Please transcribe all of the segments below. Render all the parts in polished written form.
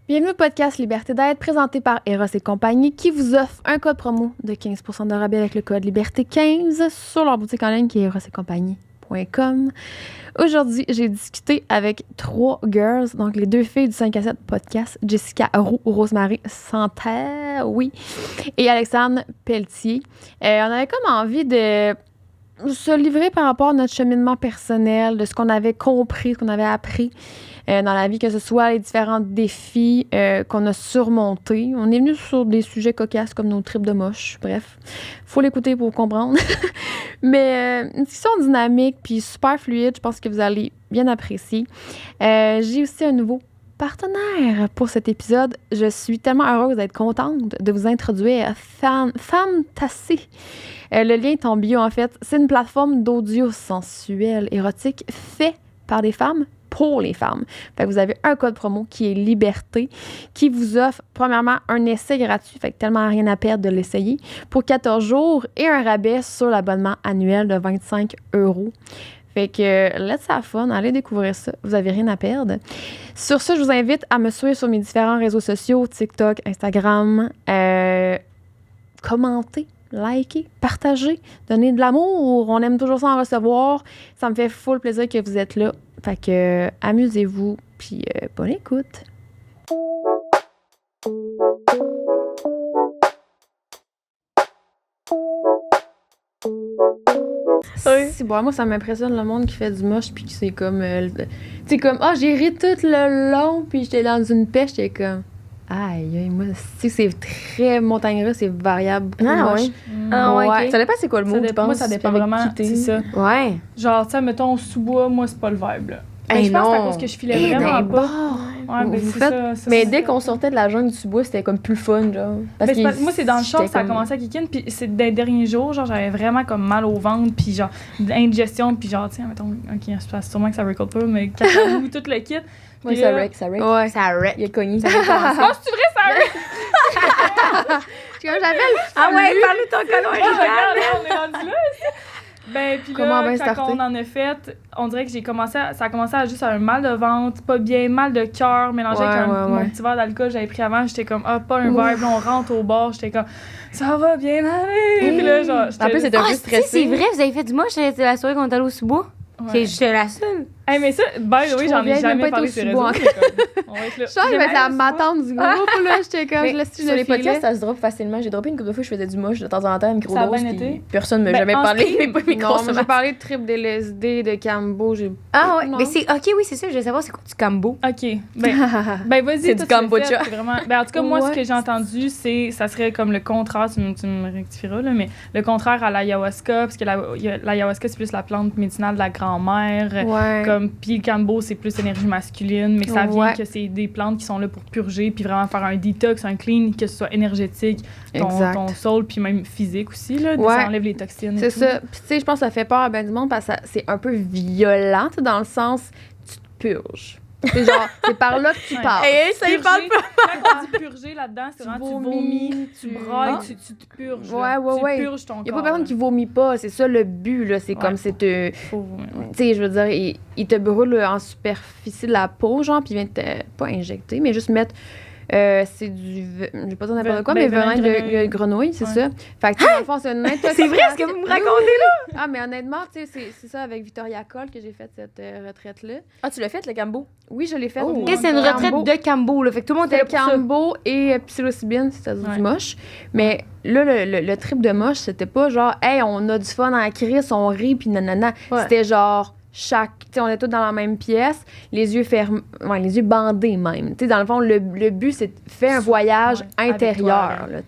Bienvenue au podcast Liberté d'être, présenté par Eros et compagnie, qui vous offre un code promo de 15% de rabais avec le code Liberté15 sur leur boutique en ligne qui est erosetcompagnie.com. Aujourd'hui, j'ai discuté avec 3 girls, donc les 2 filles du 5 à 7 podcast, Jessica Roux, Rosemary Santerre, oui, et Alexandre Pelletier. On avait comme envie de se livrer par rapport à notre cheminement personnel, de ce qu'on avait compris, ce qu'on avait appris dans la vie, que ce soit les différents défis qu'on a surmontés. On est venu sur des sujets cocasses comme nos tripes de moche. Bref, faut l'écouter pour comprendre. Mais une discussion dynamique puis super fluide, je pense que vous allez bien apprécier. J'ai aussi un nouveau partenaire pour cet épisode. Je suis tellement heureuse d'être contente de vous introduire à Fantasy. Le lien est en bio, en fait. C'est une plateforme d'audio sensuel, érotique, fait par des femmes pour les femmes. Fait que vous avez un code promo qui est Liberté, qui vous offre, premièrement, un essai gratuit, fait que tellement rien à perdre de l'essayer, pour 14 jours et un rabais sur l'abonnement annuel de 25 €. Fait que, let's have fun, allez découvrir ça, vous avez rien à perdre. Sur ce, je vous invite à me suivre sur mes différents réseaux sociaux, TikTok, Instagram, commentez, likez, partagez, donnez de l'amour, on aime toujours ça en recevoir, ça me fait full plaisir que vous êtes là. Fait que, amusez-vous, puis bonne écoute. C'est bon, moi ça m'impressionne le monde qui fait du moche puis qui c'est comme tu sais comme j'ai ri tout le long puis j'étais dans une pêche, j'étais comme aïe, moi tu sais c'est très montagne russe, c'est variable, beaucoup moche. Ouais. Ouais. Okay. Ça dépend c'est quoi le mot, moi ça dépend vraiment, c'est ça. Ouais. Genre tu sais mettons sous-bois, moi c'est pas le vibe là. Hey, je pense que c'est à cause que je filais vraiment pas. Ouais, mais c'est ça. Mais dès qu'on sortait de la jungle du sous-bois, c'était comme plus fun, genre. Parce que moi, c'est dans le short, ça a commencé à kick in, puis c'est des derniers jours, genre, j'avais vraiment comme mal au ventre, puis genre, de l'indigestion, puis genre, tiens, mettons, ok, sûrement que ça record pas, mais cacao, tout le kit. Oui, ça wreck. Ouais. Ça wreck. Il a cogné. C'est vrai, ça wreck? J'appelle. Ah ouais, parle de ton colon regarde, on est rendu là. Ben, puis là, quand on en a fait, on dirait que ça a commencé à juste un mal de ventre, pas bien, mal de cœur, mélangé avec mon petit verre d'alcool que j'avais pris avant. J'étais comme, pas un vibe, là, on rentre au bar, j'étais comme, ça va bien aller. Puis là, genre, en plus, c'était un peu stressé. C'est vrai, vous avez fait du moche, c'était la soirée qu'on est allé au sous-bois. Ouais. J'étais la seule. Hey, mais ça, oui, j'en ai jamais parlé sur les réseaux. On va être là. Je vais la m'attendre du groupe, là. J'étais comme, je laisse sur les podcasts, ça se drop facilement. J'ai droppé une couple de fois, je faisais du moche de temps en temps, micro-dose. Ça a bien été. Personne ne m'a jamais parlé. Non, j'ai parlé de trip d'LSD, de Cambo. Ah ouais, mais c'est, ok, oui, c'est ça, je veux savoir c'est quoi du Cambo. Ok, ben vas-y, c'est du kombucha. Ben en tout cas, moi, ce que j'ai entendu, ça serait comme le contraire, tu me rectifieras, là, mais le contraire à l'ayahuasca, parce que l'ayahuasca, c'est plus la plante médicinale de la grand-mère. Comme, puis le Cambo, c'est plus énergie masculine, mais que ça vient que c'est des plantes qui sont là pour purger, puis vraiment faire un détox, un clean, que ce soit énergétique, ton soul, puis même physique aussi, là, ça enlève les toxines. C'est ça. Puis tu sais, je pense que ça fait peur à ben du monde parce que c'est un peu violent, dans le sens, tu te purges. C'est genre, c'est par là que tu passes. Et ça y parle pas. Quand on dit purger là-dedans, c'est vraiment tu vomis, tu brailles, tu te purges. Tu purges ton corps. Il n'y a pas personne qui vomit pas, c'est ça le but, là. C'est comme c'est tu sais, je veux dire, il te brûle en superficie de la peau, genre, puis il vient te, pas injecter, mais juste mettre. C'est du. J'ai pas dit n'importe quoi, mais venin de grenouille, c'est ça. Fait que, dans le fond, c'est une intoxication. C'est vrai ce que vous me racontez, là? Ah, mais honnêtement, tu sais, c'est ça avec Victoria Cole que j'ai fait cette retraite-là. Ah, tu l'as fait, le Cambo? Oui, je l'ai fait. C'est une retraite de Cambo, là. Fait que tout le monde était là pour Cambo et psilocybine, c'est-à-dire du moche. Mais là, le trip de moche, c'était pas genre, hey, on a du fun en crise, on rit, puis nanana. C'était genre. On est tous dans la même pièce, les yeux fermés, les yeux bandés même. T'sais, dans le fond, le but, c'est de faire un voyage intérieur. Là,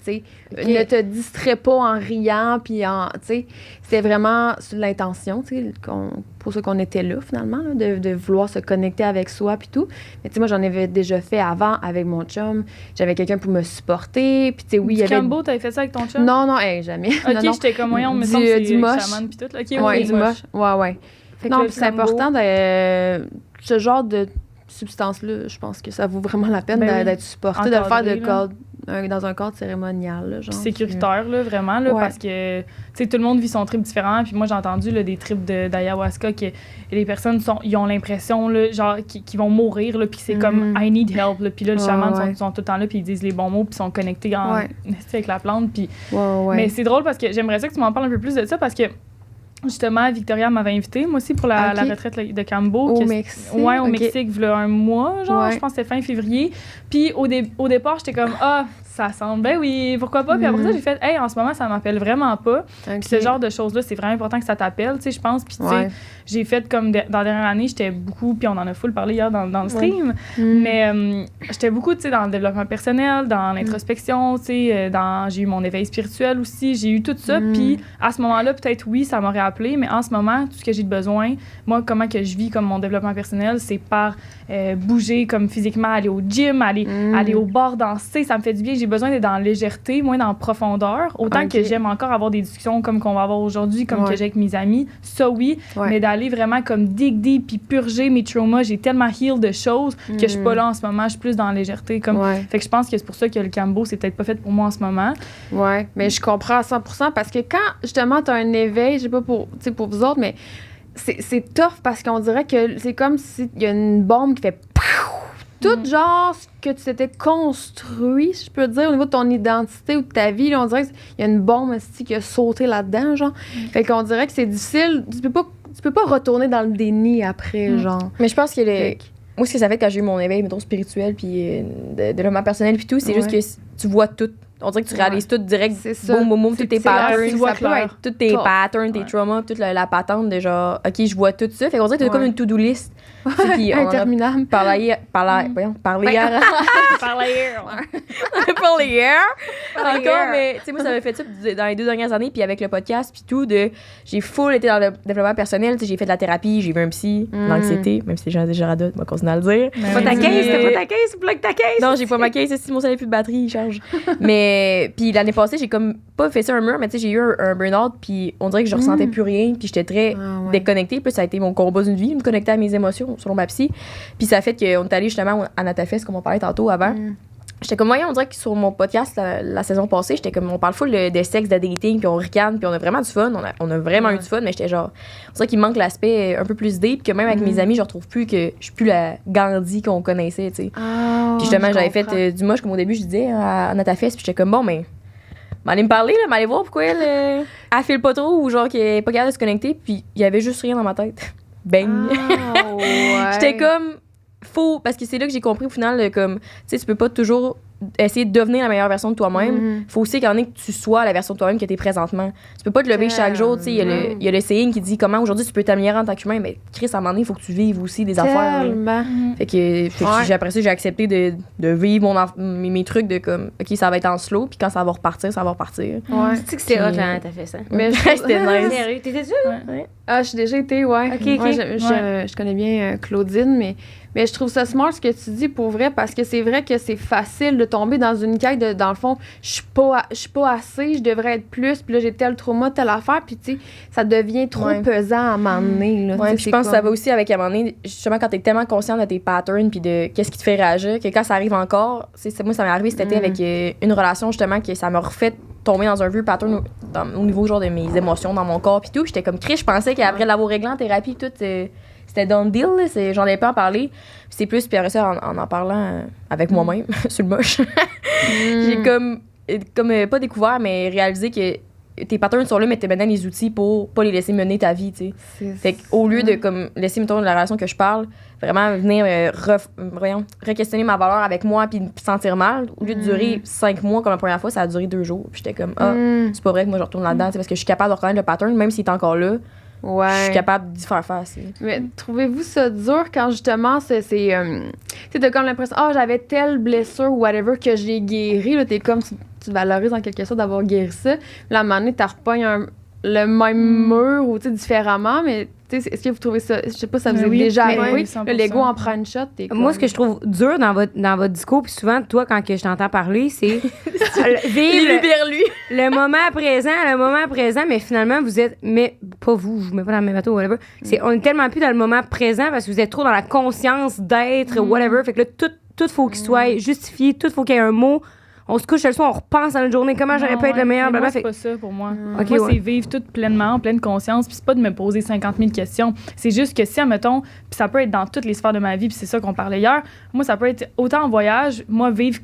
ne te distrais pas en riant, puis c'était vraiment sur l'intention, pour ça qu'on était là, finalement, là, de vouloir se connecter avec soi, puis tout. Mais moi, j'en avais déjà fait avant avec mon chum. J'avais quelqu'un pour me supporter, puis oui, il y avait... Cambo, t'avais fait ça avec ton chum? Non, jamais. OK, non. J'étais comme, moyen, on me semble que c'est chaman, puis tout. OK, du moche. Ouais. Non, puis c'est important ce genre de substance-là, je pense que ça vaut vraiment la peine d'être supporté, de faire dans un cadre cérémonial. Là, genre, sécuritaire, là, vraiment, là, parce que tout le monde vit son trip différent. Puis moi, j'ai entendu là, des trips d'ayahuasca que les personnes ils ont l'impression là, genre qu'ils vont mourir, là, puis c'est comme « I need help ». Puis là, les chamans sont tout le temps là, puis ils disent les bons mots, puis sont connectés avec la plante. Puis... Mais c'est drôle parce que j'aimerais ça que tu m'en parles un peu plus de ça parce que justement, Victoria m'avait invitée, moi aussi, pour la retraite de Cambo. Au Mexique? Ouais, au Mexique, il y a un mois, genre, je pense que c'était fin février. Puis au départ, j'étais comme, ça semble, ben oui, pourquoi pas? Puis après ça, j'ai fait, hey, en ce moment, ça m'appelle vraiment pas. Puis ce genre de choses-là, c'est vraiment important que ça t'appelle, tu sais, je pense. Puis tu sais, j'ai fait comme dans la dernière année, j'étais beaucoup, puis on en a full parlé hier dans le stream, mais j'étais beaucoup, tu sais, dans le développement personnel, dans l'introspection, tu sais, j'ai eu mon éveil spirituel aussi, j'ai eu tout ça. Puis à ce moment-là, peut-être, oui, ça m'aurait appelé, mais en ce moment, tout ce que j'ai de besoin, moi, comment que je vis comme mon développement personnel, c'est par bouger comme physiquement, aller au gym, aller au bar, danser, ça me fait du bien. J'ai besoin d'être dans la légèreté, moins dans la profondeur. Autant que j'aime encore avoir des discussions comme qu'on va avoir aujourd'hui, comme que j'ai avec mes amis, ça oui, mais d'aller vraiment comme dig deep puis purger mes traumas. J'ai tellement heal de choses que je suis pas là en ce moment, je suis plus dans la légèreté. Comme... Fait que je pense que c'est pour ça que le Cambo, c'est peut-être pas fait pour moi en ce moment. Ouais, mais je comprends à 100% parce que quand justement tu as un éveil, je sais pas pour vous autres, mais c'est tough parce qu'on dirait que c'est comme s'il y a une bombe qui fait tout genre ce que tu t'étais construit, si je peux dire, au niveau de ton identité ou de ta vie. Là, on dirait qu'il y a une bombe aussi qui a sauté là-dedans, genre. Fait qu'on dirait que c'est difficile. Tu peux pas retourner dans le déni après, genre. Mais je pense que moi, ce que ça fait quand j'ai eu mon éveil, mettons, spirituel, puis de développement personnel, puis tout, c'est juste que tu vois tout. On dirait que tu réalises tout direct, boum, tous tes patterns, ça peut être tous tes patterns, tes traumas, toute la patente de genre, OK, je vois tout ça. Fait qu'on dirait que t'as comme une to-do list. Puis interminable. Parler hier. Encore, mais tu sais, moi, ça m'a fait ça dans les 2 dernières années, puis avec le podcast, puis tout, j'ai full été dans le développement personnel. Tu sais, j'ai fait de la thérapie, j'ai vu un psy, l'anxiété, même si j'ai déjà radote, moi, continuer à le dire. Pas ta caisse, t'as pas ta caisse, plug ta caisse. Non, j'ai pas ma caisse, si mon salaire plus de batterie, il charge. Mais, puis l'année passée, j'ai comme pas fait ça un mur, mais tu sais, j'ai eu un burn-out, puis on dirait que je ressentais plus rien, puis j'étais très déconnectée. Puis ça a été mon combat d'une vie, me connecter à mes émotions, selon ma psy. Puis ça a fait qu'on est allé justement à Natafest, comme on parlait tantôt avant. J'étais comme, on dirait que sur mon podcast, la saison passée, j'étais comme, on parle full de sexe, de dating, puis on ricane, puis on a vraiment du fun. On a vraiment eu du fun, mais j'étais genre, on dirait qu'il manque l'aspect un peu plus deep, que même avec mes amis, je retrouve plus que je suis plus la Gandhi qu'on connaissait, tu sais. Puis justement, j'avais fait du moche, comme au début, je disais, à Natafest, puis j'étais comme, bon, mais m'allez me parler, m'allez voir pourquoi elle file pas trop, ou genre qu'elle est pas capable de se connecter, puis il y avait juste rien dans ma tête. Bang! J'étais comme... parce que c'est là que j'ai compris au final, comme, tu sais, tu peux pas toujours essayer de devenir la meilleure version de toi-même. Faut aussi qu'il y en ait que tu sois la version de toi-même que t'es présentement. Tu peux pas te lever chaque jour, tu sais, il y a le saying qui dit comment aujourd'hui tu peux t'améliorer en tant qu'humain, mais Chris, à un moment donné, il faut que tu vives aussi des affaires. Fait que après ça, j'ai accepté de vivre mes trucs de comme, OK, ça va être en slow, puis quand ça va repartir, ça va repartir. C'est que c'était hot, là, t'as fait ça. Mais c'était nice. Sérieux, t'étais-tu? Ah, j'ai déjà été, ouais. OK. Je connais bien Claudine, mais je trouve ça smart ce que tu dis pour vrai, parce que c'est vrai que c'est facile de tomber dans une quête de, dans le fond, je suis pas assez, je devrais être plus, puis là j'ai tel trauma, telle affaire, puis tu sais, ça devient trop pesant à un moment donné. Là, je pense que ça va aussi avec à un moment donné, justement quand t'es tellement conscient de tes patterns puis de qu'est-ce qui te fait réagir, que quand ça arrive encore, moi ça m'est arrivé cet été avec une relation justement que ça m'a refait tomber dans un vieux pattern au niveau genre de mes émotions dans mon corps puis tout. J'étais comme Chris, je pensais qu'après l'avoir réglé en thérapie tout c'était done deal, j'en avais pas en parler. Puis c'est plus, puis après ça, en parlant avec moi-même, sur le moche, j'ai comme pas découvert, mais réalisé que tes patterns sont là, mais t'es maintenant les outils pour pas les laisser mener ta vie, tu sais. Fait qu'au lieu de comme laisser, mettons, la relation que je parle, vraiment venir re-questionner ma valeur avec moi puis me sentir mal, au lieu de durer 5 mois comme la première fois, ça a duré 2 jours. Puis j'étais comme, c'est pas vrai que moi je retourne là-dedans, parce que je suis capable de reconnaître le pattern, même s'il est encore là. Je suis capable d'y faire face. Mais trouvez-vous ça dur quand justement tu sais, t'as comme l'impression, j'avais telle blessure ou whatever que j'ai guéri, là, t'es comme, tu valorises en quelque sorte d'avoir guéri ça. Là, à un moment donné, t'as repogné le même mur ou tu sais, différemment, mais est-ce que vous trouvez ça, je sais pas, ça vous est déjà arrivé, l'ego en prend une shot, t'es comme... Moi, ce que je trouve dur dans votre discours, puis souvent, toi, quand que je t'entends parler, c'est vivre le moment présent, mais finalement, vous êtes, mais pas vous, je vous mets pas dans le même bateau, whatever, on est tellement plus dans le moment présent parce que vous êtes trop dans la conscience d'être, whatever, fait que là, tout faut qu'il soit justifié, tout faut qu'il y ait un mot. on se couche le soir, on repense à notre journée, comment j'aurais pu être le meilleur. Moi, c'est pas ça pour moi. Okay, moi, c'est vivre tout pleinement, en pleine conscience, puis c'est pas de me poser 50 000 questions. C'est juste que si, admettons, puis ça peut être dans toutes les sphères de ma vie, puis c'est ça qu'on parlait hier, moi, ça peut être autant en voyage, moi, vivre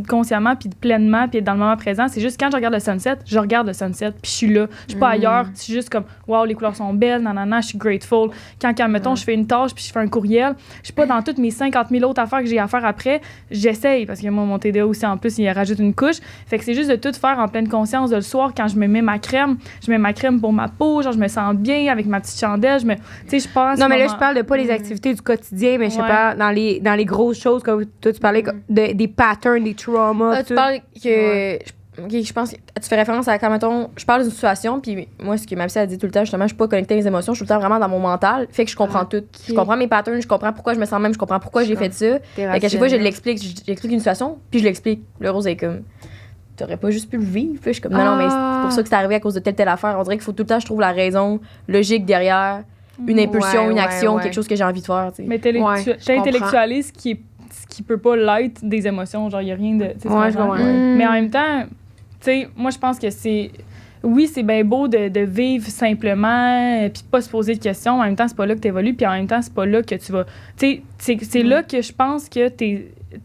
consciemment, puis pleinement, puis être dans le moment présent. C'est juste quand je regarde le sunset, je regarde le sunset, puis je suis là. Je suis pas ailleurs. C'est juste comme, wow, les couleurs sont belles, nanana, je suis grateful. Quand admettons, je fais une tâche, puis je fais un courriel, je suis pas dans toutes mes 50 000 autres affaires que j'ai à faire après. J'essaye, parce que moi, mon TDA aussi, en plus, il rajoute une couche. Fait que c'est juste de tout faire en pleine conscience. Le soir, quand je me mets ma crème, je mets ma crème pour ma peau, genre, je me sens bien avec ma petite chandelle. Tu sais, je pense. Non, mais là, je parle de pas les activités du quotidien, mais je sais pas, dans les grosses choses, comme toi, tu parlais des patterns, des traumas. Tu parles que. je pense que tu fais référence à quand, mettons, je parle d'une situation, puis moi, ce que ma psy a dit tout le temps, justement, je suis pas connectée à mes émotions, je suis tout le temps vraiment dans mon mental, fait que je comprends tout. Je comprends mes patterns, je comprends pourquoi je me sens même, je comprends pourquoi j'ai fait ça. Fait qu'à chaque fois, j'explique une situation, puis je l'explique. Le Rose est comme, t'aurais pas juste pu le vivre? Puis je suis comme, non, mais c'est pour ça que c'est arrivé à cause de telle affaire. On dirait qu'il faut tout le temps, je trouve, la raison logique derrière une impulsion, une action, quelque chose que j'ai envie de faire. T'sais. Mais t'intellectualises ce qui peut pas l'être des émotions, genre, il y a rien de. Mais en même temps, tu sais, moi, je pense que c'est. Oui, c'est bien beau de vivre simplement puis de pas se poser de questions. En même temps, c'est pas là que tu évolues, puis en même temps, c'est pas là que tu vas. Tu sais, c'est là que je pense que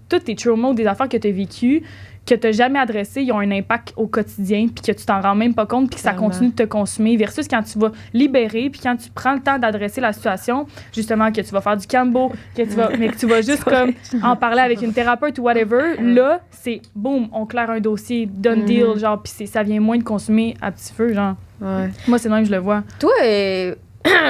tous tes traumas ou des affaires que tu as vécues, que tu n'as jamais adressées, ils ont un impact au quotidien, puis que tu t'en rends même pas compte, puis que ça continue de te consumer, versus quand tu vas libérer, puis quand tu prends le temps d'adresser la situation, justement, que tu vas faire du cambo, mais que tu vas juste comme en parler avec une thérapeute ou whatever, là, c'est boum, on claire un dossier, done deal, genre, puis ça vient moins de consommer à petit feu, genre. Ouais. Moi, c'est de même que je le vois. Toi,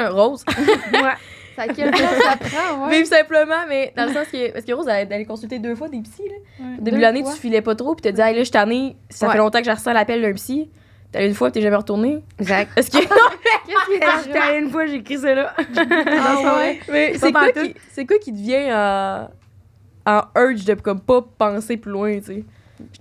Rose. Ouais. À quel point ça prend, ouais. Vivre simplement, mais dans le sens que. Parce que Rose, elle allait consulter 2 fois des psys, là. Ouais. Au début de l'année, tu filais pas trop, puis t'as dit, hey, là, je suis tannée, ça fait longtemps que j'ai reçu l'appel d'un psy. T'as allé une fois, puis t'es jamais retournée. Exact. Est-ce que. Qu'est-ce que j'étais allée une fois, j'ai écrit ça là. Ouais. Mais c'est quoi qui devient en urge de comme pas penser plus loin, tu sais?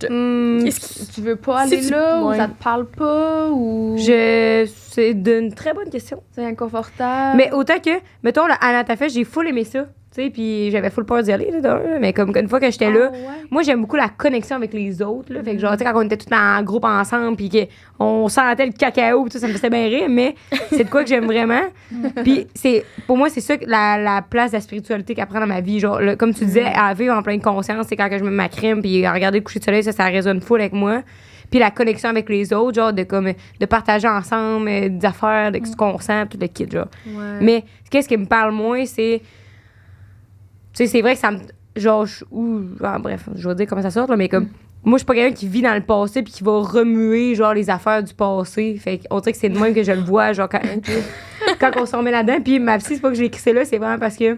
Qu'est-ce que tu veux pas aller là ou ça te parle pas ou c'est une très bonne question. C'est inconfortable. Mais autant que mettons à l'Antafest, j'ai full aimé ça, tu sais, puis j'avais full peur d'y aller là, mais comme une fois que j'étais là, moi j'aime beaucoup la connexion avec les autres là, fait que genre tu sais quand on était tous en groupe ensemble puis que on sentait le cacao, tout ça me faisait bien rire, mais c'est de quoi que j'aime vraiment. Puis c'est pour moi c'est ça la place de la spiritualité qu'elle prend dans ma vie, genre comme tu disais, à vivre en pleine conscience, c'est quand que je mets ma crème puis à regarder le coucher de soleil, ça résonne full avec moi. Puis la connexion avec les autres, genre de partager ensemble des affaires, de ce qu'on ressent, tout le kit, genre. Ouais. Mais qu'est-ce qui me parle moins, c'est... Tu sais, c'est vrai que ça me... Genre, bref, je vais dire comment ça sort, là, mais comme... Moi, je suis pas quelqu'un qui vit dans le passé puis qui va remuer, genre, les affaires du passé. Fait qu'on dirait que c'est de même que je le vois, genre, quand on se remet là-dedans. Puis ma psy, c'est pas que j'ai écrit ça là, c'est vraiment parce que...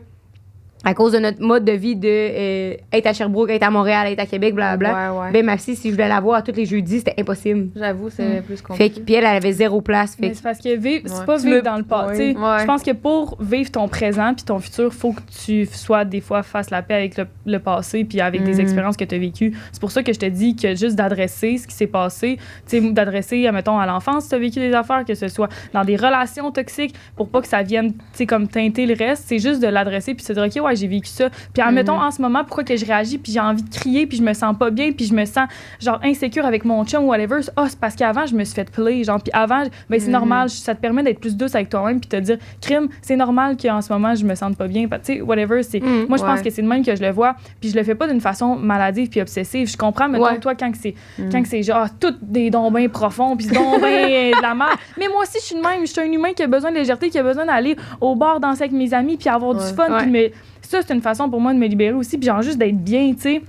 À cause de notre mode de vie de être à Sherbrooke, être à Montréal, être à Québec, blablabla. Ben ma psy, si je voulais la voir tous les jeudis, c'était impossible. J'avoue, c'est plus compliqué. Puis elle avait 0 place. Mais c'est parce que c'est pas vivre dans le passé. Je pense que pour vivre ton présent puis ton futur, faut que tu sois des fois fasses la paix avec le passé puis avec des expériences que tu as vécues. C'est pour ça que je te dis que juste d'adresser ce qui s'est passé, d'adresser, mettons, à l'enfance, si tu as vécu des affaires, que ce soit dans des relations toxiques, pour pas que ça vienne, comme teinter le reste, c'est juste de l'adresser puis se dire, OK, j'ai vécu ça. Puis admettons, en ce moment, pourquoi que je réagis, puis j'ai envie de crier, puis je me sens pas bien, puis je me sens genre insécure avec mon chum ou whatever. C'est parce qu'avant, je me suis fait play, genre, puis avant, ben c'est normal, ça te permet d'être plus douce avec toi-même, puis te dire, crime, c'est normal qu'en ce moment, je me sente pas bien. Tu sais, whatever, c'est... moi, je pense que c'est de même que je le vois, puis je le fais pas d'une façon maladive puis obsessive. Je comprends, mettons, toi, quand c'est genre, tout des dons bien profonds, puis dons bien de la merde. Mais moi aussi, je suis de même, je suis un humain qui a besoin de légèreté, qui a besoin d'aller au bar, danser avec mes amis, puis avoir du fun, puis ça, c'est une façon pour moi de me libérer aussi, puis genre juste d'être bien, tu sais.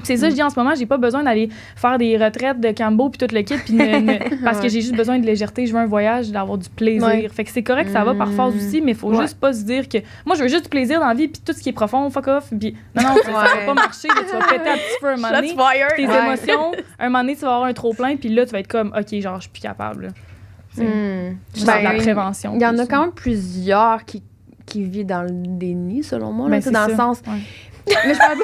C'est ça, je dis en ce moment, j'ai pas besoin d'aller faire des retraites de cambo puis tout le kit, puis parce que j'ai juste besoin de légèreté, je veux un voyage, d'avoir du plaisir. Fait que c'est correct, ça va par phase aussi, mais faut juste pas se dire que moi, je veux juste du plaisir dans la vie, puis tout ce qui est profond, fuck off, puis non, ça va pas marcher, là, tu vas péter à petit feu un moment donné. Tes émotions, un moment donné, tu vas avoir un trop-plein, puis là, tu vas être comme, OK, genre, je suis plus capable. Là. C'est de la prévention. Il y en a quand même plusieurs qui vit dans le déni, selon moi. Là, c'est dans le sens... Mais je parle pas...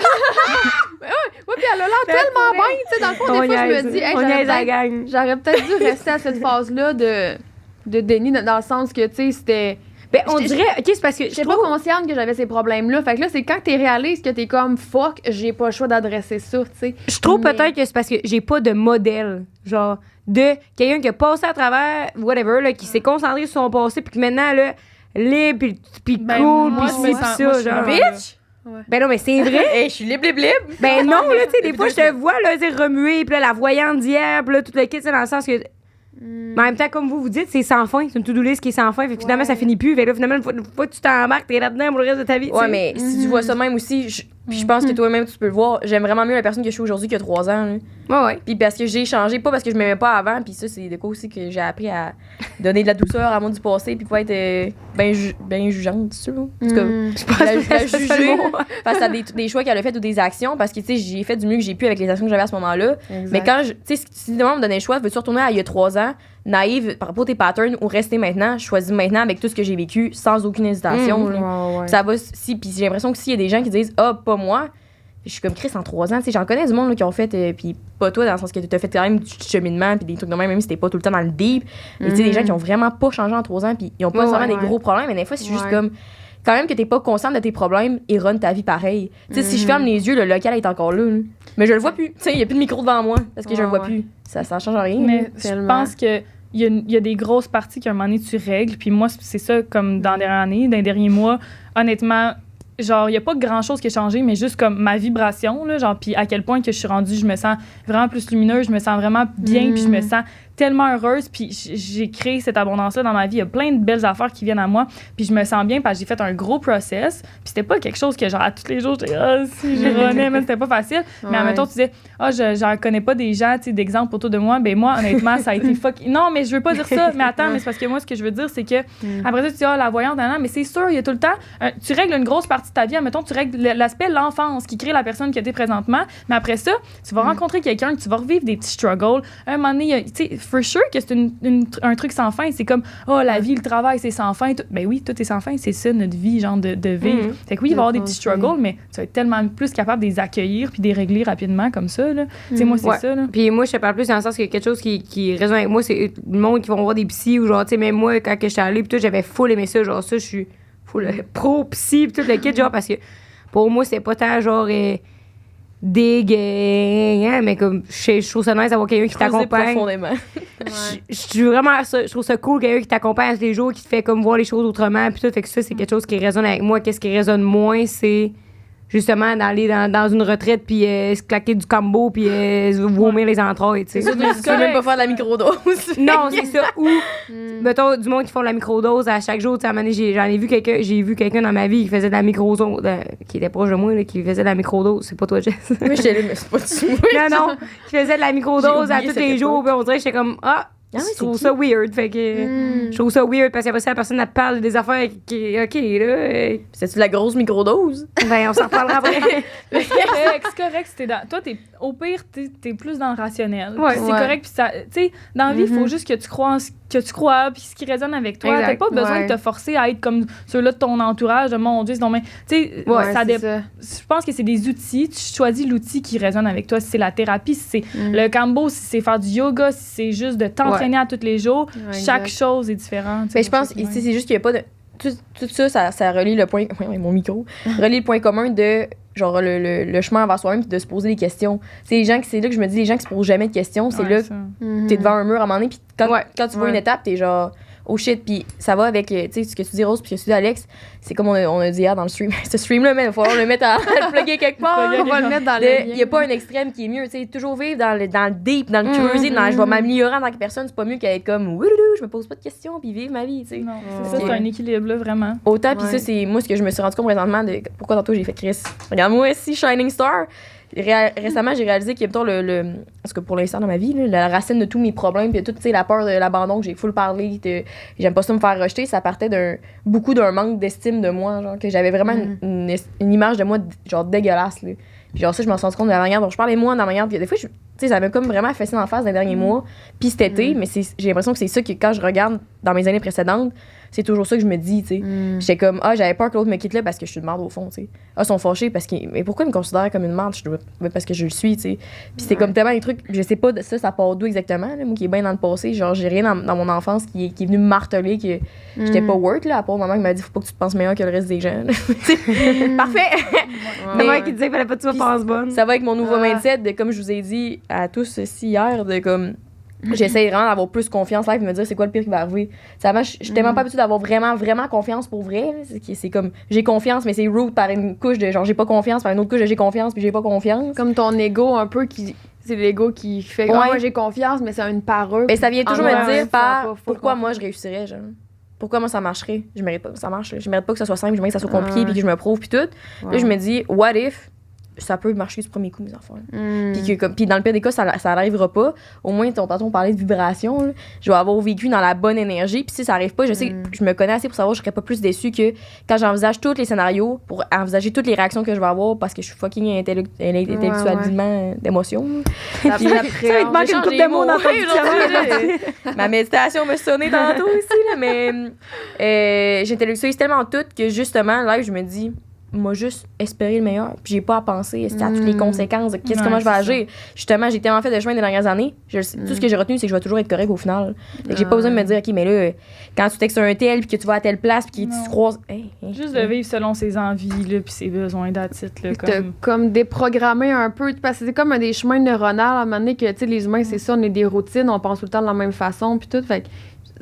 puis elle a l'air tellement bien, tu sais, dans le fond, des fois, je me dis, hey, j'aurais peut-être dû rester à cette phase-là de déni, dans le sens que, tu sais, c'était... Ben, on dirait, OK, c'est parce que j'étais pas consciente que j'avais ces problèmes-là. Fait que là, c'est quand tu réalises que t'es comme fuck, j'ai pas le choix d'adresser ça, tu sais. Je trouve peut-être que c'est parce que j'ai pas de modèle, genre, de quelqu'un qui a passé à travers, whatever, là, qui s'est concentré sur son passé, puis que maintenant, là, libre, puis cool, puis c'est ça, genre. Bitch! Ouais. Ben non, mais c'est vrai. Hey, je suis libre. Ben non, là, tu sais, des fois, je te vois, là, remuer, puis là, la voyante d'hier, puis là, tout le kit, dans le sens que. Mais en même temps, comme vous dites, c'est sans fin. C'est une to-do list qui est sans fin. Fait que finalement, ça finit plus. Fait que là, finalement, une fois que tu t'embarques, t'es là-dedans pour le reste de ta vie. Ouais, mais si tu vois ça même aussi, je pense que toi-même, tu peux le voir. J'aime vraiment mieux la personne que je suis aujourd'hui qu'il y a 3 ans. Là. Ouais. Puis parce que j'ai changé, pas parce que je m'aimais pas avant. Puis ça, c'est de quoi aussi que j'ai appris à donner de la douceur à moi du passé. Puis pas être ben jugeante, tu sais. En tout cas, la juger face à des choix qu'elle a fait ou des actions. Parce que, tu sais, j'ai fait du mieux que j'ai pu avec les actions que j'avais à ce moment-là. Exact. Mais quand, tu sais, si demain on me donnait le choix, veux-tu retourner à il y a 3 ans, naïve par rapport à tes patterns ou rester maintenant, je choisis maintenant avec tout ce que j'ai vécu sans aucune hésitation. Ouais. Ça va, puis j'ai l'impression que s'il y a des gens qui disent ah, pas moi, je suis comme Chris en 3 ans, tu sais, j'en connais du monde là, qui ont fait, puis pas toi, dans le sens que tu as fait quand même du cheminement, puis des trucs de même si t'es pas tout le temps dans le deep. Mais tu sais, des gens qui ont vraiment pas changé en 3 ans, puis ils ont pas nécessairement des gros problèmes, mais des fois, c'est juste comme quand même que t'es pas consciente de tes problèmes et run ta vie pareil. Tu sais, si je ferme les yeux, le local est encore là. Mais je le vois plus. Tu sais, il y a plus de micro devant moi parce que je le vois plus. Ça change rien. Mais je pense que il y a des grosses parties qu'à un moment donné, tu règles. Puis moi, c'est ça, comme dans les dernières années, dans les derniers mois, honnêtement, genre, il n'y a pas grand-chose qui a changé, mais juste comme ma vibration, là, genre, puis à quel point que je suis rendue, je me sens vraiment plus lumineuse, je me sens vraiment bien, puis je me sens tellement heureuse, puis j'ai créé cette abondance-là dans ma vie. Il y a plein de belles affaires qui viennent à moi, puis je me sens bien parce que j'ai fait un gros process, puis c'était pas quelque chose que, genre, à tous les jours, j'étais « Ah, si, je renais, mais c'était pas facile. » Mais admettons, tu disais « Ah, j'en connais pas des gens, tu sais, d'exemples autour de moi. » Ben moi, honnêtement, ça a été fuck. Non, mais je veux pas dire ça. Mais attends, mais c'est parce que moi, ce que je veux dire, c'est que après ça, tu dis « Ah, la voyante, non, mais c'est sûr, il y a tout le temps... tu règles une grosse partie de ta vie. Admettons, tu règles l'aspect l'enfance qui crée la personne que tu es présentement. Mais après ça, tu vas rencontrer quelqu'un, tu vas revivre des petits struggles. Un moment donné, tu sais, for sure que c'est un truc sans fin. C'est comme, oh, la vie, le travail, c'est sans fin. Ben oui, tout est sans fin. C'est ça, notre vie, genre, de vivre. Fait que oui, il va y avoir des petits struggles, mais tu vas être tellement plus capable de les accueillir puis de les régler rapidement comme ça, là. Tu sais, moi, c'est ça, là. Puis moi, je te parle plus dans le sens que quelque chose qui résonne avec moi, c'est le monde qui vont voir des psys ou genre, tu sais, même moi, quand j'étais allée, puis tout, j'avais full aimé ça. Genre, ça, je suis full pro-psy, puis tout le kit, genre, parce que pour moi, c'est pas tant, genre, mais comme, je trouve ça nice d'avoir quelqu'un qui t'accompagne. Profondément. Je suis vraiment ça. Je trouve ça cool, quelqu'un qui t'accompagne tous les jours, qui te fait comme voir les choses autrement, puis tout. Fait que ça, c'est quelque chose qui résonne avec moi. Qu'est-ce qui résonne moins, c'est justement d'aller dans une retraite, puis se claquer du combo, puis vomir les entrailles, tu sais. Tu peux même pas faire de la microdose. Non, c'est ça. Ou, mettons, du monde qui font de la microdose à chaque jour. Tu sais, à un moment donné, j'ai vu quelqu'un dans ma vie qui faisait de la microdose, qui était proche de moi, là, qui faisait de la microdose. C'est pas toi, Jess. Moi, j'étais là, mais c'est pas du Non, qui faisait de la microdose à tous les jours, puis on dirait que j'étais comme, je trouve ça weird. Fait que je trouve ça weird parce qu'après ça, la personne elle parle des affaires qui, OK, là. C'est-tu de la grosse microdose? Ben, on s'en reparlera après. C'est correct. Toi, au pire, t'es plus dans le rationnel. Ouais, c'est correct. Puis ça, tu sais, dans la vie, il faut juste que tu crois en ce que tu crois, puis ce qui résonne avec toi. Exact. T'as pas besoin de te forcer à être comme ceux-là de ton entourage, de mon Dieu, tu sais, ça. Je pense que c'est des outils. Tu choisis l'outil qui résonne avec toi. Si c'est la thérapie, si c'est le cambo, si c'est faire du yoga, si c'est juste de t'entraîner à tous les jours, chaque chose est différente. Mais je pense, c'est juste qu'il y a pas de... Tout ça, ça relie le point... mon micro. Relie le point commun de... genre le chemin vers soi-même puis de se poser des questions. C'est là que je me dis, les gens qui se posent jamais de questions, c'est là que t'es devant un mur à un moment donné, puis quand tu vois une étape, t'es genre oh shit, puis ça va avec tu sais ce que tu dis Rose puis ce que tu dis Alex, c'est comme on a dit hier dans le stream. Ce stream là, il va falloir le mettre à le plugger quelque part. On va le mettre dans le il y a pas un extrême qui est mieux, tu sais, toujours vivre dans le deep, dans le creuser, dans je vais m'améliorer en tant que personne, c'est pas mieux qu'être comme je me pose pas de questions puis vivre ma vie, tu sais. Non, c'est un équilibre là vraiment. Autant puis ça c'est moi ce que je me suis rendu compte présentement de pourquoi tantôt j'ai fait Chris. Regarde-moi ici Shining Star. Récemment, j'ai réalisé qu'il y a parce que pour l'instant dans ma vie, là, la racine de tous mes problèmes, puis toute la peur de l'abandon que j'ai full parlé, j'aime pas ça me faire rejeter, ça partait beaucoup d'un manque d'estime de moi, genre que j'avais vraiment une image de moi genre dégueulasse. Là. Puis genre ça, je m'en suis rendu compte de la manière dont je parlais moi, de la manière, puis des fois, ça m'a comme vraiment fessé en face dans les derniers mois, puis cet été, mais j'ai l'impression que c'est ça que quand je regarde dans mes années précédentes, c'est toujours ça que je me dis, tu sais. J'étais comme, j'avais peur que l'autre me quitte là parce que je suis une merde au fond, tu sais. Ils sont fâchés parce que, mais pourquoi ils me considèrent comme une merde? Parce que je le suis, tu sais. Puis c'est comme tellement des trucs, je sais pas ça part d'où exactement, là, moi qui est bien dans le passé. Genre, j'ai rien dans mon enfance qui est venu me marteler que j'étais pas worth, là, à part maman qui m'a dit, faut pas que tu te penses meilleur que le reste des gens. Parfait! Maman qui disait qu'il fallait pas que tu me penses bonne. Ça va avec mon nouveau mindset de, comme je vous ai dit à tous ici hier, de comme. J'essaie vraiment d'avoir plus confiance là et de me dire c'est quoi le pire qui va arriver. Je suis tellement pas habituée d'avoir vraiment, vraiment confiance pour vrai. Là. C'est comme j'ai confiance, mais c'est root par une couche de genre j'ai pas confiance, par une autre couche de j'ai confiance, puis j'ai pas confiance. Comme ton ego un peu qui. C'est l'ego qui fait moi j'ai confiance, mais c'est une parure. Mais ça vient toujours me dire par pourquoi moi je réussirais, genre. Pourquoi moi ça marcherait? Je mérite pas que ça marche. Je mérite pas que ça soit simple, je mérite que ça soit compliqué puis que je me prouve puis tout. Là je me dis what if ça peut marcher du premier coup, mes enfants. Puis dans le pire des cas, ça n'arrivera pas. Au moins, tantôt, on parlait de vibration. Là. Je vais avoir vécu dans la bonne énergie. Puis si ça arrive pas, je sais, je me connais assez pour savoir que je serais pas plus déçue que quand j'envisage tous les scénarios pour envisager toutes les réactions que je vais avoir parce que je suis fucking intellectuellement d'émotion. Ça va te manquer une couple de mots dans ta vie. Ma méditation me sonnait tantôt aussi, là, mais j'intellectualise tellement tout que justement, là, je me dis moi juste espérer le meilleur puis j'ai pas à penser à toutes les conséquences de comment je vais agir. Justement, j'ai tellement fait de chemin des dernières années, tout ce que j'ai retenu c'est que je vais toujours être correct au final. Fait que j'ai pas besoin de me dire OK mais là quand tu textes un tel puis que tu vas à telle place puis que tu croises juste de vivre selon ses envies là puis ses besoins d'attitude là comme déprogrammer un peu parce que c'est comme des chemins neuronaux à un moment donné que tu sais les humains c'est ça, on est des routines, on pense tout le temps de la même façon puis tout fait que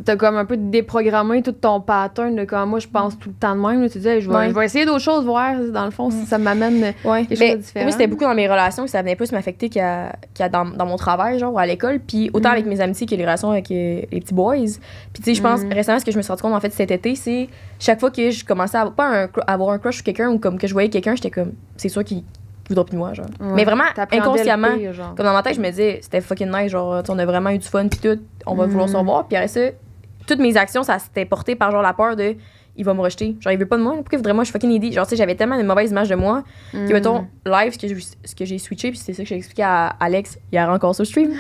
t'as comme un peu déprogrammé tout ton pattern de comme moi je pense tout le temps de même là, tu dis je vais essayer d'autres choses voir dans le fond si ça m'amène quelque chose de différent. Moi c'était beaucoup dans mes relations que ça venait plus m'affecter qu'à dans mon travail genre à l'école puis autant avec mes amitiés que les relations avec les petits boys puis tu sais je pense récemment ce que je me suis rendu compte en fait cet été c'est chaque fois que je commençais à avoir un crush sur quelqu'un ou comme que je voyais quelqu'un j'étais comme c'est sûr qu'il voudra plus de moi genre mais vraiment inconsciemment comme dans ma tête je me disais c'était fucking nice genre on a vraiment eu du fun puis tout on va vouloir se revoir puis après ça toutes mes actions ça s'était porté par genre la peur de il va me rejeter genre il veut pas de moi pourquoi vraiment je suis fucking needy genre tu sais j'avais tellement une mauvaise image de moi que mettons live ce que j'ai switché puis c'est ça que j'ai expliqué à Alex hier encore sur stream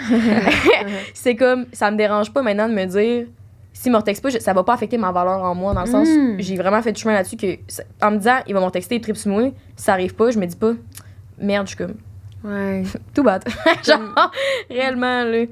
c'est comme ça me dérange pas maintenant de me dire s'il me retexte pas ça va pas affecter ma valeur en moi dans le sens j'ai vraiment fait du chemin là-dessus que en me disant il va me retexter il tripe sur moi si ça arrive pas je me dis pas merde je suis comme tout bad. Genre, réellement, là.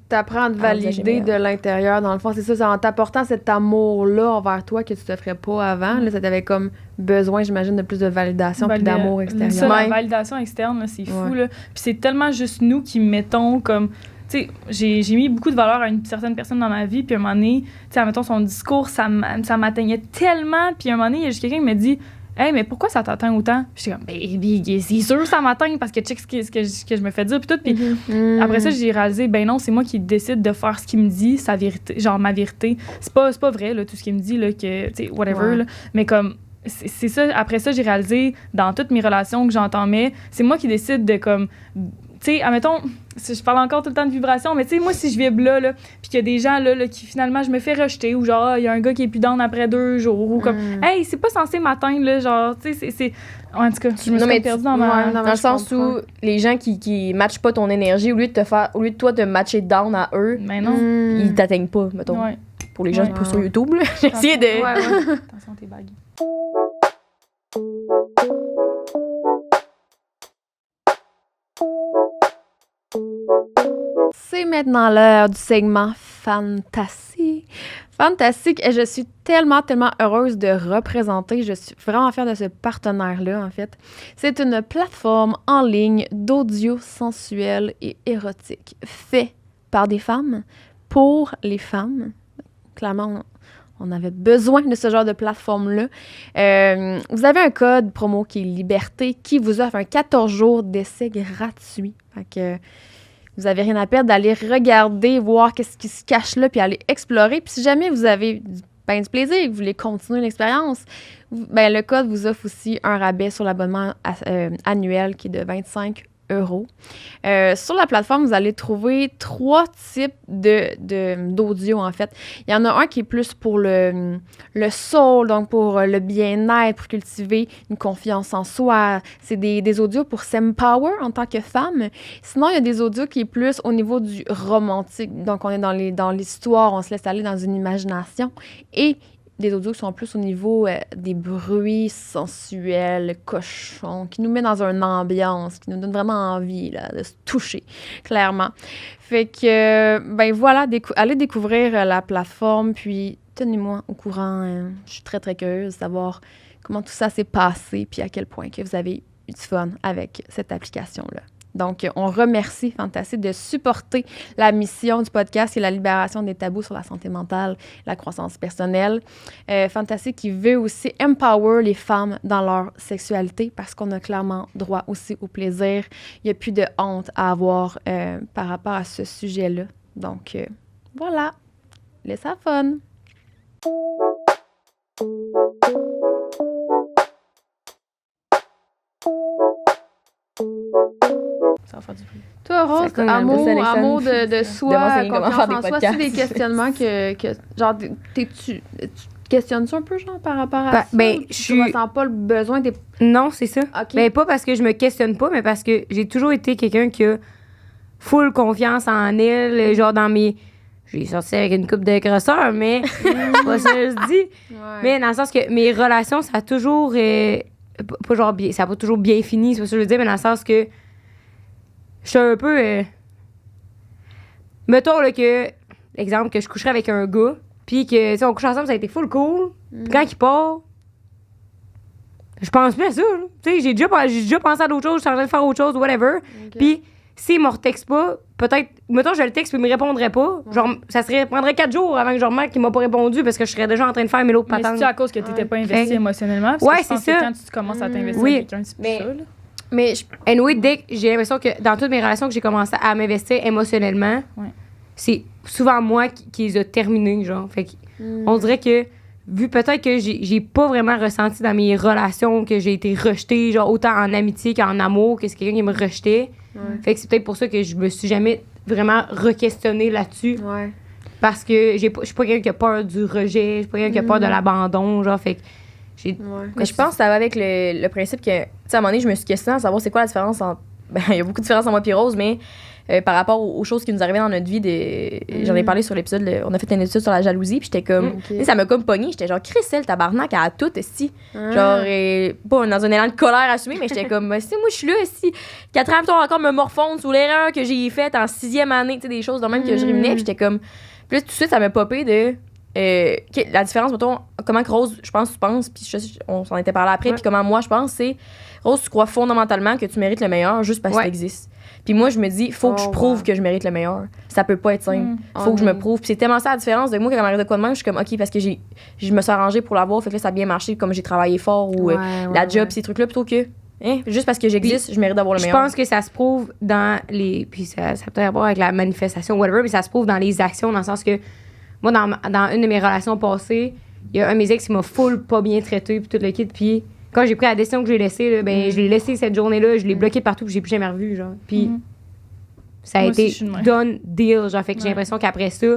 T'apprends à te valider de l'intérieur, dans le fond. C'est ça, c'est en t'apportant cet amour-là envers toi que tu te ferais pas avant. Là, ça t'avait comme besoin, j'imagine, de plus de validation puis d'amour extérieur. Ça, la validation externe, là, c'est fou, là. Puis c'est tellement juste nous qui mettons comme... Tu sais, j'ai mis beaucoup de valeur à une certaine personne dans ma vie, puis à un moment donné, tu sais, admettons, son discours, ça m'atteignait tellement, puis à un moment donné, il y a juste quelqu'un qui me dit... Hey, mais pourquoi ça t'atteint autant? Puis j'étais comme, baby, c'est sûr ça m'atteint parce que check ce que je me fais dire. Puis tout. Puis après ça, j'ai réalisé, ben non, c'est moi qui décide de faire ce qu'il me dit, sa vérité, genre ma vérité. C'est pas vrai, là, tout ce qu'il me dit, là, que, tu sais, whatever. Là. Mais comme, c'est ça. Après ça, j'ai réalisé dans toutes mes relations que j'entamais, c'est moi qui décide de, comme, tu sais, admettons, je parle encore tout le temps de vibration, mais tu sais, moi, si je vibre là puis qu'il y a des gens là, qui finalement, je me fais rejeter, ou genre, il y a un gars qui est plus down après 2 jours, ou comme, hey, c'est pas censé m'atteindre, là, genre, tu sais, c'est. En tout cas, je me suis perdue dans le sens où les gens qui matchent pas ton énergie, au lieu de toi de matcher down à eux, mais non. Ils t'atteignent pas, mettons. Pour les gens qui poussent sur YouTube, là, j'ai essayé de. Attention, tes bagues. C'est maintenant l'heure du segment Fantastique. Fantastique, et je suis tellement heureuse de représenter. Je suis vraiment fière de ce partenaire-là, en fait. C'est une plateforme en ligne d'audio sensuel et érotique fait par des femmes pour les femmes. Clairement, on avait besoin de ce genre de plateforme-là. Vous avez un code promo qui est Liberté qui vous offre un 14 jours d'essai gratuit. Fait que vous n'avez rien à perdre d'aller regarder, voir qu'est-ce qui se cache là, puis aller explorer. Puis si jamais vous avez du plaisir et que vous voulez continuer l'expérience, ben, le code vous offre aussi un rabais sur l'abonnement annuel qui est de 25 €. Sur la plateforme, vous allez trouver 3 types d'audio, en fait. Il y en a un qui est plus pour le soul, donc pour le bien-être, pour cultiver une confiance en soi. C'est des audios pour s'empower en tant que femme. Sinon, il y a des audios qui est plus au niveau du romantique. Donc, on est dans l'histoire, on se laisse aller dans une imagination. Et des audios qui sont plus au niveau des bruits sensuels, cochons, qui nous met dans une ambiance, qui nous donne vraiment envie là, de se toucher, clairement. Fait que, ben voilà, allez découvrir la plateforme, puis tenez-moi au courant. Je suis très, très curieuse de savoir comment tout ça s'est passé, puis à quel point que vous avez eu du fun avec cette application-là. Donc, on remercie Fantasy de supporter la mission du podcast qui est la libération des tabous sur la santé mentale, la croissance personnelle. Fantasy qui veut aussi empower les femmes dans leur sexualité parce qu'on a clairement droit aussi au plaisir. Il n'y a plus de honte à avoir par rapport à ce sujet-là. Donc, voilà. Laisse ça fun. Ça va faire du bruit. Toi, Rose, amour de soi, confiance en soi, c'est des questionnements que genre, tu questionnes-tu un peu, genre, par rapport à ça? Ben, tu ressens pas le besoin des... Non, c'est ça. Okay. Ben, pas parce que je me questionne pas, mais parce que j'ai toujours été quelqu'un qui a full confiance en elle, genre dans mes... J'ai sorti avec une couple de grosseurs, mais c'est pas ça que je dis. Ouais. Mais dans le sens que mes relations, ça a toujours... pas genre bien, ça a pas toujours bien fini, c'est pas ça que je veux dire, mais dans le sens que je suis un peu... mettons là, que, exemple, que je coucherais avec un gars, puis que, tu sais, on couche ensemble, ça a été full cool. Puis quand il part, je pense plus à ça. Tu sais, j'ai déjà pensé à d'autres choses, je suis en train de faire autre chose, whatever. Okay. Puis s'il me retexte pas, peut-être, mettons, je le texte puis il me répondrait pas. Genre, ça prendrait 4 jours avant que je remarque qu'il m'a pas répondu parce que je serais déjà en train de faire mes autres patentes. Mais c'est à cause que t'étais pas investi émotionnellement? Parce que je pense que quand tu commences à t'investir avec quelqu'un, c'est plus ça, là. Mais anyway, dès que j'ai l'impression que dans toutes mes relations que j'ai commencé à m'investir émotionnellement, c'est souvent moi qui les a terminées, genre. Fait que on dirait que, vu peut-être que j'ai pas vraiment ressenti dans mes relations que j'ai été rejetée, genre autant en amitié qu'en amour, que c'est quelqu'un qui me rejetait. Fait que c'est peut-être pour ça que je me suis jamais vraiment re-questionnée là-dessus. Ouais. Parce que je suis pas quelqu'un qui a peur du rejet, je suis pas quelqu'un qui a peur de l'abandon, genre. Fait que mais je pense que ça va avec le principe que, tu sais, à un moment donné, je me suis questionnée à savoir c'est quoi la différence entre. Ben, il y a beaucoup de différences entre moi et Rose, mais par rapport aux choses qui nous arrivaient dans notre vie, j'en ai parlé sur l'épisode, on a fait une étude sur la jalousie, puis j'étais comme. Ça m'a comme pogné, j'étais genre, Christelle, tabarnak, à tout, si. Genre, pas dans un élan de colère assumé, mais j'étais comme, si moi je suis là, si 4 ans plus tard encore me morfondre sous l'erreur que j'ai faite en 6e année, tu sais, des choses de même que je ruminais, puis j'étais comme. Puis là, tout de suite, ça m'a popé de. La différence, mettons, comment que Rose, je pense, tu penses, puis on s'en était parlé après, puis comment moi, je pense, c'est Rose, tu crois fondamentalement que tu mérites le meilleur juste parce que tu existes. Puis moi, je me dis, faut que je prouve que je mérite le meilleur. Ça peut pas être simple. Faut que je me prouve. Puis c'est tellement ça la différence de moi, quand m'arrive de quoi de même, je suis comme, OK, parce que je me suis arrangée pour l'avoir, fait que là, ça a bien marché, comme j'ai travaillé fort, ou la job, ces trucs-là, plutôt que. Juste parce que j'existe, je mérite d'avoir le meilleur. Je pense que ça se prouve dans les. Puis ça peut avoir avec la manifestation, whatever, mais ça se prouve dans les actions, dans le sens que. Moi, dans une de mes relations passées, il y a un de mes ex qui m'a full pas bien traité, puis tout le kit. Puis quand j'ai pris la décision que j'ai laissée, là, ben, je l'ai laissé cette journée-là, je l'ai bloqué partout, puis j'ai plus jamais revu, genre. Puis ça a été done deal, genre. Fait que j'ai l'impression qu'après ça.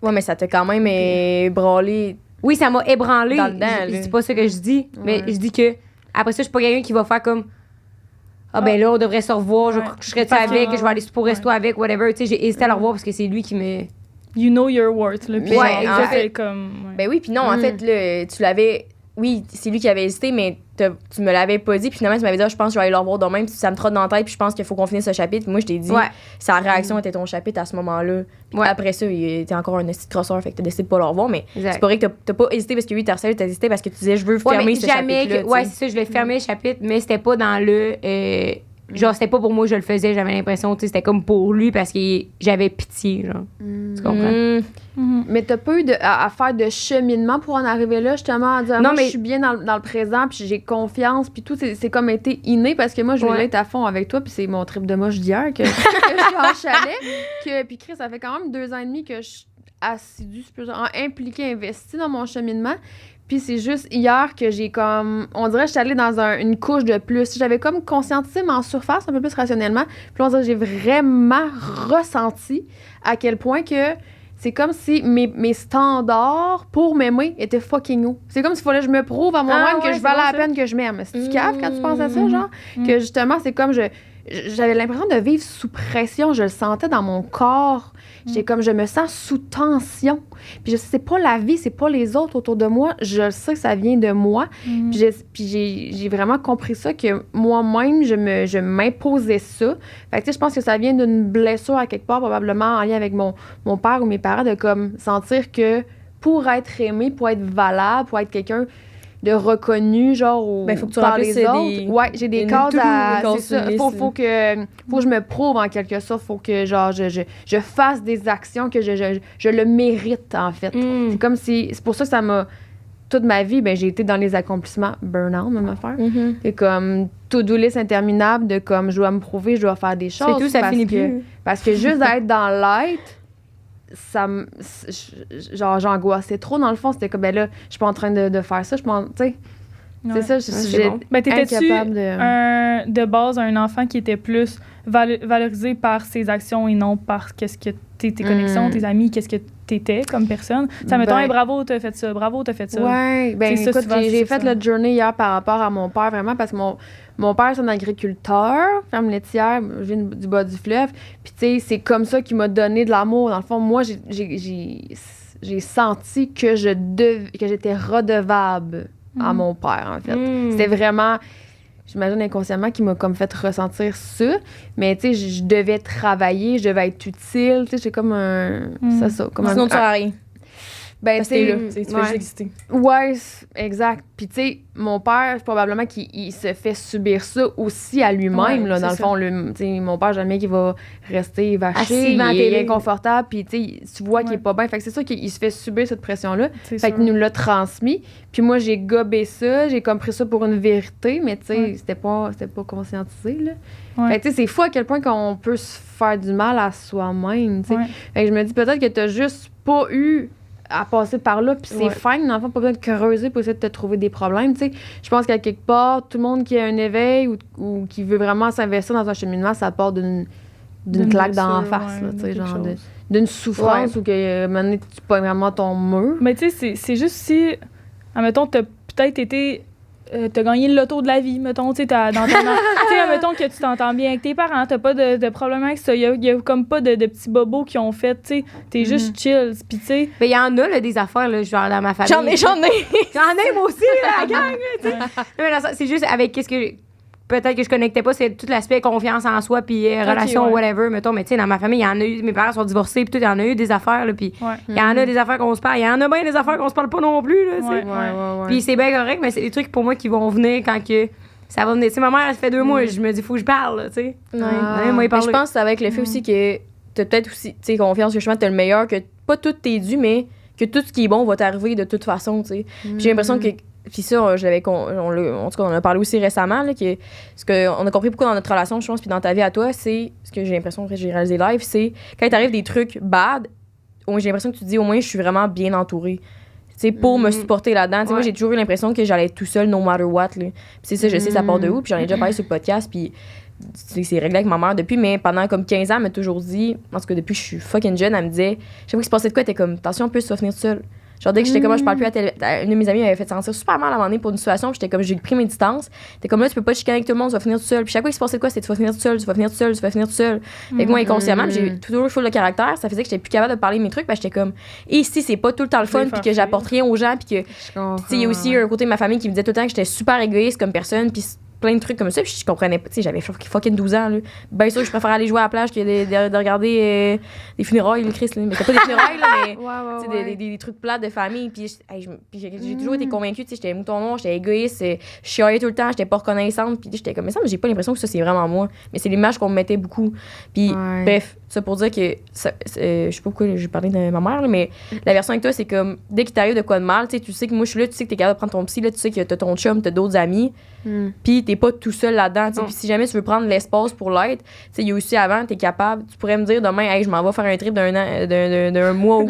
Ouais, mais ça t'a quand même branlé. Oui, ça m'a ébranlé. Dans le dent, c'est pas ça que je dis, mais je dis que après ça, je suis pas quelqu'un qui va faire comme. Ah, ben là, on devrait se revoir, je serais-tu avec, je vais aller pour resto avec, whatever. Tu sais, j'ai hésité à le revoir parce que c'est lui qui me. You know your worth, là. Puis en fait, comme. Ben oui, puis non, en fait, là, tu l'avais. Oui, c'est lui qui avait hésité, mais tu me l'avais pas dit. Puis finalement, tu m'avais dit, je pense que je vais aller le revoir demain. Puis ça me trotte dans la tête. Puis je pense qu'il faut qu'on finisse ce chapitre. Puis moi, je t'ai dit, sa réaction était ton chapitre à ce moment-là. Après ça, il était encore un esti de crosseur. Fait que t'as décidé de pas le revoir. Mais c'est pas vrai que t'as pas hésité parce que lui, t'as hésité parce que tu disais, je veux fermer ce chapitre-là. C'est ça, je vais fermer le chapitre, mais c'était pas dans le. Genre, c'était pas pour moi que je le faisais, j'avais l'impression, tu sais, c'était comme pour lui parce que j'avais pitié, genre. Tu comprends? Mais t'as pas eu à faire de cheminement pour en arriver là, justement, à dire, je suis bien dans le présent, puis j'ai confiance, puis tout, c'est comme été inné, parce que moi, je voulais être à fond avec toi, puis c'est mon trip de moche d'hier que je suis en chalet, puis Chris, ça fait quand même 2 ans et demi que je suis assidue, impliquée, investie dans mon cheminement. Puis c'est juste hier que j'ai comme. On dirait que j'étais allée dans une couche de plus. J'avais comme conscientisé, mais en surface, un peu plus rationnellement. Puis on dirait que j'ai vraiment ressenti à quel point que c'est comme si mes standards pour m'aimer étaient fucking hauts. C'est comme s'il fallait que je me prouve à moi-même que je valais la peine que je m'aime. C'est-tu cave quand tu penses à ça, genre? Que justement, c'est comme j'avais l'impression de vivre sous pression. Je le sentais dans mon corps. J'étais comme, je me sens sous tension. Puis je sais, c'est pas la vie, c'est pas les autres autour de moi. Je sais que ça vient de moi. Puis j'ai vraiment compris ça, que moi-même, je m'imposais ça. Fait que, tu sais, je pense que ça vient d'une blessure à quelque part, probablement en lien avec mon père ou mes parents, de comme sentir que pour être aimé, pour être valable, pour être quelqu'un de reconnu, genre, faut que tu par les autres. Ouais, j'ai des cases à... C'est ça. Faut que je me prouve, en quelque sorte. Faut que, genre, je fasse des actions, que je le mérite, en fait. C'est comme si... C'est pour ça que ça m'a... Toute ma vie, j'ai été dans les accomplissements burn-out, même affaire. C'est comme to-do list interminable de comme, je dois me prouver, je dois faire des choses. C'est tout, ça finit plus. Parce que juste d'être dans l'être, genre, j'angoissais trop, dans le fond. C'était comme, là, je suis pas en train de faire ça. Tu sais, c'est ça, j'ai bon. T'étais-tu de base un enfant qui était plus valorisé par ses actions et non par qu'est-ce que tes connexions, tes amis, qu'est-ce que t'étais comme personne? Ça, mettons, hey, bravo, t'as fait ça, bravo, t'as fait ça. Ouais, écoute, j'ai fait le journey hier par rapport à mon père, vraiment, parce que mon père, c'est un agriculteur, ferme laitière, je viens du bas du fleuve. Puis, tu sais, c'est comme ça qu'il m'a donné de l'amour. Dans le fond, moi, j'ai senti que j'étais redevable à mon père, en fait. C'était vraiment... J'imagine inconsciemment qu'il m'a comme fait ressentir ça. Mais, tu sais, je devais travailler, je devais être utile. Tu sais, c'est comme un... C'est ça. Comme sinon, tu n'auras rien. Ben, tu là, tu fais juste exister. Ouais, exact. Puis, tu sais, mon père, probablement qu'il se fait subir ça aussi à lui-même. Là, dans le fond, mon père, jamais qu'il va rester vaché, il est inconfortable. Puis, tu vois qu'il est pas bien. Fait que c'est sûr qu'il se fait subir cette pression-là. Fait qu'il nous l'a transmis. Puis, moi, j'ai gobé ça. J'ai compris ça pour une vérité. Mais, tu sais, c'était pas conscientisé, là. Fait que, tu sais, c'est fou à quel point qu'on peut se faire du mal à soi-même, tu sais. Fait que je me dis peut-être que t'as juste pas eu à passer par là, puis c'est fine, l'enfant, pas besoin de creuser pour essayer de te trouver des problèmes, tu sais. Je pense qu'à quelque part, tout le monde qui a un éveil ou qui veut vraiment s'investir dans un cheminement, ça part d'une claque dans la face, tu sais, genre d'une souffrance ou que maintenant tu pognes vraiment ton mur. Mais tu sais, c'est juste si, admettons, t'as peut-être été... t'as gagné le loto de la vie, mettons, tu sais, mettons que tu t'entends bien avec tes parents, t'as pas de problème avec ça, il y a comme pas de petits bobos qui ont fait, tu sais, t'es juste chill, pis tu sais... Ben, il y en a, là, des affaires, là, genre dans ma famille. J'en ai! J'en ai, moi aussi, la gang, tu sais. C'est juste avec qu'est-ce que... Peut-être que je connectais pas, c'est tout l'aspect confiance en soi, puis relation, whatever, mettons. Mais tu sais, dans ma famille, il y en a eu, mes parents sont divorcés, puis tout, il y en a eu des affaires, là, puis il y en a des affaires qu'on se parle. Il y en a bien des affaires qu'on se parle pas non plus, là, tu sais. Puis c'est bien correct, mais c'est des trucs pour moi qui vont venir quand que ça va venir. Tu sais, ma mère, elle fait 2 mois, je me dis, faut que je parle, tu sais. Moi, je pense que c'est avec le fait aussi que t'as peut-être aussi, tu sais, confiance que justement, t'as le meilleur, que pas tout t'est dû, mais que tout ce qui est bon va t'arriver de toute façon, tu sais. J'ai l'impression que. Puis ça, en tout cas, on a parlé aussi récemment, là, que ce qu'on a compris beaucoup dans notre relation, je pense, puis dans ta vie à toi, c'est ce que j'ai l'impression que j'ai réalisé live, c'est quand il t'arrive des trucs bad, j'ai l'impression que tu te dis, au moins, je suis vraiment bien entourée. Tu sais, pour me supporter là-dedans. Moi, j'ai toujours eu l'impression que j'allais être tout seul, no matter what, là. Puis c'est ça, je sais, ça part de où, puis j'en ai déjà parlé sur le podcast, puis c'est réglé avec ma mère depuis, mais pendant comme 15 ans, elle m'a toujours dit, en tout cas, depuis que je suis fucking jeune, elle me disait, chaque fois qu'il se passait de quoi, elle était comme, attention, on peut se finir seule. Genre, dès que j'étais comme, je parle plus une de mes amies m'avait fait sentir super mal à un moment donné pour une situation, j'étais comme, j'ai pris mes distances. T'es comme là, tu peux pas te chicaner avec tout le monde, tu vas finir tout seul. Puis chaque fois qu'il se passait de quoi, c'était tu vas finir tout seul, tu vas finir tout seul, tu vas finir tout seul. Fait que moi, inconsciemment, j'ai toujours full de caractère, ça faisait que j'étais plus capable de parler de mes trucs, parce que j'étais comme, et si c'est pas tout le temps le fun, puis que j'apporte rien aux gens, puis que, tu sais, il y a aussi un côté de ma famille qui me disait tout le temps que j'étais super égoïste comme personne, puis plein de trucs comme ça, puis je comprenais pas, tu sais, j'avais fucking 12 ans, là. Bien sûr, je préfère aller jouer à la plage que de regarder des funérailles, le Christ, là. Mais c'était pas des funérailles, là, mais tu sais, des trucs plates de famille, puis j'ai toujours été convaincue, tu sais, j'étais mouton noir, j'étais égoïste, je chialais tout le temps, j'étais pas reconnaissante, puis j'étais comme, mais ça, j'ai pas l'impression que ça, c'est vraiment moi. Mais c'est l'image qu'on me mettait beaucoup. Puis, bref, ça pour dire que, je sais pas pourquoi j'ai parlé de ma mère, là, mais la version avec toi, c'est comme, dès qu'il t'arrive de quoi de mal, tu sais que moi, je suis là, tu sais que t'es capable de prendre ton psy, là, tu sais que t'as ton chum, t'as d'autres amis, puis t'es pas tout seul là-dedans, tu sais. Puis si jamais tu veux prendre l'espace pour l'être, tu sais, il y a aussi avant, t'es capable, tu pourrais me dire demain, hey, je m'en vais faire un trip d'un mois au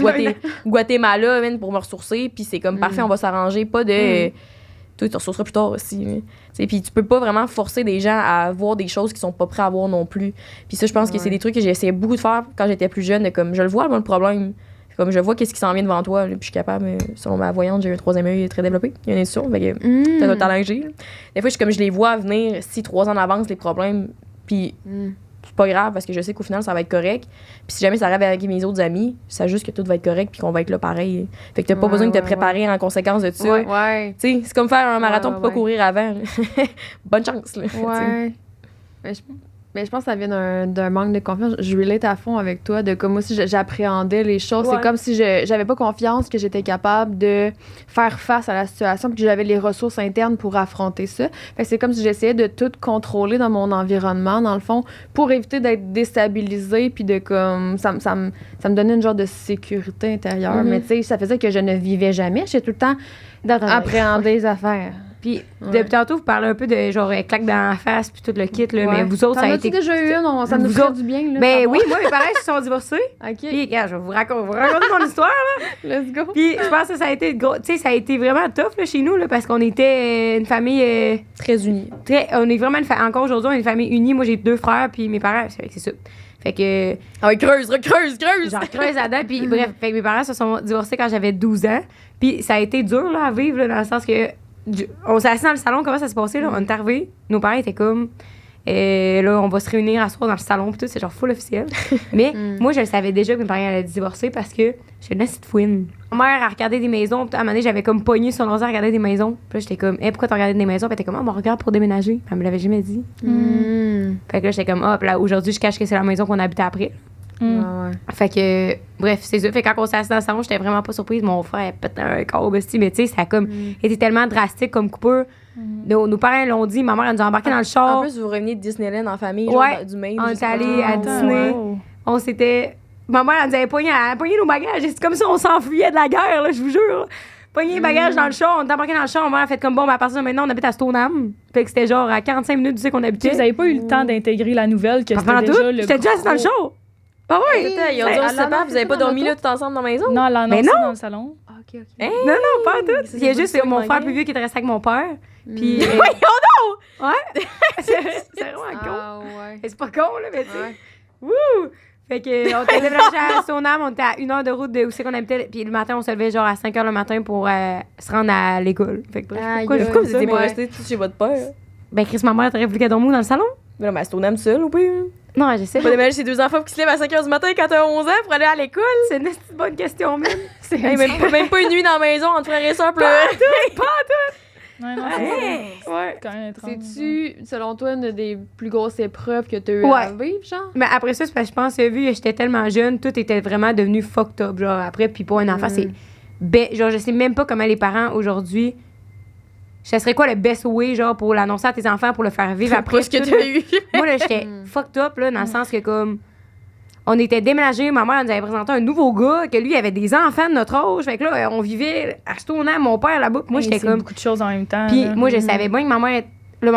Guatemala, pour me ressourcer, puis c'est comme parfait, on va s'arranger, pas de. Toi, tu te ressourceras plus tard aussi. Puis tu peux pas vraiment forcer des gens à voir des choses qu'ils sont pas prêts à voir non plus. Puis ça, je pense que c'est des trucs que j'ai essayé beaucoup de faire quand j'étais plus jeune, de comme, je le vois, le problème. Comme je vois qu'est-ce qui s'en vient devant toi, là, puis je suis capable, selon ma voyante, j'ai un 3e œil très développé. Il y a une intuition, fait que t'as le talent que j'ai. Des fois, je les vois venir, si 3 ans en avance, les problèmes, Puis c'est pas grave parce que je sais qu'au final, ça va être correct. Puis si jamais ça arrive avec mes autres amis, c'est juste que tout va être correct puis qu'on va être là pareil. Fait que t'as pas besoin de te préparer en conséquence de ça. Ouais. Tu sais, c'est comme faire un marathon pour pas courir avant. Bonne chance, là. Ouais. Mais je pense que ça vient d'un manque de confiance. Je relate à fond avec toi, de comme aussi j'appréhendais les choses. C'est comme si j'avais pas confiance que j'étais capable de faire face à la situation puis que j'avais les ressources internes pour affronter ça. Fait que c'est comme si j'essayais de tout contrôler dans mon environnement, dans le fond, pour éviter d'être déstabilisée puis de comme... Ça me donnait une genre de sécurité intérieure. Mais tu sais, ça faisait que je ne vivais jamais. J'étais tout le temps appréhender les affaires. Puis, depuis tantôt, vous parlez un peu de genre claque dans la face puis tout le kit, là, mais vous autres, ça a été. Déjà eu une, ça nous fait du bien, là. Ben oui, moi, mes parents, ils se sont divorcés. OK. Puis, regarde, je vais vous raconter mon histoire, là. Let's go. Puis, je pense que ça a été gros. Tu sais, ça a été vraiment tough, là, chez nous, là, parce qu'on était une famille. Très unie. On est vraiment encore aujourd'hui, on est une famille unie. Moi, j'ai 2 frères, puis mes parents, c'est ça. Fait que. Ah oui, creuse! Genre, creuse là-dedans. Puis, bref, fait que mes parents se sont divorcés quand j'avais 12 ans. Puis, ça a été dur, là, à vivre, là, dans le sens que. On s'est assis dans le salon, comment ça s'est passé, là? On est arrivés, nos parents étaient comme. Là, on va se réunir à soir dans le salon, puis tout, c'est genre full officiel. Mais moi, je le savais déjà que mes parents allaient divorcer parce que j'étais une petite fouine. Ma mère a regardé des maisons, puis à un moment donné, j'avais comme pogné son ordi à regarder des maisons. Puis là, j'étais comme, pourquoi t'as regardé des maisons? Puis elle était comme, on regarde pour déménager. Elle me l'avait jamais dit. Fait que là, j'étais comme, puis là, aujourd'hui, je cache que c'est la maison qu'on habitait après. Fait que, bref, c'est ça. Fait que quand on s'est assis dans le salon, j'étais vraiment pas surprise. Mon frère pétait un câble, mais tu sais, ça a comme été tellement drastique comme coupure. Nos parents l'ont dit, ma mère, elle nous a embarqué dans le char. En plus, vous reveniez de Disneyland en famille, genre du Maine. On est allé à Disney. On s'était. Ma mère, elle nous avait pogné nos bagages. C'est comme si on s'enfuyait de la guerre, là, je vous jure. Pogné les bagages dans le char, on est embarqué dans le char. Ma mère a fait comme à partir de maintenant, on habite à Stoneham. Fait que c'était genre à 45 minutes du sais qu'on habitait. Vous avez pas eu le temps d'intégrer la nouvelle que c'était déjà le. J'étais déjà assis dans le char. Ah oui! Ils ont dit on se sépare, vous avez pas dormi là tout ensemble dans la maison? Non, elle l'a annoncé dans le salon. OK. Non, pas en tout. Il y a juste mon frère plus vieux qui était resté avec mon père. Puis. Voyons donc! Ouais! C'est vraiment con. Ah ouais. C'est pas con, là, mais tu sais. Wouh! Fait que, on était déménagé à Stoneham, on était à 1 heure de route de où c'est qu'on habitait. Puis le matin, on se levait genre à 5 heures le matin pour se rendre à l'école. Fait que, pourquoi vous étiez pas restés tous chez votre père? Ben, Chris, ma mère t'aurait voulu qu'elle dorme dans le salon? Mais non, mais à Stoneham seul, ou pas? Non, je sais. Pas déménager ses 2 enfants qui se lèvent à 5 heures du matin quand t'as 11 ans pour aller à l'école? C'est une bonne question, même. C'est même pas une nuit dans la maison entre frères et sœurs pleurer. Pas tout! Ouais, non, ouais. Quand même étrange. C'est-tu, selon toi, une des plus grosses épreuves que tu as eu à vivre, genre? Mais après ça, c'est parce que je pense, vu que j'étais tellement jeune, tout était vraiment devenu fucked up. Genre, après, puis pour un enfant, c'est. Genre, je sais même pas comment les parents aujourd'hui. Ça serait quoi le best way, genre, pour l'annoncer à tes enfants, pour le faire vivre après ce que tu as eu. Moi, là, j'étais fucked up, là, dans le sens que, comme. On était déménagés, ma mère nous avait présenté un nouveau gars, que lui, il avait des enfants de notre âge. Fait que là, on vivait à Stoneham, mon père là-bas. Moi, j'étais comme. Beaucoup de choses en même temps. Puis moi, je savais bien que ma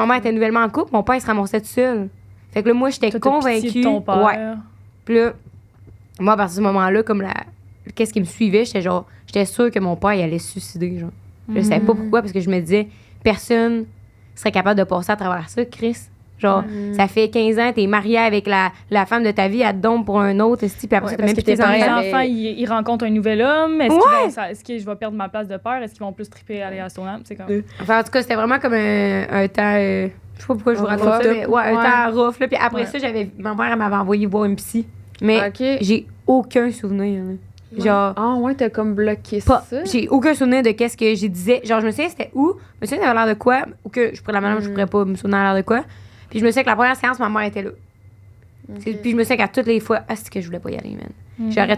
mère était nouvellement en couple, mon père, il se ramassait tout seul. Fait que là, moi, j'étais convaincue. De ton père. Ouais. Puis là, moi, à partir de ce moment-là, comme qu'est-ce qui me suivait, j'étais sûre que mon père, il allait se suicider, genre. Je savais pas pourquoi, parce que je me disais, personne serait capable de passer à travers ça, Chris. Genre, ça fait 15 ans, t'es mariée avec la femme de ta vie, elle te dompe pour un autre, puis après, t'as même plus tes enfants. Les enfants, ils rencontrent un nouvel homme. Est-ce que je vais perdre ma place de père? Est-ce qu'ils vont plus triper aller à Stoneham? C'est comme... Enfin, en tout cas, c'était vraiment comme un temps... je sais pas pourquoi je vous raconte ça, mais un temps rough. Là. Puis après ça, ma mère, elle m'avait envoyé voir une psy. Mais j'ai aucun souvenir. Là. Genre... Ah ouais, t'as comme bloqué ça. J'ai aucun souvenir de qu'est-ce que j'ai disais. Genre, je me souviens, c'était où? Je me souviens, ça avait l'air de quoi? Ou que je pourrais la madame, je pourrais pas me souvenir l'air de quoi. Puis je me souviens que la première séance, ma mère était là. Puis je me souviens qu'à toutes les fois, c'est que je voulais pas y aller, man. J'aurais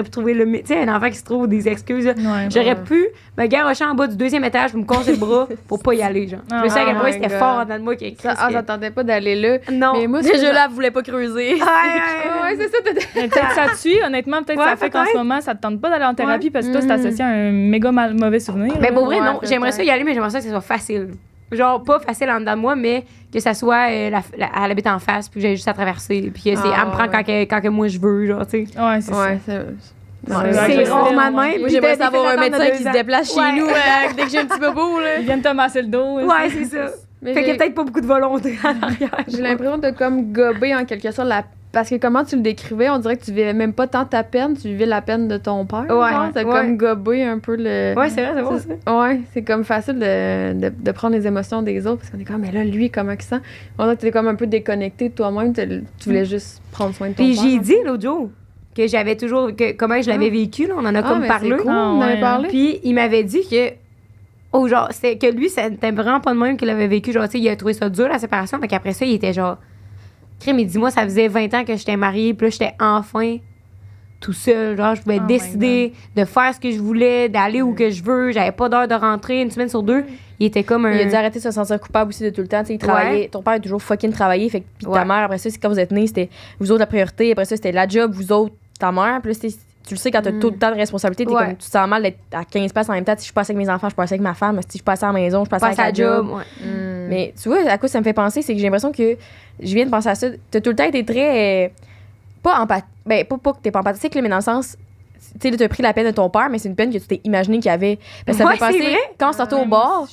pu trouver le... Tu sais, un enfant qui se trouve des excuses. J'aurais pu me garrocher en bas du 2e étage pour me casser le bras pour pas y aller, genre. Je me souviens qu'à c'était fort en dedans de moi qui j'attendais pas d'aller là. Non. Mais moi, ce jeu-là, elle voulait pas creuser. Ouais, c'est ça. Peut-être ça tue, honnêtement. Peut-être ça fait qu'en ce moment, ça te tente pas d'aller en thérapie parce que toi, c'est associé à un méga mauvais souvenir. Mais pour vrai, non. J'aimerais ça y aller, mais j'aimerais ça que ce soit facile. Genre, pas facile en dedans de moi, mais que ça soit elle habite en face, puis que j'ai juste à traverser, puis que elle me prend quand que moi je veux, genre, tu sais. Ouais, c'est ça. C'est rarement de même. Moi, j'aimerais savoir un médecin qui se déplace chez nous dès que j'ai un petit bobo, là. Ils viennent te masser le dos. Ouais, c'est ça. Fait qu'il y a peut-être pas beaucoup de volonté en arrière. J'ai l'impression de comme gober en quelque sorte Parce que comment tu le décrivais, on dirait que tu vivais même pas tant ta peine, tu vivais la peine de ton père. Ouais. T'as comme gobé un peu le... Ouais, c'est vrai, c'est bon, ça. Ouais, c'est comme facile de prendre les émotions des autres, parce qu'on est comme, mais là, lui, comment il sent? On dirait que t'es comme un peu déconnecté de toi-même, tu voulais juste prendre soin de ton Puis père. j'ai dit l'autre jour que j'avais toujours... comment je l'avais vécu, là, on en a comme parlé. C'est cool, on en avait parlé. Puis il m'avait dit que... Oh, genre, c'est que lui, c'était vraiment pas de même qu'il avait vécu. Genre, tu sais, il a trouvé ça dur, la séparation. Fait qu'après ça, il était genre... Crème, il dit, moi, ça faisait 20 ans que j'étais mariée. Puis là, j'étais enfin tout seul. Genre, je pouvais décider de faire ce que je voulais, d'aller où que je veux. J'avais pas d'heure de rentrer, une semaine sur deux. Il était comme un... Il a dû arrêter de se sentir coupable aussi de tout le temps. Tu sais, il travaillait. Ton père a toujours fucking travaillé. Fait que, puis ta mère, après ça, c'est quand vous êtes nés, c'était vous autres la priorité. Après ça, c'était la job, vous autres, ta mère. Puis là, tu le sais, quand t'as tout le temps de responsabilité, t'es comme, tu te sens mal d'être à 15 places en même temps. Si je passe avec mes enfants, je passe avec ma femme. Si je passe à la maison, je passe avec la job. Mais tu vois, à quoi ça me fait penser, c'est que j'ai l'impression que je viens de penser à ça. T'as tout le temps été très... pas empathique. Ben, pas que t'es pas empathique, mais dans le sens... Tu sais, t'as pris la peine de ton père, mais c'est une peine que tu t'es imaginé qu'il y avait. Parce que ça me fait penser... Quand on sortait au bar...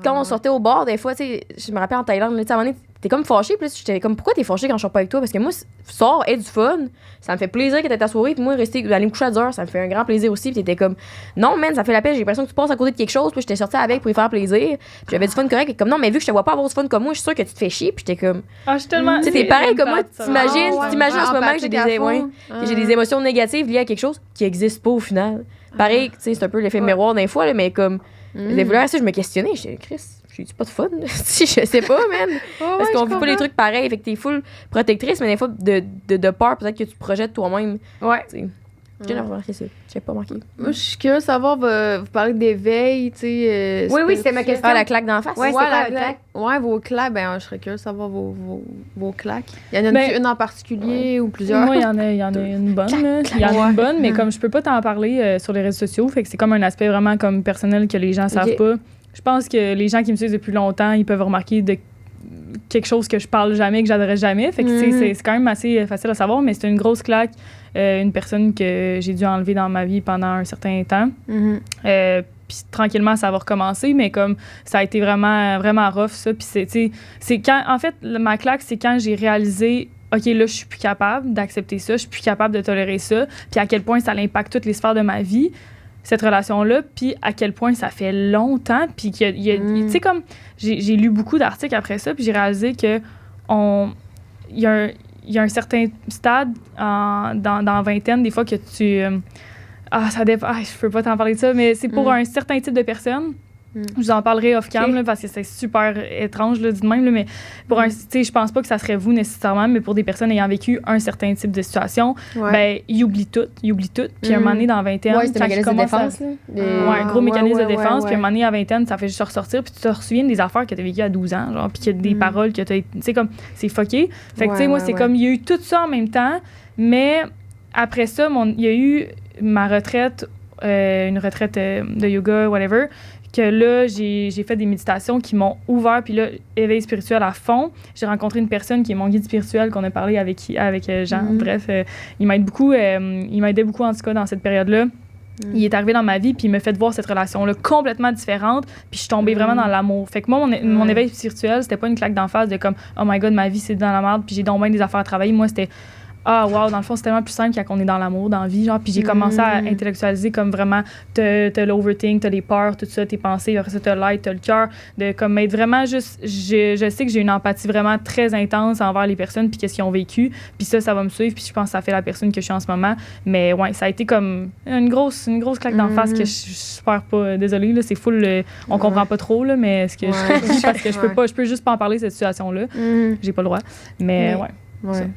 Quand on sortait au bar, des fois, tu sais, je me rappelle en Thaïlande, là, à un moment donné, t'es comme fâché, puis j'étais comme, pourquoi t'es fâché quand je sors pas avec toi? Parce que moi, sors, aie du fun, ça me fait plaisir que t'aies ta soirée, puis moi, aller me coucher à 10 heures, ça me fait un grand plaisir aussi, puis t'étais comme, non, man, ça fait la peine, j'ai l'impression que tu passes à côté de quelque chose, puis j'étais sortie avec pour y faire plaisir, puis j'avais du fun correct, et comme, non, mais vu que je te vois pas avoir du fun comme moi, je suis sûre que tu te fais chier, puis j'étais comme, je suis tellement. Tu sais, t'es pareil comme moi, t'imagines en ce moment que j'ai des émotions négatives liées à quelque chose qui existe pas au final. Pareil, tu sais, c'est un peu l'effet miroir d'un fois, mais comme, des fois, je me questionnais, j'étais, Chris, j'ai pas de fun. Si je sais pas, man. Parce qu'on vit pas les trucs pareils. Fait que t'es full protectrice, mais des fois, de peur, peut-être que tu projettes toi-même. Ouais. J'ai remarqué ça. J'ai pas remarqué. Moi, je suis curieuse de savoir, vous parlez d'éveil, tu sais. Oui, c'était ma question. Ah, la claque d'en face. Ouais, la claque. Ouais, vos claques. Ben, je serais curieuse de savoir vos claques. Il y en a une en particulier ou plusieurs? Moi, il y en a une bonne. Il y en a une bonne, mais comme je peux pas t'en parler sur les réseaux sociaux, fait que c'est comme un aspect vraiment comme personnel que les gens savent pas. Je pense que les gens qui me suivent depuis longtemps, ils peuvent remarquer de quelque chose que je parle jamais, que j'adresse jamais. Fait que c'est quand même assez facile à savoir, mais c'est une grosse claque. Une personne que j'ai dû enlever dans ma vie pendant un certain temps. Puis tranquillement, ça va recommencer, mais comme ça a été vraiment, vraiment rough, ça. Puis c'est quand... En fait, ma claque, c'est quand j'ai réalisé... OK, là, je suis plus capable d'accepter ça, je suis plus capable de tolérer ça, puis à quel point ça impacte toutes les sphères de ma vie, cette relation-là, puis à quel point ça fait longtemps, puis tu sais, comme, j'ai lu beaucoup d'articles après ça, puis j'ai réalisé que il y a un certain stade dans vingtaine, des fois, que tu... ça dépend... je peux pas t'en parler de ça, mais c'est pour un certain type de personnes. Je vous en parlerai off-cam, là, parce que c'est super étrange, là, dit de même, là, mais pour je pense pas que ça serait vous nécessairement, mais pour des personnes ayant vécu un certain type de situation, ben, ils oublient tout. Puis un moment donné, dans la vingtaine, c'est un mécanisme de défense, un gros mécanisme de défense, puis un moment donné, à la vingtaine, ça fait juste ressortir, puis tu te souviens des affaires que tu as vécues à 12 ans, genre, puis qu'il y a des paroles que tu as... Tu sais, comme, c'est fucké. Fait que, tu sais, moi, c'est comme, il y a eu tout ça en même temps, mais après ça, il y a eu ma retraite, une retraite de yoga, whatever, que là, j'ai fait des méditations qui m'ont ouvert, puis là, éveil spirituel à fond. J'ai rencontré une personne qui est mon guide spirituel, qu'on a parlé avec Jean. Bref, il m'aide beaucoup, il m'aidait beaucoup, en tout cas, dans cette période-là. Il est arrivé dans ma vie, puis il m'a fait voir cette relation-là complètement différente, puis je suis tombée vraiment dans l'amour. Fait que moi, mon éveil spirituel, c'était pas une claque d'en face de comme « Oh my God, ma vie, c'est dans la merde, puis j'ai donc bien des affaires à travailler. » Moi, c'était ah, wow, dans le fond, c'est tellement plus simple quand on est dans l'amour, dans la vie, genre. Puis j'ai commencé à intellectualiser comme vraiment, t'as l'overthink, t'as les peurs, tout ça, tes pensées, après ça, t'as l'aide, t'as le cœur, de comme être vraiment juste. Je sais que j'ai une empathie vraiment très intense envers les personnes, puis qu'est-ce qu'ils ont vécu. Puis ça va me suivre, puis je pense que ça fait la personne que je suis en ce moment. Mais ouais, ça a été comme une grosse claque d'en face que je super pas. Désolée, là, c'est full. On comprend pas trop, là, mais ce que je dis, parce que je peux juste pas en parler, cette situation-là. J'ai pas le droit. Mais ouais.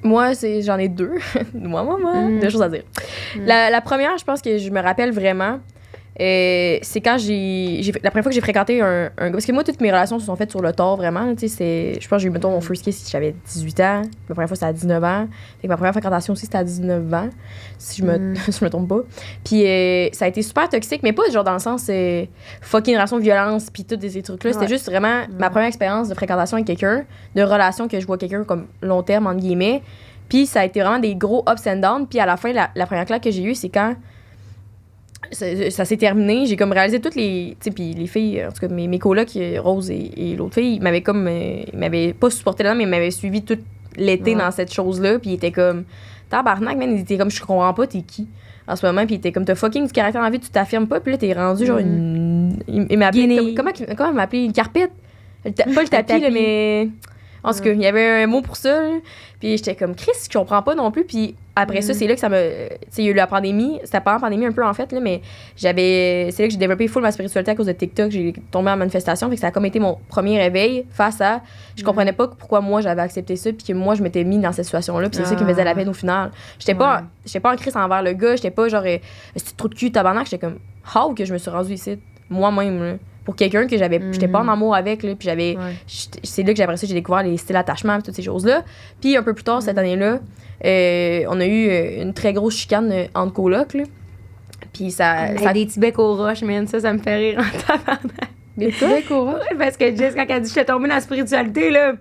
Moi, j'en ai deux. Deux choses à dire. La première, je pense que je me rappelle vraiment, c'est quand la première fois que j'ai fréquenté un gars. Parce que moi, toutes mes relations se sont faites sur le tard, vraiment. Je pense que j'ai eu, mettons, mon first kiss si j'avais 18 ans. Ma première fois, c'était à 19 ans. Fait que ma première fréquentation aussi, c'était à 19 ans, si je me trompe pas. Puis ça a été super toxique, mais pas genre dans le sens fucking relation de violence, puis tous ces trucs-là. C'était juste vraiment ma première expérience de fréquentation avec quelqu'un, de relation que je vois quelqu'un comme long terme, entre guillemets. Puis ça a été vraiment des gros ups and downs. Puis à la fin, la première claque que j'ai eue, c'est quand ça s'est terminé. J'ai comme réalisé toutes les... Tu sais, puis les filles, en tout cas, mes colocs, Rose et l'autre fille, ils m'avaient pas supporté là, mais ils m'avaient suivi toute l'été dans cette chose-là. Puis il était comme, tabarnak, man. Il était comme, je comprends pas, t'es qui en ce moment. Puis il était comme, t'as fucking du caractère dans la vie, tu t'affirmes pas. Puis là, t'es rendu genre il m'a appelé, comment il m'a appelé? Une carpette? Pas le tapis, là, mais. En tout cas, il y avait un mot pour ça. Là. Puis j'étais comme, Chris, je comprends pas non plus. Puis après ça, c'est là que ça me. Tu sais, il y a eu la pandémie. C'était pas la pandémie un peu, en fait, là, mais c'est là que j'ai développé full ma spiritualité à cause de TikTok. J'ai tombé en manifestation. Fait que ça a comme été mon premier réveil face à. Je comprenais pas pourquoi moi j'avais accepté ça. Puis que moi, je m'étais mis dans cette situation-là. Puis c'est ça qui me faisait la peine au final. J'étais pas en crise envers le gars. J'étais pas genre, c'est trop de cul, tabarnak. J'étais comme, how que je me suis rendue ici, moi-même, là. Pour quelqu'un que j'étais pas en amour avec, là, puis c'est là que après ça j'ai découvert les styles d'attachement, toutes ces choses-là. Puis un peu plus tard cette année-là, on a eu une très grosse chicane entre colocs, là. Puis ça des petits becs aux roches, man, ça me fait rire en tabarnak. Des petits becs aux roches? Parce que Jess, quand elle dit je suis tombée dans la spiritualité, là,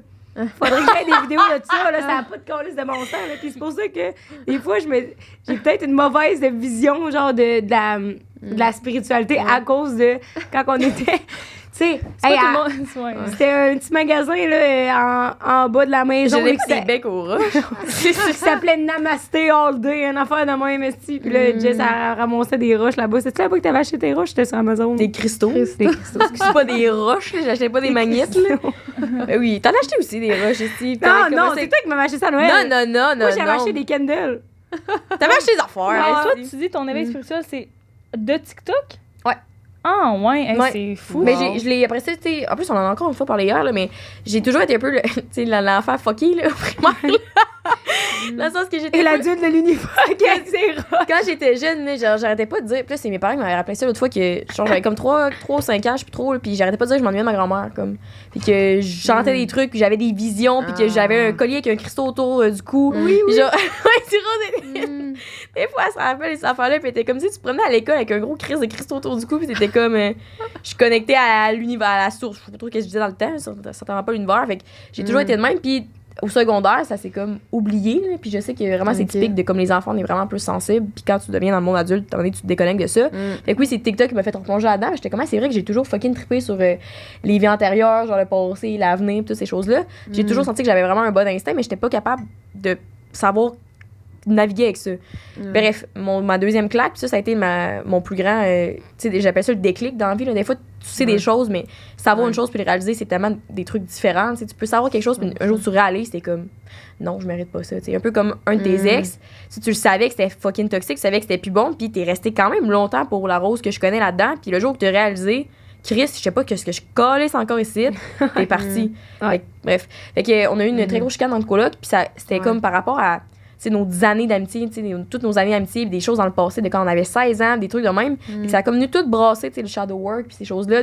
faudrait que j'aie des vidéos de ça, là, ça n'a pas de calice de mon sang, là. Puis c'est pour ça que des fois j'ai peut-être une mauvaise vision genre de la spiritualité à cause de quand on était tu sais c'était un petit magasin là en bas de la maison des becs aux roches qui s'appelait Namasté All Day, une affaire de moi MST. Puis là Jess a ramassé des roches là-bas. C'est-tu là-bas que t'avais acheté tes roches? C'était sur Amazon. Des cristaux. C'est pas des roches, là. J'achetais pas des magnettes, là. Ben oui, t'en as acheté aussi des roches ici. Non, c'est toi qui m'avais acheté ça à Noël. Non. Moi j'avais acheté des candles. T'avais acheté des affaires. Toi, tu dis ton éveil spirituel, c'est de TikTok? Ouais. Ah, ouais, c'est fou. Mais je l'ai, après ça, tu sais, en plus, on en a encore une fois parlé hier, là, mais j'ai toujours été un peu, tu sais, l'enfant fucky, là, au primaire. Dans le sens que j'étais. Et l'adulte de l'uniforme, quand j'étais jeune, là, genre, j'arrêtais pas de dire. Puis là, c'est mes parents qui m'avaient rappelé ça l'autre fois que, genre, j'avais comme 3 ou 5 ans, je sais plus trop, puis j'arrêtais pas de dire que je m'ennuyais de ma grand-mère, comme. Puis que je chantais des trucs, puis j'avais des visions, puis que j'avais un collier avec un cristaux autour du cou. Oui. Genre, ouais, tu vois, des fois, elle se rappelle ces affaires-là, puis t'es comme si tu prenais à l'école avec un gros crise de cristaux autour du cou, puis t'étais comme. Je suis connectée à l'univers, à la source. Je sais pas trop ce que je disais dans le temps, certainement pas l'univers. Fait que j'ai toujours été de même, puis au secondaire, ça s'est comme oublié, là, puis je sais que vraiment c'est typique de comme les enfants, on est vraiment plus sensibles, puis quand tu deviens dans le monde adulte, tu te déconnectes de ça. Fait que oui, c'est TikTok qui m'a fait replonger là-dedans. J'étais comme, c'est vrai que j'ai toujours fucking trippé sur les vies antérieures, genre le passé, l'avenir, toutes ces choses-là. J'ai toujours senti que j'avais vraiment un bon instinct, mais j'étais pas capable de savoir naviguer avec ça. Bref, ma deuxième claque, puis ça a été mon plus grand, tu sais, j'appelle ça le déclic dans la vie, là. Des fois, tu sais des choses, mais savoir une chose puis le réaliser, c'est tellement des trucs différents. Tu sais, tu peux savoir quelque chose, puis un jour tu réalises, c'est comme, non, je mérite pas ça. C'est un peu comme un de tes ex, si tu le savais que c'était fucking toxique, tu savais que c'était plus bon, puis t'es resté quand même longtemps pour la rose que je connais là-dedans, puis le jour que tu as réalisé, Chris, je sais pas ce que je calisse encore ici, t'es parti. Bref. Fait que, on a eu une très grosse chicane dans le coloc, puis c'était comme par rapport à nos années d'amitié, toutes nos années d'amitié, des choses dans le passé, de quand on avait 16 ans, des trucs de même. Puis ça a comme nous tout brassé, le shadow work, puis ces choses-là.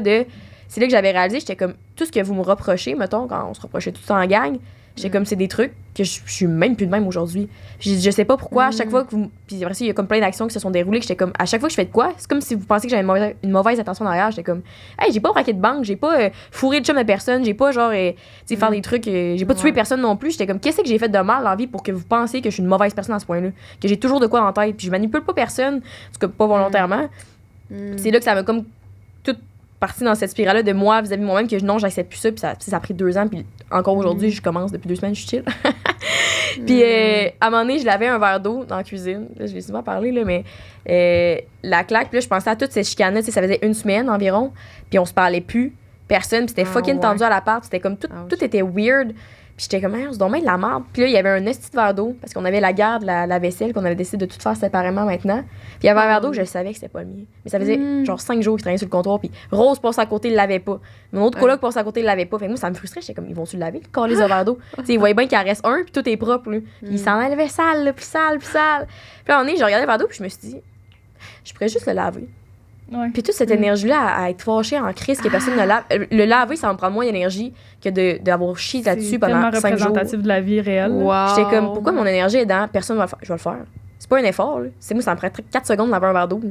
C'est là que j'avais réalisé, j'étais comme, tout ce que vous me reprochez, mettons, quand on se reprochait tout ça en gang, j'étais comme, c'est des trucs que je suis même plus de même aujourd'hui. Je sais pas pourquoi, à chaque fois que vous. Puis après ça, il y a comme plein d'actions qui se sont déroulées, que j'étais comme, à chaque fois que je fais de quoi, c'est comme si vous pensiez que j'avais une mauvaise intention derrière. J'étais comme, hey, j'ai pas braqué de banque, j'ai pas fourré de chum de personne, j'ai pas genre, tu sais, faire des trucs, j'ai pas tué personne non plus. J'étais comme, qu'est-ce que j'ai fait de mal dans la vie pour que vous pensiez que je suis une mauvaise personne à ce point-là? Que j'ai toujours de quoi en tête, puis je manipule pas personne, en tout cas pas volontairement. C'est là que ça m'a comme tout parti dans cette spirale-là de moi vis-à-vis de moi-même, que non, j'accepte plus ça, puis ça a pris 2 ans, puis encore aujourd'hui, je commence, depuis 2 semaines, je suis chill. Puis à un moment donné, je lavais un verre d'eau dans la cuisine. Là, je l'ai souvent parlé, là, mais la claque, puis là, je pensais à toutes ces chicanes-là, ça faisait 1 semaine environ, puis on se parlait plus, personne, puis c'était fucking tendu à l'appart, c'était comme tout était weird. Puis j'étais comme, on se donne bien de la merde. Puis là, il y avait un esti de verre d'eau, parce qu'on avait la garde, la vaisselle, qu'on avait décidé de tout faire séparément maintenant. Puis il y avait un verre d'eau, je savais que c'était pas le mien. Mais ça faisait genre 5 jours qu'il traînait sur le comptoir, puis Rose passe à côté, il l'avait pas. Mon autre coloc passe à côté, il l'avait pas. Fait que moi, ça me frustrait, j'étais comme, ils vont-tu le laver, le calice de verre d'eau? Tu sais, ils voyaient bien qu'il en reste un, puis tout est propre, là. Puis il s'en enlevait sale, là, puis sale, puis sale. Puis là, à un moment donné, j'ai regardé le verre d'eau, puis je me suis dit, je pourrais juste le laver. Ouais. Puis toute cette énergie-là à être fâchée en crise que personne ne lave. Le laver, ça va me prendre moins d'énergie que d'avoir chié là-dessus pendant 5 jours. C'est tellement représentatif de la vie réelle. Wow. J'étais comme, pourquoi mon énergie est dans personne va le faire? Je vais le faire. C'est pas un effort, là. C'est moi, ça me prend 4 secondes de laver un verre d'eau.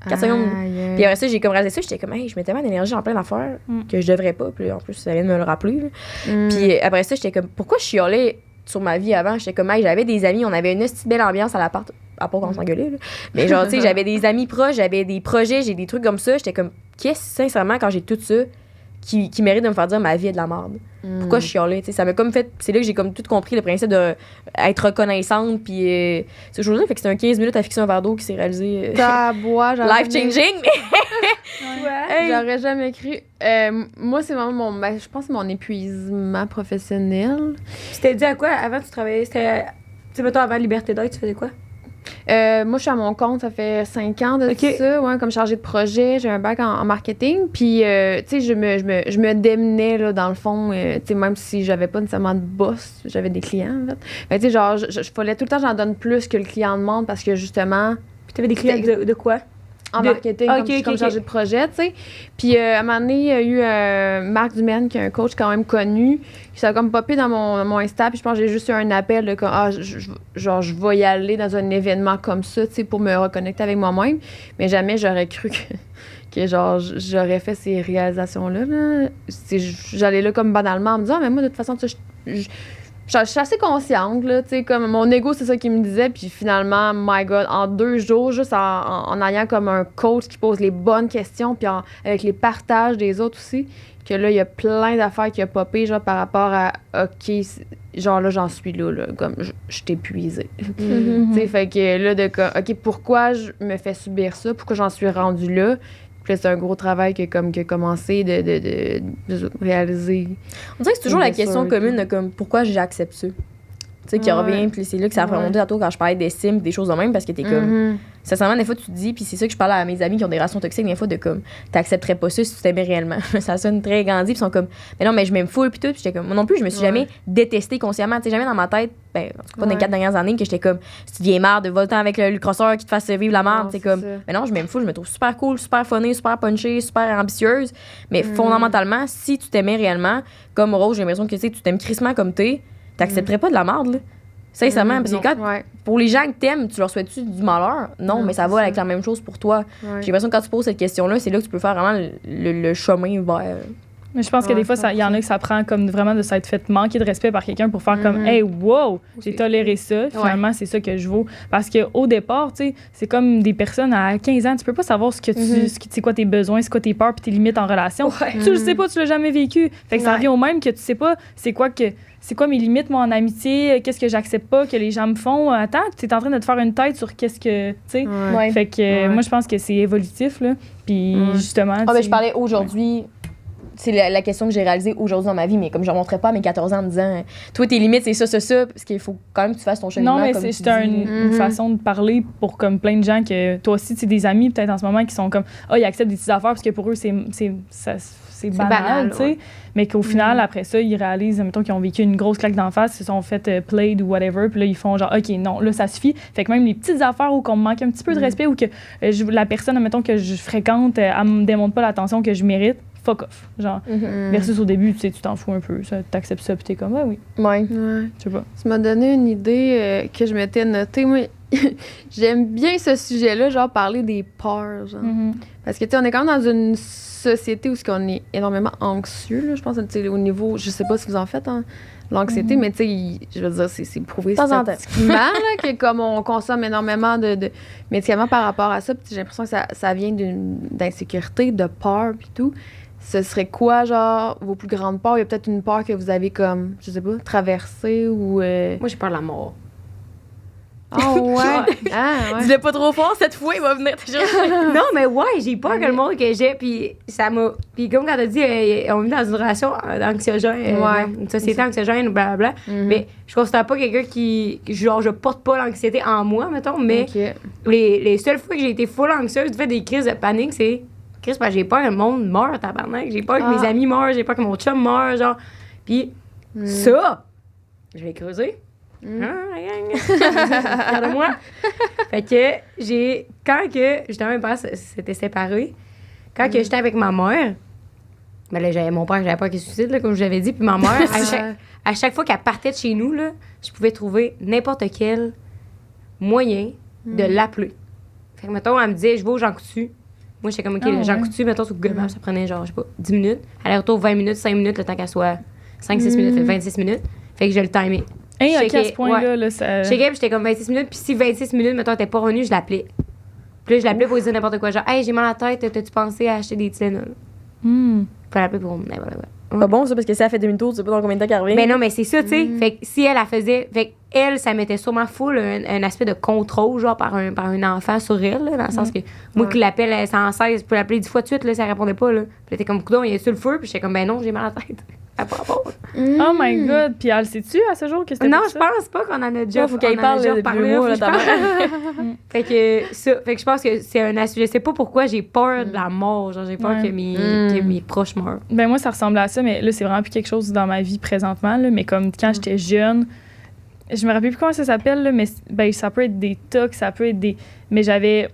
4 secondes. Puis après ça, j'ai comme réalisé ça. J'étais comme, hey, je mets tellement d'énergie en plein d'affaires que je devrais pas. Puis en plus, ça vient de me le rappeler. Puis après ça, j'étais comme, pourquoi je chialais sur ma vie avant? J'étais comme, hey, j'avais des amis, on avait une petite belle ambiance à l'appart. À part qu'on s'engueulait, là. Mais genre, tu sais, j'avais des amis proches, j'avais des projets, j'ai des trucs comme ça. J'étais comme, sincèrement, quand j'ai tout ça, qui mérite de me faire dire ma vie est de la merde. Pourquoi je chialais, tu sais, ça m'a comme fait, c'est là que j'ai comme tout compris le principe de être reconnaissante, puis c'est aujourd'hui, fait que c'était un 15 minutes à fixer un verre d'eau qui s'est réalisé life changing. J'aurais jamais cru. Moi, c'est vraiment je pense que mon épuisement professionnel. Tu t'es dit à quoi avant tu travaillais? C'était, tu sais, mettons, avant Liberté d'être, tu faisais quoi? Moi, je suis à mon compte, ça fait 5 ans de tout ça, ouais, comme chargée de projet. J'ai un bac en marketing. Puis, tu sais, je me démenais, là, dans le fond, tu sais, même si j'avais pas nécessairement de boss, j'avais des clients, en fait. Mais, tu sais, genre, je fallait tout le temps, j'en donne plus que le client demande parce que, justement... Puis, t'avais des clients de quoi? En marketing, comme chargée de projet, tu sais. Puis, à un moment donné, il y a eu Marc Dumaine, qui est un coach quand même connu, qui s'est comme popé dans mon Insta, puis je pense que j'ai juste eu un appel de comme, je vais y aller dans un événement comme ça, tu sais, pour me reconnecter avec moi-même. Mais jamais j'aurais cru que genre, j'aurais fait ces réalisations-là, là. J'allais là comme banalement en me disant, mais moi, de toute façon, tu sais, je suis assez consciente, là, tu sais, comme mon ego, c'est ça qui me disait, puis finalement, my God, en 2 jours, juste en ayant comme un coach qui pose les bonnes questions, puis avec les partages des autres aussi, que là, il y a plein d'affaires qui ont popé, genre, par rapport à, OK, genre, là, j'en suis là, comme, je t'ai épuisée. Tu sais, fait que là, OK, pourquoi je me fais subir ça? Pourquoi j'en suis rendue là? Puis là, c'est un gros travail qui a commencé de réaliser. On dirait que c'est toujours la question commune de comme pourquoi j'accepte ça. Tu sais, qui revient, puis c'est là que ça a remonté à toi quand je parlais d'estime, des choses de même, parce que t'es comme. Sincèrement, des fois, tu te dis, puis c'est ça que je parle à mes amis qui ont des relations toxiques, des fois, de comme, t'accepterais pas ça si tu t'aimais réellement. Ça sonne très grandi, puis ils sont comme, mais non, mais je m'aime full, puis tout. Puis j'étais comme, moi non plus, je me suis jamais détestée consciemment. Tu sais, jamais dans ma tête, ben, en tout cas, pas dans les 4 dernières années, que j'étais comme, si tu viens marre de voler avec le crosseur qui te fasse vivre la merde, c'est comme, mais non, je m'aime full, je me trouve super cool, super funny, super punchée, super ambitieuse. Mais fondamentalement, si tu t'aimais réellement, comme Rose, j'ai l'impression que tu t'aimes crissement comme t'accepterais pas de la merde, là. Sincèrement, parce que pour les gens que t'aimes, tu leur souhaites-tu du malheur? Non, mais ça va avec la même chose pour toi. J'ai l'impression que quand tu poses cette question-là, c'est là que tu peux faire vraiment le chemin vers... Mais je pense que des fois, il y en a que ça prend comme vraiment de s'être fait manquer de respect par quelqu'un pour faire comme « Hey, wow! J'ai toléré ça. Finalement, c'est ça que je vaux. » Parce qu'au départ, tu sais, c'est comme des personnes à 15 ans, tu peux pas savoir ce que c'est quoi tes besoins, c'est quoi tes peurs puis tes limites en relation. Tu le sais pas, tu l'as jamais vécu. Fait que ça revient au même que tu sais pas c'est quoi mes limites, moi, en amitié, qu'est-ce que j'accepte pas, que les gens me font. Attends, tu es en train de te faire une tête sur qu'est-ce que, tu sais. Fait que moi, je pense que c'est évolutif, là. Puis justement... je parlais aujourd'hui... C'est la question que j'ai réalisée aujourd'hui dans ma vie, mais comme je ne remonterais pas à mes 14 ans en me disant « Toi, tes limites, c'est ça, parce qu'il faut quand même que tu fasses ton cheminement. » Non, mais c'est juste une façon de parler pour comme plein de gens que toi aussi, tu sais, des amis peut-être en ce moment qui sont comme « Ah, ils acceptent des petites affaires parce que pour eux, c'est banal, tu sais. » Mais qu'au final, après ça, ils réalisent, mettons, qu'ils ont vécu une grosse claque d'en face, ils se sont fait played ou whatever, puis là, ils font genre, OK, non, là, ça suffit. Fait que même les petites affaires où qu'on me manque un petit peu de respect ou que la personne, mettons, que je fréquente, elle me démontre pas l'attention que je mérite, fuck off. Genre, versus au début, tu sais, tu t'en fous un peu, t'acceptes ça, puis t'es comme, oui. Ouais. Je sais pas. Tu m'as donné une idée que je m'étais notée. Moi, j'aime bien ce sujet-là, genre, parler des peurs, genre. Parce que, tu sais, on est quand même dans une société où on est énormément anxieux, là, je pense, au niveau, je sais pas si vous en faites, hein, l'anxiété, mais tu sais, je veux dire, c'est prouvé statistiquement là, que comme on consomme énormément de médicaments par rapport à ça, puis j'ai l'impression que ça vient d'insécurité, de peur, puis tout. Ce serait quoi, genre, vos plus grandes peurs? Il y a peut-être une peur que vous avez comme, je sais pas, traversée ou... Moi, j'ai peur de la mort. Ah ouais? Dis-le pas trop fort, cette fois, il va venir te chercher. Non, mais j'ai peur que le monde que j'ai, puis ça m'a... Puis comme quand t'as dit, on est dans une relation anxiogène, une société anxiogène, blablabla, mais je considère pas quelqu'un qui... Genre, je porte pas l'anxiété en moi, mettons, mais les seules fois que j'ai été full anxieuse, du fait des crises de panique, c'est... Chris, parce que j'ai peur que le monde meure, tabarnak. J'ai peur que mes amis meurent, j'ai peur que mon chum meure, genre. Puis ça, je vais creuser. Regarde-moi. Fait que quand justement, mes parents s'étaient séparés, quand que j'étais avec ma mère, ben là, j'avais mon père, j'avais peur qu'il se suicide, là, comme je l'avais dit, puis ma mère, à chaque fois qu'elle partait de chez nous, là, je pouvais trouver n'importe quel moyen de l'appeler. Fait que, mettons, elle me disait, je vais au Jean Coutu. Moi, j'étais comme, OK, le Jean Coutu, mettons, sur Google Maps, ça prenait genre, je sais pas, 10 minutes. Aller-retour, 20 minutes, 5 minutes, le temps qu'elle soit 5-6 minutes, 26 minutes. Fait que je le timais. Hey, OK, à ce point-là, là, ça... Checkais, puis j'étais comme 26 minutes, puis si 26 minutes, mettons, elle était pas revenue, je l'appelais. Puis là, je l'appelais pour lui dire n'importe quoi. Genre, hey, j'ai mal à la tête, t'as-tu pensé à acheter des Tylenol? Faut l'appeler pour n'importe quoi. Pas bon, ça, parce que si elle fait demi-tour, tu sais pas dans combien de temps qu'elle revient. Ben non, mais c'est ça, tu sais. Fait que si elle faisait. Fait elle, ça mettait sûrement full un aspect de contrôle, genre par un enfant sur elle, là, dans le sens que moi qui l'appelle sans cesse, je peux l'appeler 10 fois de suite, là, ça répondait pas, là. Puis elle était comme, coudonc, il est sur le feu, puis j'étais comme, ben non, j'ai mal à la tête. Oh my god, puis elle sait-tu à ce jour que c'était Non, pour je ça? pense pas qu'on en a déjà. Faut qu'elle parle depuis 2 mois, là, Fait que je pense que c'est un aspect. Je sais pas pourquoi j'ai peur de la mort, genre j'ai peur que mes proches meurent. Ben moi, ça ressemble à ça, mais là, c'est vraiment plus quelque chose dans ma vie présentement, là, mais comme quand j'étais jeune, je me rappelle plus comment ça s'appelle, là, mais ben, ça peut être des tocs, ça peut être des... Mais j'avais...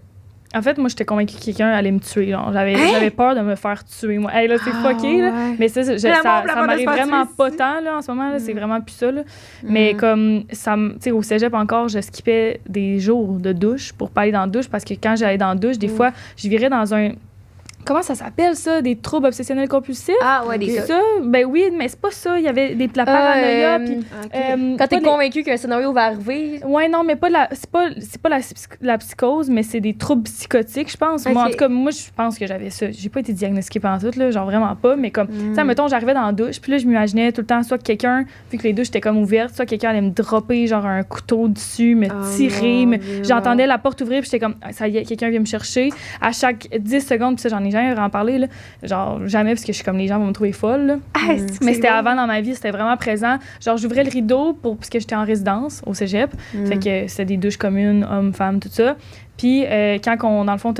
En fait, moi, j'étais convaincue que quelqu'un allait me tuer. Genre. J'avais peur de me faire tuer, moi. Hey, là, c'est fucké, là. Mais ça m'arrive vraiment pas tant, là, en ce moment. Là, c'est vraiment plus ça, là. Mais comme, tu sais, au cégep encore, je skippais des jours de douche pour pas aller dans la douche parce que quand j'allais dans la douche, des fois, je virais dans un... Comment ça s'appelle, ça? Des troubles obsessionnels compulsifs? Ah, ouais, des ça. Ben oui, mais c'est pas ça. Il y avait la paranoïa. Puis, quand t'es convaincu qu'un scénario va arriver. Ouais, non, mais pas c'est pas la psychose, mais c'est des troubles psychotiques, je pense. Moi, en tout cas, moi, je pense que j'avais ça. J'ai pas été diagnostiquée pendant tout, là, genre vraiment pas. Mais comme, tu sais, mettons, j'arrivais dans la douche, puis là, je m'imaginais tout le temps soit que quelqu'un, vu que les douches étaient comme ouvertes, soit quelqu'un allait me dropper, genre un couteau dessus, me tirer. J'entendais la porte ouvrir, puis j'étais comme, ça y est, quelqu'un vient me chercher. À chaque 10 secondes, puis ça, j'en ai jamais en parler, là. Genre, jamais, parce que je suis comme les gens vont me trouver folle, là. Mais c'était avant dans ma vie, c'était vraiment présent. Genre, j'ouvrais le rideau parce que j'étais en résidence au cégep. Fait que c'était des douches communes, hommes, femmes, tout ça. Puis, quand dans le fond,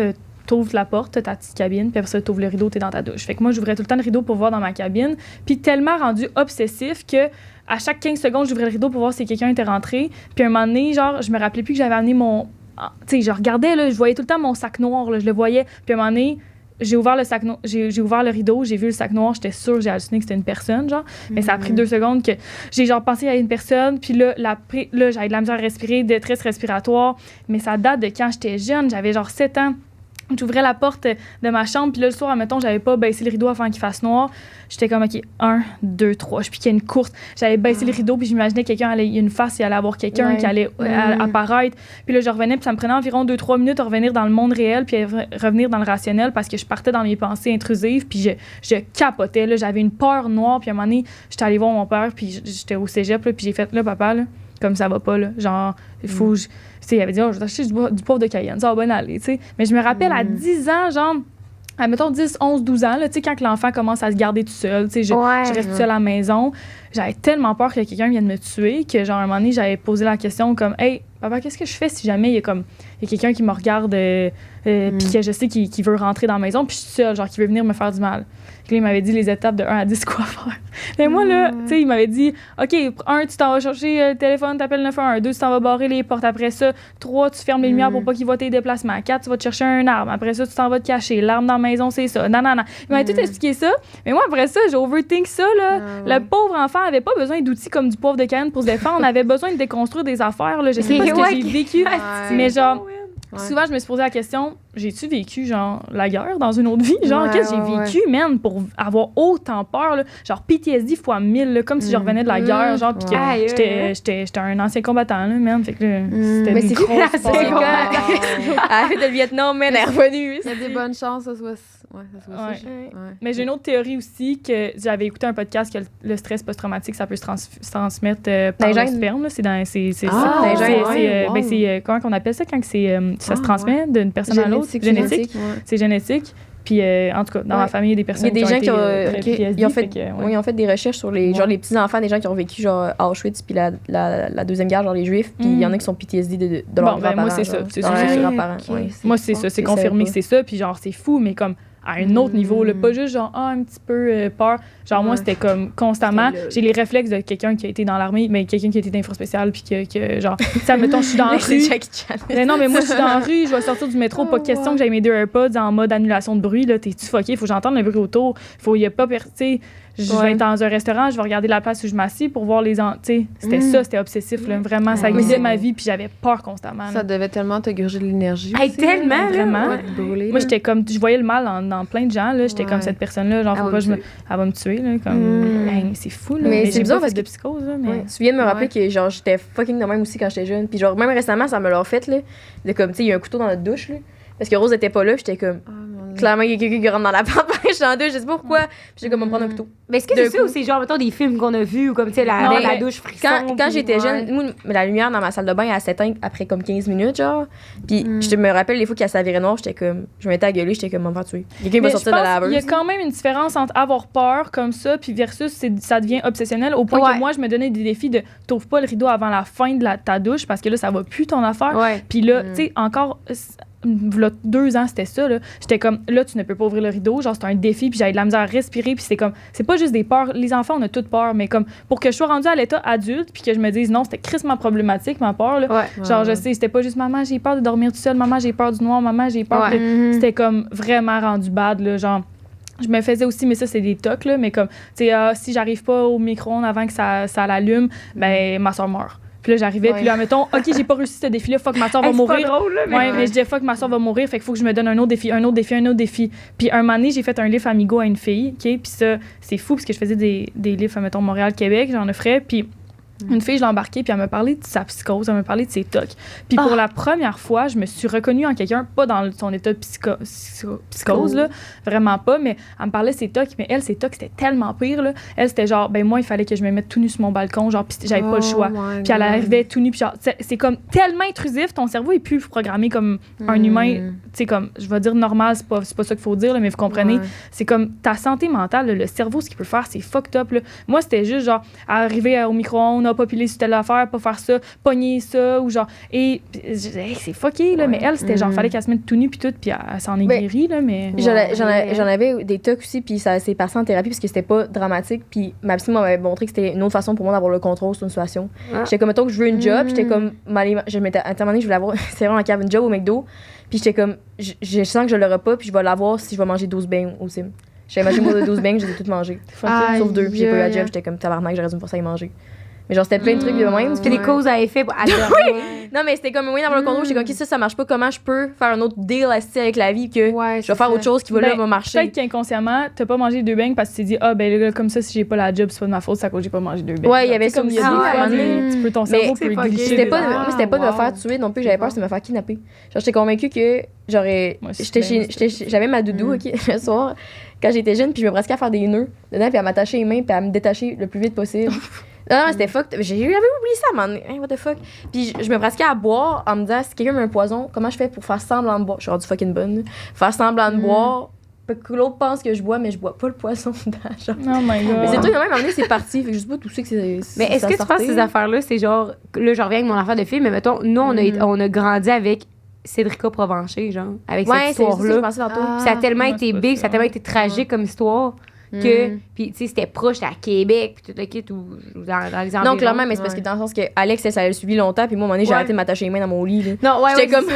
t'ouvres la porte, t'as ta petite cabine, puis après ça, t'ouvres le rideau, t'es dans ta douche. Fait que moi, j'ouvrais tout le temps le rideau pour voir dans ma cabine. Puis, tellement rendu obsessif que à chaque 15 secondes, j'ouvrais le rideau pour voir si quelqu'un était rentré. Puis, un moment donné, genre, je me rappelais plus que j'avais amené mon... Tu sais, je regardais, là, je voyais tout le temps mon sac noir, là, je le voyais. Puis, à un moment donné, j'ai ouvert le rideau, j'ai vu le sac noir, j'étais sûre, j'ai halluciné que c'était une personne, genre. Mais ça a pris 2 secondes que j'ai genre pensé à une personne, puis là, j'avais de la misère à respirer, détresse respiratoire. Mais ça date de quand j'étais jeune, j'avais genre 7 ans. J'ouvrais la porte de ma chambre, puis là, le soir, admettons, j'avais pas baissé le rideau avant qu'il fasse noir. J'étais comme, OK, 1, 2, 3. Je piquais une course. J'avais baissé le rideau, puis j'imaginais quelqu'un il y a une face, il allait avoir quelqu'un qui allait apparaître. Puis là, je revenais, puis ça me prenait environ 2-3 minutes à revenir dans le monde réel, puis revenir dans le rationnel, parce que je partais dans mes pensées intrusives, puis je capotais. Là, j'avais une peur noire, puis à un moment donné, j'étais allée voir mon père, puis j'étais au cégep, là, puis j'ai fait, là, papa, là, comme ça va pas, là. Genre, il faut... Il avait dit, oh, je vais t'acheter du poivre de Cayenne, ça va bien aller, tu sais. Mais je me rappelle à 10 ans, genre, mettons 10, 11, 12 ans, tu sais, quand l'enfant commence à se garder tout seul, tu sais, je reste seule à la maison, j'avais tellement peur que quelqu'un vienne me tuer que, genre, à un moment donné, j'avais posé la question comme, hey, papa, qu'est-ce que je fais si jamais il y a quelqu'un qui me regarde, puis que je sais qu'il veut rentrer dans la maison, puis je suis seule, genre, qui veut venir me faire du mal. Puis là, il m'avait dit les étapes de 1 à 10 quoi faire. Mais moi, là, tu sais, il m'avait dit, OK, 1, tu t'en vas chercher le téléphone, t'appelles 911. 2, tu t'en vas barrer les portes. Après ça, 3, tu fermes les lumières pour pas qu'il voit tes déplacements. 4, tu vas te chercher un arme. Après ça, tu t'en vas te cacher. L'arme dans la maison, c'est ça. Non. Il m'avait tout expliqué ça. Mais moi, après ça, j'ai overthink ça, là. Le pauvre enfant avait pas besoin d'outils comme du poivre de Cayenne pour se défendre. On avait besoin de déconstruire des affaires, là. Je sais pas ce que j'ai vécu. Mais genre... Souvent, je me suis posé la question, j'ai-tu vécu, genre, la guerre dans une autre vie? Genre, qu'est-ce que j'ai vécu, man, pour avoir autant peur, là? Genre, PTSD fois 1000, là, comme si je revenais de la guerre, genre, pis que j'étais un ancien combattant, là, man. Fait que c'était mais des grosses peurs. Elle fait le Vietnam, man, elle est revenue. Il y a des bonnes chances, ça soit ça. Mais j'ai une autre théorie aussi, que j'avais écouté un podcast que le stress post-traumatique, ça peut se transmettre par le sperme, là. Comment qu'on appelle ça quand ça se transmet d'une personne à l'autre? Génétique. C'est génétique. Puis, en tout cas, dans ma famille, il y a des personnes qui ont été ils ont fait des recherches sur les petits-enfants des gens qui ont vécu genre Auschwitz puis la Deuxième Guerre, genre les Juifs, puis il y en a qui sont PTSD de leurs grands-parents. Moi, c'est ça. Moi, c'est ça. C'est Je confirmé que c'est ça. Puis, genre, c'est fou, mais comme à un autre niveau, là, pas juste genre un petit peu peur. Genre, moi, c'était comme constamment, j'ai les réflexes de quelqu'un qui a été dans l'armée, mais quelqu'un qui a été d'info spécial, puis que genre, ça, mettons, je suis dans la rue. Mais non, mais moi, je suis dans la rue, je vais sortir du métro, pas question que j'aille mes 2 AirPods en mode annulation de bruit, là, t'es-tu fucké, faut que j'entende le bruit autour, il y a pas, tu sais, je vais être dans un restaurant, je vais regarder la place où je m'assis pour voir les... Tu sais, c'était ça, c'était obsessif, là, vraiment, ça guidait ma vie, puis j'avais peur constamment. Ça devait tellement te gruger de l'énergie. Tellement, vraiment. Moi, j'étais comme, je voyais le mal dans plein de gens, là, j'étais comme cette personne-là, genre, faut pas elle va me tuer, là, comme, mais c'est fou, là. Mais c'est bizarre parce de psychose, là, mais... Tu viens de me rappeler que, genre, j'étais fucking de même aussi quand j'étais jeune, puis genre, même récemment, ça me l'a fait, là, de comme, tu sais, il y a un couteau dans notre douche, là, parce que Rose était pas là, j'étais comme... Clairement, il y a quelqu'un qui rentre dans la porte. j'étais en douche, je sais pas pourquoi. Puis j'étais comme, on va prendre un couteau. Mais est-ce que c'est ça ou c'est genre, mettons, des films qu'on a vus ou comme, tu sais, la douche frisson? Quand j'étais jeune, moi, la lumière dans ma salle de bain, elle s'éteint après comme 15 minutes, genre. Puis je me rappelle les fois qu'elle s'avirait noire, j'étais comme, je m'étais à gueuler, j'étais comme, on va tuer. Quelqu'un va sortir de la laveuse. Il y a quand même une différence entre avoir peur comme ça, puis versus ça devient obsessionnel au point que moi, je me donnais des défis de t'ouvres pas le rideau avant la fin de ta douche parce que là, ça va plus ton affaire. Puis là, tu sais, encore. Là, 2 ans, c'était ça. Là. J'étais comme, là, tu ne peux pas ouvrir le rideau. Genre, c'est un défi. Puis j'avais de la misère à respirer. Puis c'est comme, c'est pas juste des peurs. Les enfants, on a toutes peur. Mais comme, pour que je sois rendue à l'état adulte, puis que je me dise, non, c'était crissement problématique, ma peur. Là. Genre, je sais, c'était pas juste, maman, j'ai peur de dormir tout seul. Maman, j'ai peur du noir. Maman, j'ai peur. C'était comme vraiment rendu bad. Là, genre, je me faisais aussi, mais ça, c'est des tocs. Là, mais comme, tu sais, si j'arrive pas au micro-ondes avant que ça l'allume, ben, ma soeur meurt. Puis là, j'arrivais, puis là, mettons, OK, j'ai pas réussi ce défi-là, fuck, ma soeur va mourir. C'est pas drôle, là, mais je disais, fuck, ma soeur va mourir, fait qu'il faut que je me donne un autre défi, un autre défi, un autre défi. Puis un moment donné, j'ai fait un livre amigo à une fille, OK? Puis ça, c'est fou, parce que je faisais des livres, mettons, Montréal-Québec, j'en offrais, puis une fille, je l'ai embarquée, puis elle m'a parlé de sa psychose, elle m'a parlé de ses tocs. Puis pour la première fois, je me suis reconnue en quelqu'un, pas dans son état de psychose, là, vraiment pas, mais elle me parlait de ses tocs, mais elle, ses tocs, c'était tellement pire, là. Elle, c'était genre, ben moi, il fallait que je me mette tout nu sur mon balcon, genre, puis j'avais pas le choix. Puis elle arrivait tout nu, puis genre, c'est comme tellement intrusif, ton cerveau est plus programmé comme un humain, tu sais, comme, je vais dire normal, c'est pas ça qu'il faut dire, là, mais vous comprenez, c'est comme ta santé mentale, là, le cerveau, ce qu'il peut faire, c'est fucked up, là. Moi, c'était juste, genre, arriver au micro-ondes, pas piler sur telle affaire, pas faire ça, pogner ça, ou genre. Et c'est fucké, là, mais elle, c'était genre, fallait qu'elle se mette tout nu, puis tout, puis elle s'en est guérie, là, mais. J'en avais des tocs aussi, puis ça s'est passé en thérapie parce que c'était pas dramatique, puis ma psy m'avait montré que c'était une autre façon pour moi d'avoir le contrôle sur une situation. J'étais comme, mettons que je veux une job, j'étais comme, je m'étais, à un moment donné, je voulais avoir, c'est vraiment une job au McDo, puis j'étais comme, je sens que je l'aurai pas, puis je vais l'avoir si je vais manger 12 beignes au sim. J'avais mangé moi 12 beignes, je les ai toutes mangées. Sauf 2, puis j'ai pas eu la job, j'étais comme tabarnak, j'aurais dû me forcer à y manger. Mais genre, c'était plein de trucs de même. C'était des causes à effet pour Non, mais c'était comme un moyen d'avoir le contrôle. J'étais comme, OK, ça marche pas. Comment je peux faire un autre deal assis avec la vie que je vais faire autre chose qui va marcher? Peut-être qu'inconsciemment, t'as pas mangé 2 beignes parce que tu t'es dit, ah, ben là, comme ça, si j'ai pas la job, c'est pas de ma faute, c'est à cause que j'ai pas mangé 2 beignes. Ouais, il y avait ça comme il y a des fois, ton cerveau peut glisser. C'était pas de me faire tuer non plus, j'avais peur, c'était de me faire kidnapper. Genre, j'étais convaincue que j'avais ma doudou, OK, le soir, quand j'étais jeune, puis je me pratiquais à faire des nœuds dedans, puis à m'attacher les mains, puis à me détacher le plus vite possible. Non, c'était fuck. J'avais oublié ça, man. Hey, what the fuck? Puis je me pratiquais à boire en me disant, si quelqu'un met un poison, comment je fais pour faire semblant de boire? Je suis rendue fucking bonne. Faire semblant de boire, que l'autre pense que je bois, mais je bois pas le poison dedans. Genre. Oh my God. Mais c'est le truc, quand même, à un moment donné, c'est parti. Fait que je sais pas tout ça que c'est. Mais est-ce que tu penses que ces affaires-là, c'est genre. Là, je reviens avec mon affaire de film, mais mettons, nous, on a grandi avec Cédrica Provencher, genre, avec cette histoire-là. Ça a tellement été big, ça a tellement été tragique comme histoire. Que, puis tu sais, c'était proche à Québec, puis tout le kit, ou dans les environs. Non, clairement, mais c'est parce que dans le sens que Alex, ça l'a suivi longtemps, puis moi, à un moment donné, j'ai arrêté de m'attacher les mains dans mon lit. Là. Non, j'étais comme,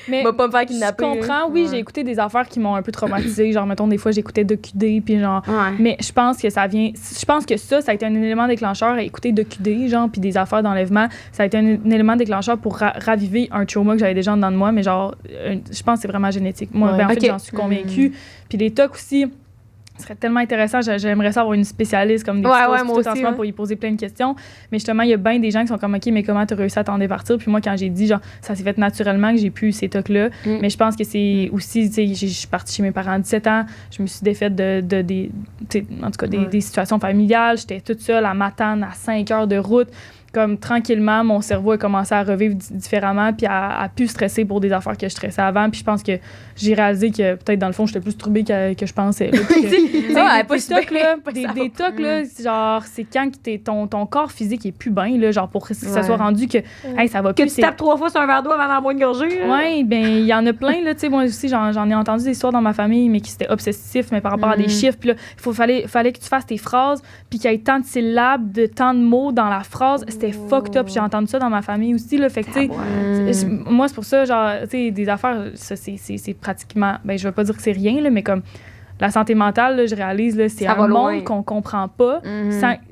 mais va pas me faire kidnapper. Je comprends, oui, j'ai écouté des affaires qui m'ont un peu traumatisée. Genre, mettons, des fois, j'écoutais DocuD, puis genre. Mais je pense que ça vient. Je pense que ça a été un élément déclencheur à écouter DocuD, genre, puis des affaires d'enlèvement. Ça a été un élément déclarateur pour raviver un trauma que j'avais déjà dedans de moi, mais genre, je pense que c'est vraiment génétique. Moi, en fait, j'en suis convaincue. Puis les tocs aussi. Ce serait tellement intéressant. J'aimerais ça avoir une spécialiste comme des psychos pour y poser plein de questions. Mais justement, il y a bien des gens qui sont comme, OK, mais comment tu as réussi à t'en départir? Puis moi, quand j'ai dit, genre, ça s'est fait naturellement que j'ai pu ces tocs-là. Mais je pense que c'est aussi, tu sais, je suis partie chez mes parents à 17 ans. Je me suis défaite des situations familiales. J'étais toute seule à Matane à 5 heures de route. Comme tranquillement, mon cerveau a commencé à revivre différemment puis à plus stresser pour des affaires que je stressais avant. Puis je pense que j'ai réalisé que peut-être dans le fond, j'étais plus troublée que je pensais. Des tocs, là, genre, c'est quand ton corps physique est plus bien, là, genre pour que ça soit rendu que ça va plus. Que tu tapes 3 fois sur un verre d'eau avant d'en boire une gorgée. Oui, ben il y en a plein, là, tu sais, moi aussi, j'en ai entendu des histoires dans ma famille, mais qui c'était obsessif, mais par rapport à des chiffres. Puis là, fallait que tu fasses tes phrases, puis qu'il y ait tant de syllabes, tant de mots dans la phrase. C'était fucked up. J'ai entendu ça dans ma famille aussi, là. Fait que, tu sais, moi, c'est pour ça, genre, tu sais, des affaires, ça, c'est pratiquement, ben, je veux pas dire que c'est rien, là, mais comme la santé mentale, là, je réalise, là, c'est un monde qu'on comprend pas.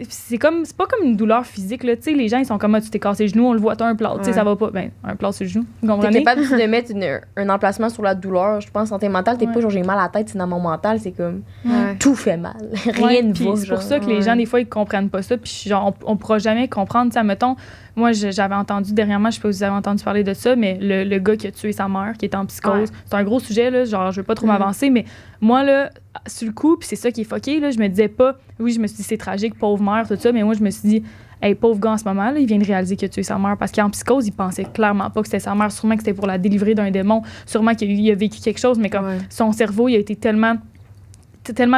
C'est pas comme une douleur physique, là. Tu sais, les gens, ils sont comme, tu t'es cassé le genou, on le voit, t'as un plâtre, tu sais, ça va pas. Ben, un plâtre sur le genou. Vous comprenez? T'es capable de mettre un emplacement sur la douleur. Je pense, santé mentale, t'es pas genre, j'ai mal à la tête, c'est dans mon mental, c'est comme, tout fait mal. Rien ne va. C'est pour ça que les gens, des fois, ils comprennent pas ça. Puis, genre, on pourra jamais comprendre, tu sais, mettons, moi, j'avais entendu dernièrement, je sais pas si vous avez entendu parler de ça, mais le gars qui a tué sa mère, qui est en psychose, c'est un gros sujet, là, genre, je veux pas trop m'avancer, mais moi, là, sur le coup, puis c'est ça qui est fucké, là, je me disais pas, oui, je me suis dit, c'est tragique, pauvre mère, tout ça, mais moi, je me suis dit, hey, pauvre gars, en ce moment, là, il vient de réaliser qu'il a tué sa mère, parce qu'en psychose, il pensait clairement pas que c'était sa mère, sûrement que c'était pour la délivrer d'un démon, sûrement qu'il a vécu quelque chose, mais comme son cerveau, il a été tellement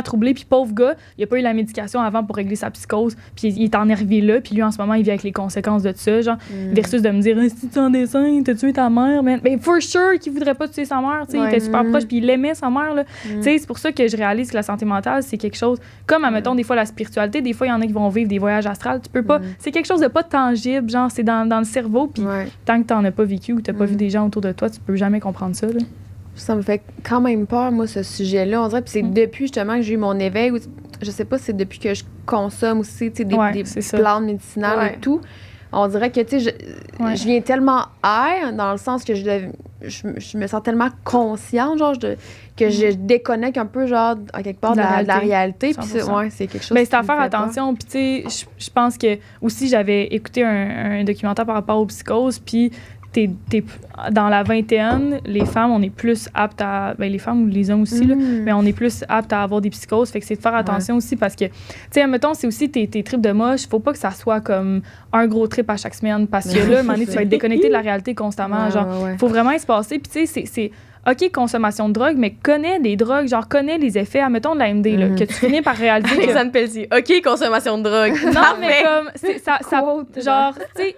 troublé, puis pauvre gars, il a pas eu la médication avant pour régler sa psychose, puis il est énervé là, puis lui en ce moment il vit avec les conséquences de ça, genre versus de me dire si tu es en dessin, t'as tué ta mère, mais for sure qu'il voudrait pas tuer sa mère, tu sais, il était super proche puis il aimait sa mère là. Tu sais, c'est pour ça que je réalise que la santé mentale c'est quelque chose comme admettons des fois la spiritualité, des fois il y en a qui vont vivre des voyages astrales, tu peux pas, c'est quelque chose de pas tangible, genre c'est dans le cerveau, puis tant que t'en as pas vécu ou t'as pas vu des gens autour de toi, tu peux jamais comprendre ça là. Ça me fait quand même peur, moi, ce sujet-là. On dirait, puis c'est depuis justement que j'ai eu mon éveil, je sais pas si c'est depuis que je consomme aussi, tu sais, des plantes médicinales et tout. On dirait que, tu sais, je viens tellement high, dans le sens que je me sens tellement consciente, genre, que je déconnecte un peu, genre, à quelque part de la réalité. Puis c'est quelque chose. Mais c'est à faire attention. Puis, tu sais, je pense que aussi, j'avais écouté un documentaire par rapport aux psychoses, puis dans la vingtaine, les femmes, on est plus aptes à... Ben, les femmes ou les hommes aussi, là, mais on est plus aptes à avoir des psychoses. Fait que c'est de faire attention aussi parce que, tu sais, admettons, c'est aussi tes trips de moche. Faut pas que ça soit comme un gros trip à chaque semaine parce que là, à un moment donné, tu vas être déconnecté de la réalité constamment. Faut vraiment y se passer. Puis, tu sais, c'est OK, consommation de drogue, mais connais des drogues, genre connais les effets, admettons de la MD, là, que tu finis par réaliser. Alexandre Pelletier, OK, consommation de drogue. Non, mais comme, ça genre, tu sais,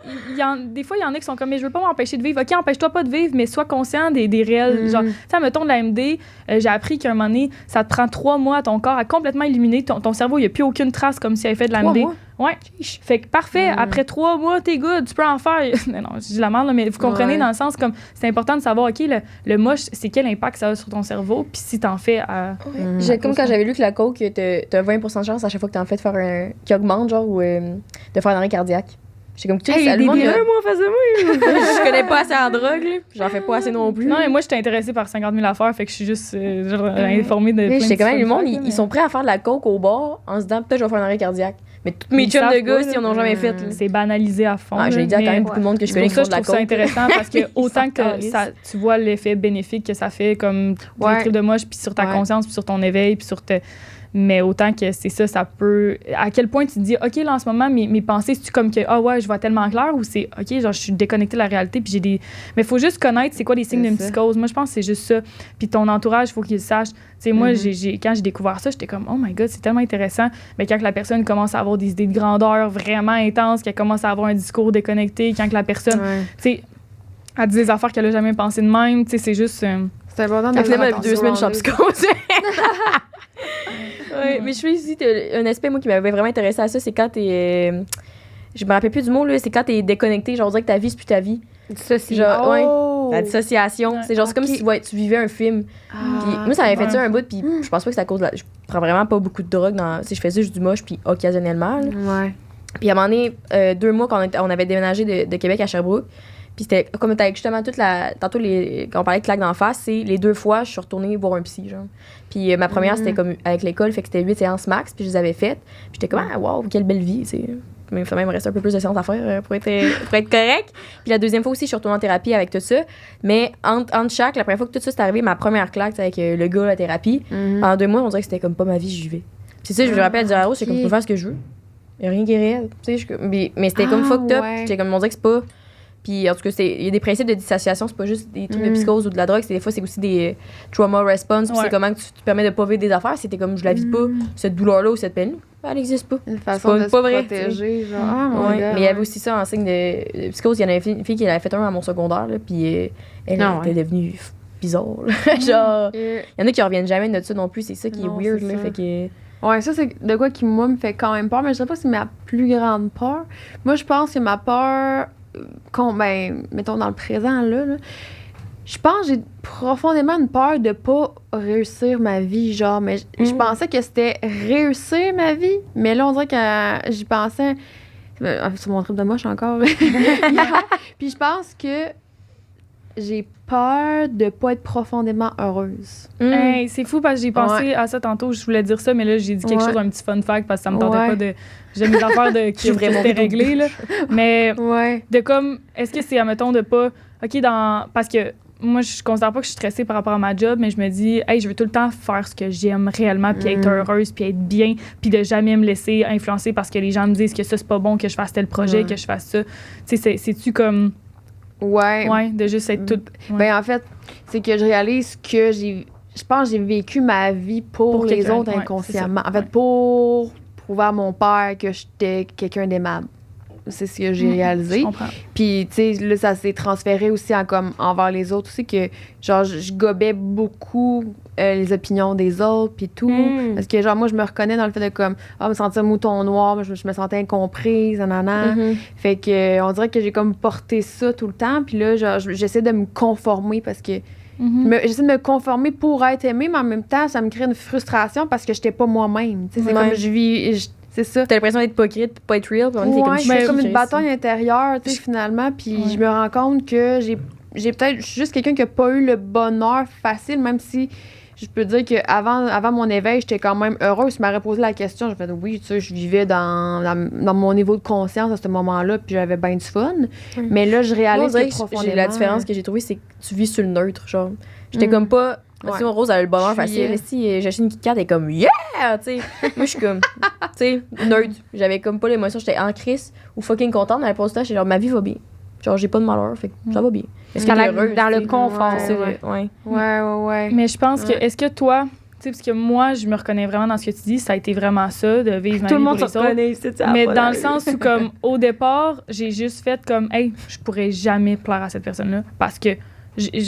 des fois, il y en a qui sont comme, mais je veux pas m'empêcher de vivre. OK, empêche-toi pas de vivre, mais sois conscient des réels. Genre, tu sais, admettons de la MD, j'ai appris qu'à un moment donné, ça te prend 3 mois à ton corps à complètement éliminer. Ton cerveau, il n'y a plus aucune trace comme s'il avait fait de la MD. Ouais. Fait que parfait. Après 3 mois, t'es good. Tu peux en faire. Non, je dis la merde, là, mais vous comprenez dans le sens comme c'est important de savoir, OK, le moche, c'est quel impact ça a sur ton cerveau. Puis si t'en fais à. Comme quand j'avais lu que la coke, t'as 20% de chance à chaque fois que t'en fais de faire qui augmente, genre, ou de faire un arrêt cardiaque. J'étais comme, tu sais, le monde, moi, en face de moi. Je connais pas assez en drogue, là. J'en fais pas assez non plus. Non, mais moi, j'étais intéressée par 50 000 affaires, fait que je suis juste informée de. J'étais quand même, le monde, ils sont prêts à faire de la coke au bar en se disant, peut-être je vais faire un arrêt cardiaque. Mais tous mes chums de gars, ils en ont jamais fait. C'est banalisé à fond. J'ai dit à quand même beaucoup de monde que je connais qui font de la coke. Je trouve ça intéressant parce que autant que tu vois l'effet bénéfique que ça fait comme des trucs de moche, puis sur ta conscience, puis sur ton éveil, puis sur mais autant que c'est ça peut... À quel point tu te dis, OK, là, en ce moment, mes pensées, c'est-tu comme que, je vois tellement clair, ou c'est, OK, genre, je suis déconnectée de la réalité, puis j'ai des... Mais il faut juste connaître c'est quoi les signes d'une psychose. Moi, je pense que c'est juste ça. Puis ton entourage, il faut qu'il le sache. Tu sais, moi, quand j'ai découvert ça, j'étais comme, oh my God, c'est tellement intéressant. Mais quand la personne commence à avoir des idées de grandeur vraiment intenses, qu'elle commence à avoir un discours déconnecté, quand la personne, tu sais, elle dit des affaires qu'elle a jamais pensé de même, tu sais, c'est juste... C'est important de faire attention. 2 semaines, je suis en psychose. Oui, mais je suis aussi un aspect, moi, qui m'avait vraiment intéressé à ça, c'est quand t'es... je me rappelle plus du mot, là, c'est quand t'es déconnecté, genre, on dirait que ta vie, c'est plus ta vie. Genre, la dissociation. C'est genre, c'est comme si tu vivais un film. Puis moi, ça m'avait fait ça un bout, puis je pense pas que c'est à cause de je prends vraiment pas beaucoup de drogue si je faisais juste du moche, puis occasionnellement. Puis à un moment donné, 2 mois qu'on avait déménagé de Québec à Sherbrooke, puis c'était comme t'avais justement tantôt quand on parlait de claques d'en face, c'est les 2 fois je suis retournée voir un psy, genre. Puis ma première c'était comme avec l'école, fait que c'était 8 séances max, puis je les avais faites. Puis j'étais comme wow, quelle belle vie, c'est mais ça même reste un peu plus de séances à faire pour être correct. Puis la deuxième fois aussi je suis retournée en thérapie avec tout ça, mais entre chaque, la première fois que tout ça c'est arrivé, ma première claque avec le gars la thérapie, pendant 2 mois on dirait que c'était comme pas ma vie, j'y vais. C'est ça, je me rappelle dire à Rose, c'est comme je peux faire ce que je veux. Y a rien qui est réel, tu sais, mais c'était comme fucked up, j'étais comme on dirait que c'est pas. Puis en tout cas, il y a des principes de dissociation, c'est pas juste des trucs de psychose ou de la drogue, des fois c'est aussi des trauma response, c'est comment que tu te permets de pas vivre des affaires, c'était comme je la vis pas, cette douleur-là ou cette peine, elle n'existe pas. Une façon de se protéger, genre. Mais il y avait aussi ça en signe de psychose, il y en avait une fille qui avait fait un à mon secondaire, là, puis elle était devenue bizarre. Genre, il y en a qui reviennent jamais de ça non plus, c'est ça qui est weird, là, fait que... Ouais, ça, c'est de quoi qui, moi, me fait quand même peur, mais je sais pas si c'est ma plus grande peur. Moi, je pense que ma peur... mettons dans le présent, là, je pense que j'ai profondément une peur de pas réussir ma vie, genre, mais je pensais que c'était réussir ma vie, mais là, on dirait que j'y pensais, sur mon trip de moche encore, puis je pense que j'ai peur de pas être profondément heureuse. Hey, c'est fou parce que j'ai pensé à ça tantôt, je voulais dire ça, mais là, j'ai dit quelque chose, un petit fun fact, parce que ça me tentait pas de... J'ai mes affaires de qui étaient réglées, là. Mais de comme, est-ce que c'est, admettons, de pas... OK, parce que moi, je considère pas que je suis stressée par rapport à ma job, mais je me dis, hey, je veux tout le temps faire ce que j'aime réellement, puis être heureuse, puis être bien, puis de jamais me laisser influencer parce que les gens me disent que ça, c'est pas bon, que je fasse tel projet, que je fasse ça. Tu sais, c'est-tu comme... Ouais. Ouais, de juste être toute... Ouais. Ben, en fait, c'est que je réalise que je pense que j'ai vécu ma vie pour les autres inconsciemment. En fait, pour prouver à mon père que j'étais quelqu'un d'aimable. C'est ce que j'ai réalisé. Je comprends. Puis, tu sais, là, ça s'est transféré aussi envers les autres aussi, que, genre, je gobais beaucoup les opinions des autres, puis tout. Parce que, genre, moi, je me reconnais dans le fait de, comme, me sentir mouton noir, je me sentais incomprise, nanana. Fait que, on dirait que j'ai comme porté ça tout le temps. Puis là, genre, j'essaie de me conformer parce que j'essaie de me conformer pour être aimée, mais en même temps, ça me crée une frustration parce que j'étais pas moi-même. Tu sais, c'est comme c'est ça. T'as l'impression d'être hypocrite, pas être real, puis on était comme c'est comme une bataille intérieure, tu sais, finalement. Puis je me rends compte que j'ai peut-être juste quelqu'un qui a pas eu le bonheur facile, même si je peux dire qu'avant mon éveil, j'étais quand même heureuse. Tu m'aurais posé la question, j'ai fait oui, tu sais, je vivais dans mon niveau de conscience à ce moment-là, puis j'avais bien du fun. Mais là, je réalise que profondément... La différence que j'ai trouvée, c'est que tu vis sur le neutre, genre. J'étais comme pas... Si Rose a le bonheur facile, si j'achète une Kit Kat, elle est comme yeah! Tu sais, moi je suis comme, tu sais, neutre. J'avais comme pas l'émotion, j'étais en crise ou fucking contente, mais à la pause j'étais genre ma vie va bien. Genre j'ai pas de malheur, fait que ça va bien. Est-ce qu'elle est dans le confort? Ouais. Mais je pense que, est-ce que toi, tu sais, parce que moi, je me reconnais vraiment dans ce que tu dis, ça a été vraiment ça, de vivre ma vie pour les autres. Tout le monde se reconnaît, mais dans le sens où, comme, au départ, j'ai juste fait comme, hey, je pourrais jamais plaire à cette personne-là parce que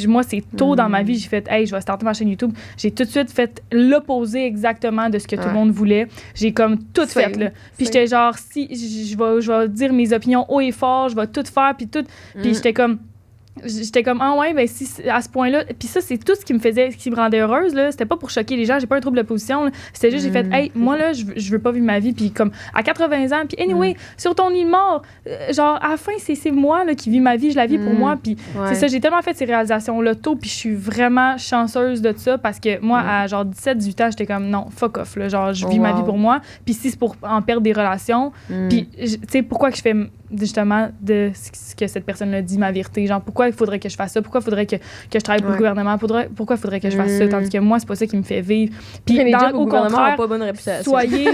moi, c'est tôt dans ma vie, j'ai fait, hey, je vais starter ma chaîne YouTube. J'ai tout de suite fait l'opposé exactement de ce que tout le monde voulait. J'ai comme tout fait, là. Puis j'étais genre, si, je vais dire mes opinions haut et fort, je vais tout faire, puis tout. Puis j'étais comme, ah ouais, ben si à ce point-là, puis ça c'est tout ce qui me rendait heureuse là, c'était pas pour choquer les gens, j'ai pas un trouble de position, c'était juste j'ai fait hey, moi là je veux pas vivre ma vie, puis comme à 80 ans, puis anyway, sur ton lit de mort, genre à la fin c'est moi là qui vis ma vie, je la vis pour moi, puis c'est ça, j'ai tellement fait ces réalisations là tôt, puis je suis vraiment chanceuse de ça parce que moi à genre 17-18 ans, j'étais comme non, fuck off là, genre je vis ma vie pour moi, puis si c'est pour en perdre des relations, puis tu sais pourquoi que je fais justement de ce que cette personne-là dit ma vérité, genre pourquoi il faudrait que je fasse ça, pourquoi il faudrait que je travaille pour le gouvernement, pourquoi il faudrait que je fasse ça, tandis que moi c'est pas ça qui me fait vivre. Puis au contraire, pas bonne réputation. soyez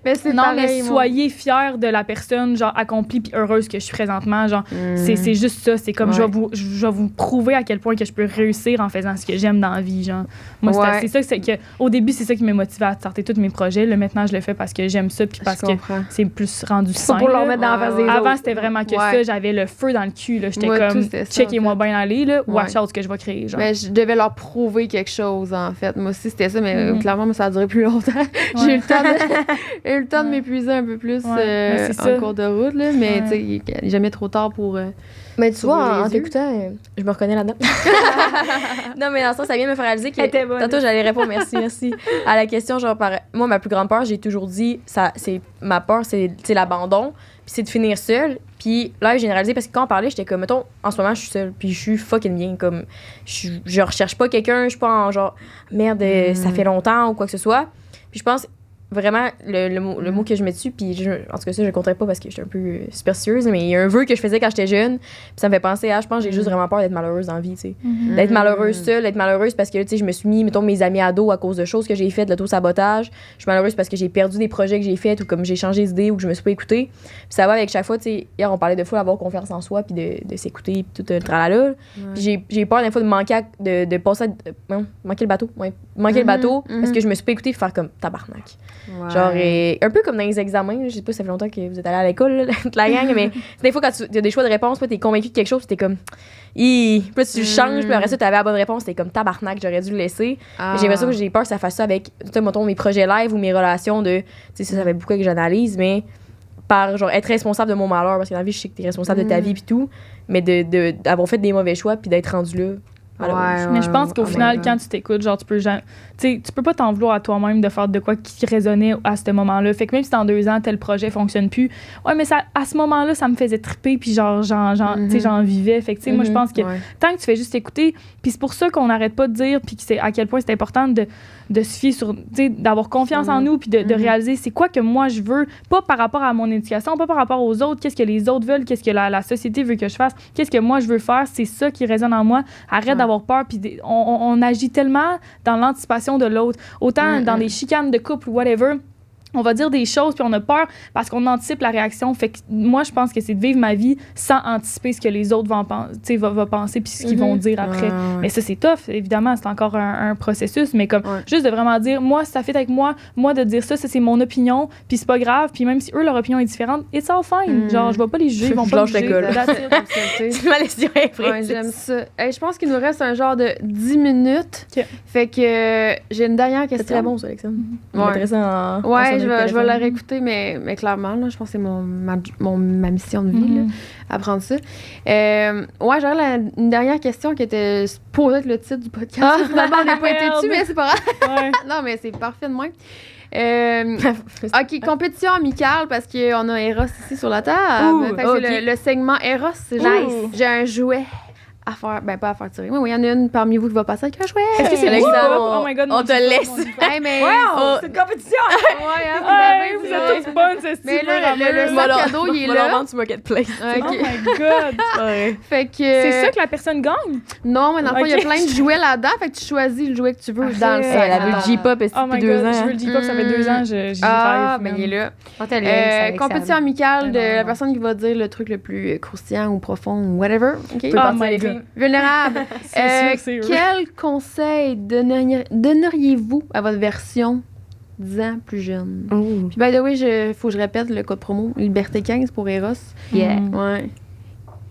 mais soyez fiers de la personne genre accomplie puis heureuse que je suis présentement, genre c'est juste ça, c'est comme je vais vous prouver à quel point que je peux réussir en faisant ce que j'aime dans la vie, genre moi c'est ça, c'est que au début c'est ça qui m'a motivée à starter tous mes projets, là maintenant je le fais parce que j'aime ça puis parce que c'est plus rendu sain. Pour leur mettre dans la face des autres. Avant c'était vraiment que ça, j'avais le feu dans le cul là, j'étais comme checkez-moi bien aller là, watch out ce que je vais créer, genre. Mais je devais leur prouver quelque chose en fait. Moi aussi c'était ça, mais clairement moi, ça a duré plus longtemps. J'ai eu le temps de m'épuiser un peu plus en cours de route là, mais tu sais il n'est jamais trop tard pour mais tu vois, en t'écoutant, je me reconnais là-dedans. Non, mais dans le sens, ça vient me faire réaliser que tantôt, j'allais répondre, merci, à la question, genre, moi, ma plus grande peur, j'ai toujours dit, ma peur, c'est l'abandon, puis c'est de finir seule. Puis là, j'ai réalisé, parce que quand on parlait, j'étais comme, mettons, en ce moment, je suis seule, puis je suis fucking bien, comme, je recherche pas quelqu'un, je suis pas en genre, merde, ça fait longtemps ou quoi que ce soit. Puis je pense, vraiment, le mot que je mets dessus, puis en tout cas, ça, je le compterais pas parce que j'étais un peu superstitieuse, mais il y a un vœu que je faisais quand j'étais jeune, puis ça me fait penser à, je pense, j'ai juste vraiment peur d'être malheureuse dans la vie, tu sais. D'être malheureuse seule, d'être malheureuse parce que, tu sais, je me suis mis, mettons, mes amis ados à cause de choses que j'ai faites, l'auto-sabotage. Je suis malheureuse parce que j'ai perdu des projets que j'ai faits ou comme j'ai changé d'idée ou que je me suis pas écoutée. Puis ça va avec chaque fois, tu sais, hier, on parlait de fois d'avoir confiance en soi, puis de s'écouter, puis tout le tralala. Puis j'ai peur des fois de manquer, de passer, manquer le bateau, manquer le bateau parce que je me suis pas écoutée, faire comme tabarnak. Genre, un peu comme dans les examens, je sais pas, ça fait longtemps que vous êtes allés à l'école, là, toute la gang, mais des fois, quand tu as des choix de réponse, t'es convaincu de quelque chose, t'es comme, puis tu changes, puis après ça, t'avais la bonne réponse, t'es comme tabarnak, j'aurais dû le laisser. Mais j'ai l'impression que j'ai peur que ça fasse ça avec, tu sais, mettons, mes projets live ou mes relations de, tu sais, ça fait beaucoup que j'analyse, mais par, genre, être responsable de mon malheur, parce que dans la vie, je sais que t'es responsable de ta vie, puis tout, mais d'avoir fait des mauvais choix, puis d'être rendu là. Mais je pense qu'au final, quand tu t'écoutes, genre, tu peux pas t'en vouloir à toi-même de faire de quoi qui résonnait à ce moment-là. Fait que même si dans 2 ans, tel projet fonctionne plus, mais ça, à ce moment-là, ça me faisait triper, puis genre, j'en vivais. Fait que, tu sais, moi, je pense que tant que tu fais juste écouter, puis c'est pour ça qu'on n'arrête pas de dire, puis à quel point c'est important de se fier sur, tu sais, d'avoir confiance en nous, puis de réaliser c'est quoi que moi je veux, pas par rapport à mon éducation, pas par rapport aux autres, qu'est-ce que les autres veulent, qu'est-ce que la société veut que je fasse, qu'est-ce que moi je veux faire, c'est ça qui résonne en moi. Arrête d'avoir d'avoir peur, puis on agit tellement dans l'anticipation de l'autre. Autant dans des chicanes de couple ou whatever, on va dire des choses puis on a peur parce qu'on anticipe la réaction. Fait que moi, je pense que c'est de vivre ma vie sans anticiper ce que les autres vont penser puis ce qu'ils vont dire après. Mais ça, c'est tough. Évidemment, c'est encore un processus. Mais comme juste de vraiment dire, moi, ça fait avec moi de dire ça c'est mon opinion puis c'est pas grave. Puis même si eux, leur opinion est différente, it's all fine. Genre, je vais pas les juger, ils vont pas me juger. C'est ma leçon après. J'aime ça. Hey, je pense qu'il nous reste un genre de 10 minutes. Fait que j'ai une dernière question. C'est très bon, ça, Alexandre. Ouais, je vais la réécouter, mais clairement, là, je pense que c'est ma mission de vie, là, apprendre ça. J'aurais une dernière question qui était pour être le titre du podcast. Finalement, on n'a pas été dessus, mais c'est pas grave. Non, mais c'est parfait de moins. OK, compétition amicale, parce qu'on a Eros ici sur la table. C'est le segment Eros, c'est nice. J'ai un jouet à faire, pas à faire tirer. Oui, il y en a une parmi vous qui va passer avec un jouet. Est-ce que c'est Oh my God, on te laisse. Hey, mais c'est une compétition! Vous êtes toutes bonnes, c'est mais là, le sac cadeau, il est là. On vendre sur Marketplace. Oh my God! Fait que... C'est ça que la personne gagne? Non, mais dans le fond, il y a plein de jouets là-dedans. Fait que tu choisis le jouet que tu veux dans le sac. Elle a vu le J-Pop depuis 2 ans. Je veux le J-Pop, ça fait 2 ans. Mais il est là. Compétition amicale de la personne qui va dire le truc le plus croustillant ou profond ou whatever. Oh my God. Vulnérable. C'est quel conseil donneriez-vous à votre version 10 ans plus jeune? Puis, by the way, faut que je répète le code promo Liberté 15 pour Eros. Yeah. Ouais.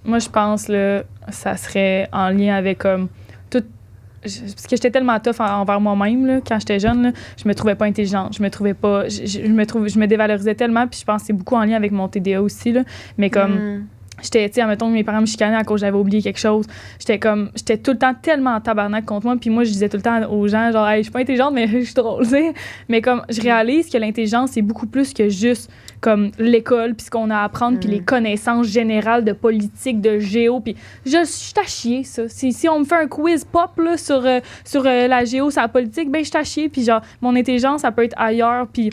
Moi, je pense là, ça serait en lien avec comme tout. Parce que j'étais tellement tough envers moi-même là, quand j'étais jeune, là, je me trouvais pas intelligente, je me trouvais pas, je me dévalorisais tellement, puis je pense que c'est beaucoup en lien avec mon TDA aussi là, mais comme j'étais, tu sais, admettons, mes parents me chicanaient à cause que j'avais oublié quelque chose. J'étais tout le temps tellement en tabarnak contre moi. Puis moi, je disais tout le temps aux gens, genre, hey, je suis pas intelligente, mais je suis drôle, tu sais. Mais comme, je réalise que l'intelligence, c'est beaucoup plus que juste, comme, l'école, puis ce qu'on a à apprendre, puis les connaissances générales de politique, de géo. Puis je suis à chier, ça. Si on me fait un quiz pop, là, sur la géo, sur la politique, ben, je suis à chier. Puis genre, mon intelligence, ça peut être ailleurs, puis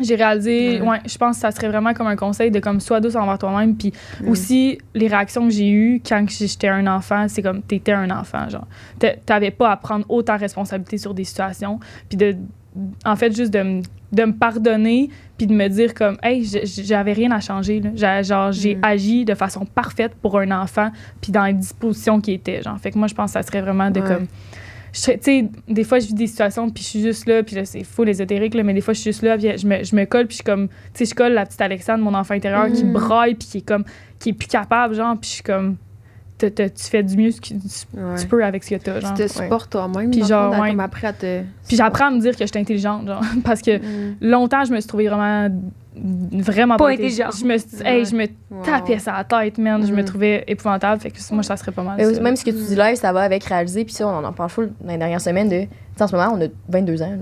j'ai réalisé, je pense que ça serait vraiment comme un conseil de comme sois douce envers toi-même. Puis aussi, les réactions que j'ai eues quand j'étais un enfant, c'est comme t'étais un enfant, genre. T'avais pas à prendre autant de responsabilité sur des situations. Puis en fait, juste de me pardonner, puis de me dire comme, hey, j'avais rien à changer, là. J'ai agi de façon parfaite pour un enfant, puis dans les dispositions qui étaient, genre. Fait que moi, je pense que ça serait vraiment de comme. Tu sais, des fois, je vis des situations, puis je suis juste là, puis là, c'est fou, l'ésotérique, là, mais des fois, je suis juste là, puis je me colle, puis je suis comme, tu sais, je colle la petite Alexandre, mon enfant intérieur, qui braille, puis qui est plus capable, genre, puis je suis comme, tu fais du mieux que tu peux avec ce que t'as, genre. Tu te supportes toi-même, puis genre, comme après à te... Puis j'apprends à me dire que je suis intelligente, genre, parce que longtemps, je me suis trouvée vraiment pas intelligente. Je me tapais ça à la tête, man. Je me trouvais épouvantable. Fait que moi, ça serait pas mal. Mais même ce que tu dis live, ça va avec réaliser. Puis ça, on en parle full dans les dernières semaines de. En ce moment, on a 22 ans.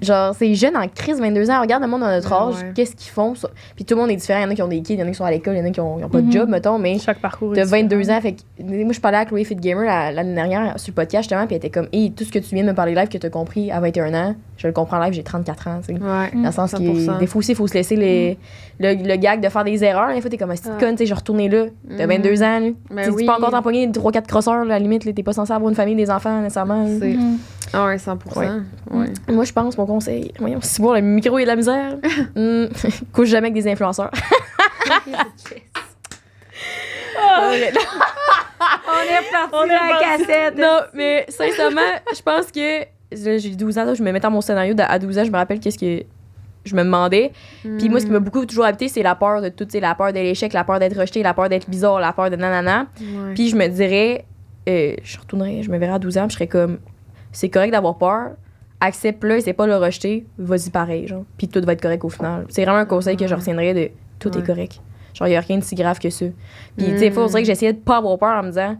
Genre, c'est jeune en crise, 22 ans. Regarde le monde dans notre âge, qu'est-ce qu'ils font. Puis tout le monde est différent. Il y en a qui ont des kids, il y en a qui sont à l'école, il y en a qui ont pas de job, mettons. Mais chaque parcours de 22 ans. Fait que, moi, je parlais à Chloé Fit Gamer l'année dernière sur le podcast, justement. Puis elle était comme, hey, tout ce que tu viens de me parler live, que tu as compris à 21 ans, je le comprends live, j'ai 34 ans. Dans le sens que des fois aussi, il faut se laisser le gag de faire des erreurs. Des fois, t'es comme, c'est conne, tu sais, je retournais là. T'as 22 ans. Tu peux encore t'empoigner 3-4 crosseurs, à la limite. T'es pas censé avoir une famille, des enfants, nécessairement. Ah ouais, 100%. Ouais. Moi, je pense, mon conseil, voyons, si bon, le micro est de la misère, couche jamais avec des influenceurs. On est reparti dans la cassette. Non, mais sincèrement, je pense que j'ai 12 ans, là, je me mettais dans mon scénario à 12 ans, je me rappelle qu'est-ce que je me demandais. Puis moi, ce qui m'a beaucoup toujours habité, c'est la peur de tout, tu sais, la peur de l'échec, la peur d'être rejeté, la peur d'être bizarre, la peur de nanana. Puis je me dirais, je me verrais à 12 ans, puis je serais comme, c'est correct d'avoir peur, accepte-le, essaie pas de le rejeter, vas-y pareil, genre. Puis tout va être correct au final. C'est vraiment un conseil que je retiendrais de tout est correct. Genre, il y a rien de si grave que ça. Puis, tu sais, il faudrait que j'essayais de pas avoir peur en me disant,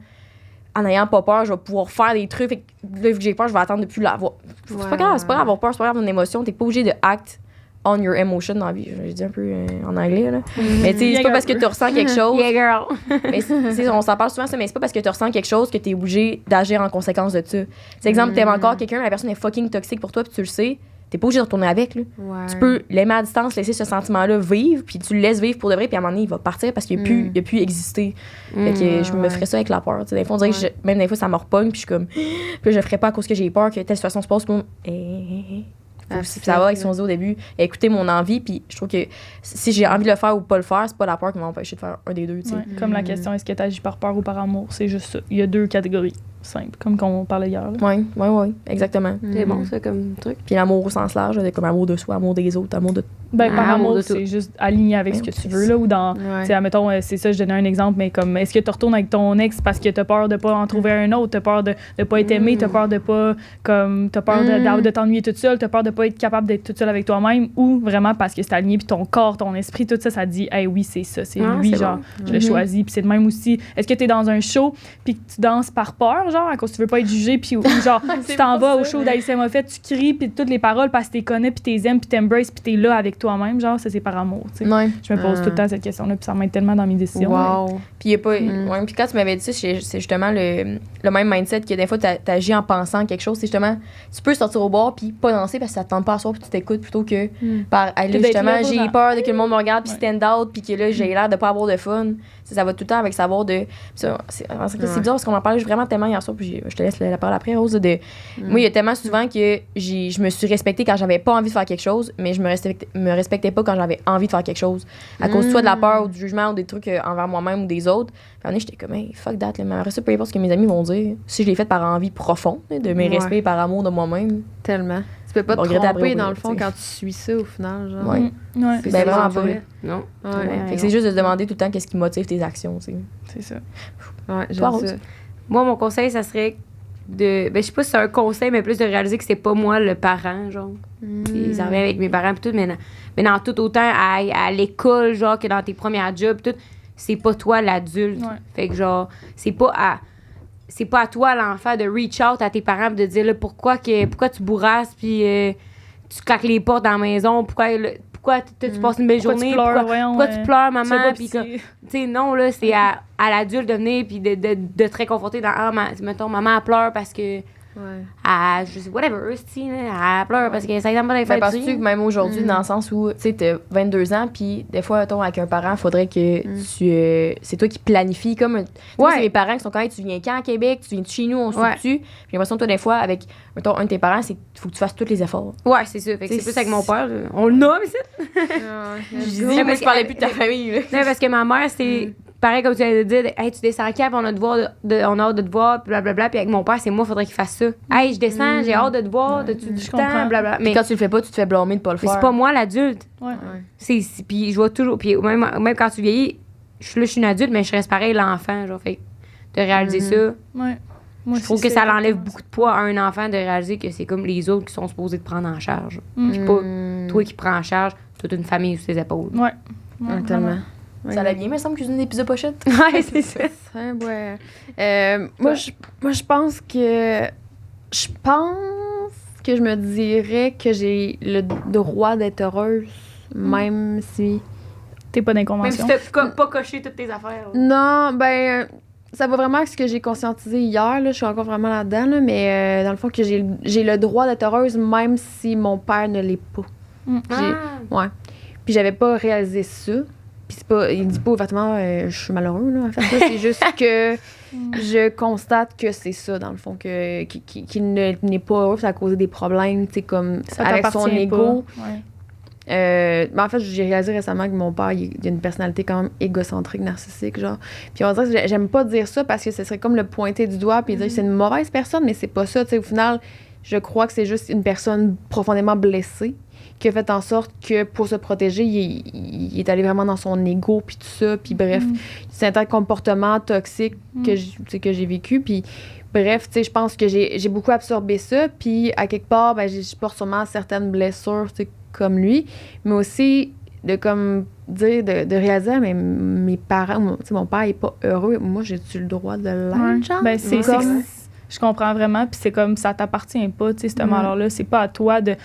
en n'ayant pas peur, je vais pouvoir faire des trucs. Fait que là, vu que j'ai peur, je vais attendre de plus l'avoir. C'est pas grave, c'est pas grave d'avoir peur, c'est pas grave d'une émotion. T'es pas obligé de act on your emotion dans la vie. Je dis un peu en anglais, là. Mais tu sais, c'est pas parce que tu ressens quelque chose. Yeah, girl. Mais on s'en parle souvent, ça, mais c'est pas parce que tu ressens quelque chose que t'es obligé d'agir en conséquence de ça. C'est exemple, t'aimes encore quelqu'un, la personne est fucking toxique pour toi, puis tu le sais. t'es pas obligé de retourner avec, là. Ouais. Tu peux l'aimer à distance, laisser ce sentiment-là vivre, puis tu le laisses vivre pour de vrai, puis à un moment donné, il va partir parce qu'il a plus existé. Fait que je me ferais ça avec la peur. Des fois, on dirait que même des fois, ça me repogne, puis je suis comme, puis je le ferais pas à cause que j'ai peur que telle situation se passe, puis ça va avec son dit au début, écouter mon envie, puis je trouve que si j'ai envie de le faire ou pas le faire, c'est pas la peur qui va m'empêcher de faire un des deux. Comme la question, est-ce que tu agis par peur ou par amour? C'est juste ça. Il y a 2 catégories simples, comme on parlait hier. Oui, exactement. C'est bon, ça, comme truc. Puis l'amour au sens large, comme amour de soi, amour des autres, amour de... Par amour, c'est juste aligné avec ce que tu veux, là, ou dans... Admettons, c'est ça, je donnais un exemple, mais comme, est-ce que tu retournes avec ton ex parce que t'as peur de pas en trouver un autre, t'as peur de pas être aimé, t'as peur de pas, comme, t'as peur de t'ennuyer toute seule, t'as peur de pas être capable d'être toute seule avec toi-même, ou vraiment parce que c'est aligné, puis ton corps, ton esprit, tout ça, ça dit, hey, oui, c'est ça, c'est lui, genre, je l'ai choisi, puis c'est de même aussi. Est-ce que t'es dans un show, puis que tu danses par peur, genre, à cause que tu veux pas être jugé, puis genre, tu t'en vas au show d'Alice Moffett, tu cries, puis toutes les paroles parce que t'es connais, puis t'es aimes, puis t'embraces, puis t'es là avec toi-même, genre, ça, c'est par amour, tu sais. Je me pose tout le temps cette question-là, puis ça m'aide tellement dans mes décisions. Wow. Puis il y a pas... puis quand tu m'avais dit ça, c'est justement le même mindset que des fois, t'agis en pensant quelque chose. C'est justement, tu peux sortir au bar, puis pas danser parce que ça te tente pas à soir, puis tu t'écoutes plutôt que par aller justement, j'ai peur de que le monde me regarde, puis stand out, puis que là, j'ai l'air de pas avoir de fun. Ça va tout le temps avec savoir de... C'est bizarre parce qu'on en parlait vraiment tellement hier soir, puis je te laisse la parole après, Rose. Moi, il y a tellement souvent que je me suis respectée quand j'avais pas envie de faire quelque chose, mais je me respectais pas quand j'avais envie de faire quelque chose. À cause soit de la peur ou du jugement ou des trucs envers moi-même ou des autres. Puis j'étais comme, hey, fuck that. Mais après ça, peu importe ce que mes amis vont dire, si je l'ai fait par envie profonde, de mes respects, par amour de moi-même. Tellement. Tu peux pas te tromper, dans le fond, quand tu suis ça, au final. Genre. C'est vraiment pas. Non. Fait que c'est juste de se demander tout le temps qu'est-ce qui motive tes actions, tu sais. C'est ça. Ouais, j'aime ça. Moi, mon conseil, ça serait de... je sais pas si c'est un conseil, mais plus de réaliser que c'est pas moi le parent, genre. Puis ça revient avec mes parents, puis tout, mais dans tout autant à l'école, genre, que dans tes premiers jobs, tout, c'est pas toi l'adulte. Fait que, genre, c'est pas à toi, l'enfant, de reach out à tes parents et de dire là, pourquoi tu bourrasses puis tu claques les portes dans la maison, pourquoi tu passes une belle journée, pourquoi tu pleures, maman, puis tu sais, non, là, c'est à l'adulte de venir puis de te réconforter dans, mettons, maman, elle pleure parce que je sais, whatever, elle pleure parce que ça n'aime pas d'être fait. Parce que même aujourd'hui, dans le sens où, tu sais, t'as 22 ans, puis des fois, avec un parent, il faudrait que c'est toi qui planifies, comme... c'est mes parents qui sont quand même, tu viens quand à Québec, tu viens de chez nous, on se dessus. J'ai l'impression que toi, des fois, avec, mettons, un de tes parents, il faut que tu fasses tous les efforts. Ouais, c'est ça. Fait que c'est plus avec mon père. On le nomme, ici. Mais je parlais plus de ta famille, là. Non, parce que ma mère, c'est... Pareil, comme tu allais dire, hey, tu descends à Cap, on a hâte de te voir, blablabla. Puis avec mon père, c'est moi, il faudrait qu'il fasse ça. Hey, je descends, j'ai hâte de te voir, t'as-tu du temps, blablabla. Mais quand tu le fais pas, tu te fais blâmer de pas le faire. Mais c'est pas moi l'adulte. Puis je vois toujours. Puis même quand tu vieillis, je suis une adulte, mais je reste pareil l'enfant. Genre, fait de réaliser ça. Moi, je trouve que ça l'enlève beaucoup de poids à un enfant de réaliser que c'est comme les autres qui sont supposés te prendre en charge. C'est pas toi qui prends en charge toute une famille sur ses épaules. Tellement. Ça allait bien, mais ça me semble cuisiner des pizzas pochettes. Ouais, c'est ça. Moi, je pense que... je me dirais que j'ai le droit d'être heureuse, même si... T'es pas d'inconvention. Même si t'as pas coché toutes tes affaires. Non, ça va vraiment avec ce que j'ai conscientisé hier. Là, je suis encore vraiment là-dedans, là, mais dans le fond, que j'ai le droit d'être heureuse, même si mon père ne l'est pas. Ouais. Puis j'avais pas réalisé ça. Puis il dit pas ouvertement je suis malheureux, là, en fait. C'est juste que je constate que c'est ça, dans le fond, qu'il n'est pas heureux, ça a causé des problèmes, tu sais, comme avec son ego. Mais en fait, j'ai réalisé récemment que mon père, il a une personnalité quand même égocentrique, narcissique, genre. Puis on dirait que j'aime pas dire ça parce que ce serait comme le pointer du doigt puis dire que c'est une mauvaise personne, mais c'est pas ça, tu sais. Au final, je crois que c'est juste une personne profondément blessée qui a fait en sorte que pour se protéger, il est allé vraiment dans son ego puis tout ça, puis bref, c'est un comportement toxique que j'ai vécu, puis bref, tu sais, je pense que j'ai beaucoup absorbé ça, puis à quelque part, je porte sûrement certaines blessures, tu sais, comme lui, mais aussi de comme dire, de réaliser, mais mes parents, tu sais, mon père est pas heureux, moi j'ai-tu le droit de l'être, genre? je comprends vraiment. Puis c'est comme, ça t'appartient pas, tu sais, ce malheur-là. C'est pas à toi de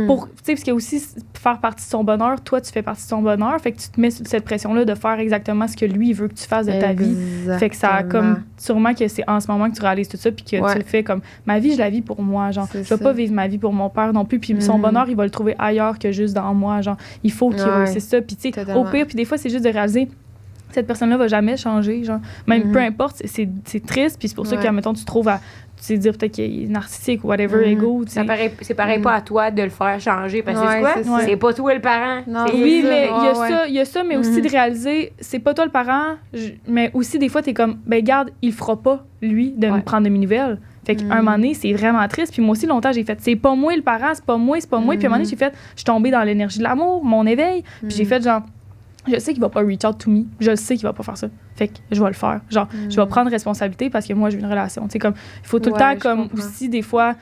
pour, tu sais, parce qu'il y a aussi faire partie de son bonheur. Toi, tu fais partie de son bonheur. Fait que tu te mets cette pression-là de faire exactement ce que lui, il veut que tu fasses de ta vie. Fait que ça, comme, sûrement que c'est en ce moment que tu réalises tout ça, puis que tu le fais comme, ma vie, je la vis pour moi, genre, je vais pas vivre ma vie pour mon père non plus. Puis son bonheur, il va le trouver ailleurs que juste dans moi, genre, il faut qu'il c'est ça. Puis tu sais, au pire, puis des fois, c'est juste de réaliser cette personne-là va jamais changer, genre, même peu importe, c'est triste, puis c'est pour ça que, mettons, tu trouves à, tu sais, dire peut-être qu'il est narcissique ou whatever, égo, tu sais. C'est pareil pas à toi de le faire changer, parce que c'est quoi? C'est pas toi le parent. Non, oui, mais il y a ça, mais aussi de réaliser, c'est pas toi le parent, mais aussi, des fois, t'es comme, ben, garde, il fera pas, lui, de me prendre de mes nouvelles. Fait qu'à un moment donné, c'est vraiment triste. Puis moi aussi, longtemps, j'ai fait, c'est pas moi le parent, c'est pas moi. Puis à un moment donné, j'ai fait, je suis tombée dans l'énergie de l'amour, mon éveil. Puis j'ai fait, genre, je sais qu'il va pas reach out to me. Je le sais qu'il va pas faire ça. Fait que je vais le faire. Genre, je vais prendre responsabilité parce que moi, j'ai une relation. Tu sais, comme, il faut tout le temps, comme, aussi, des fois.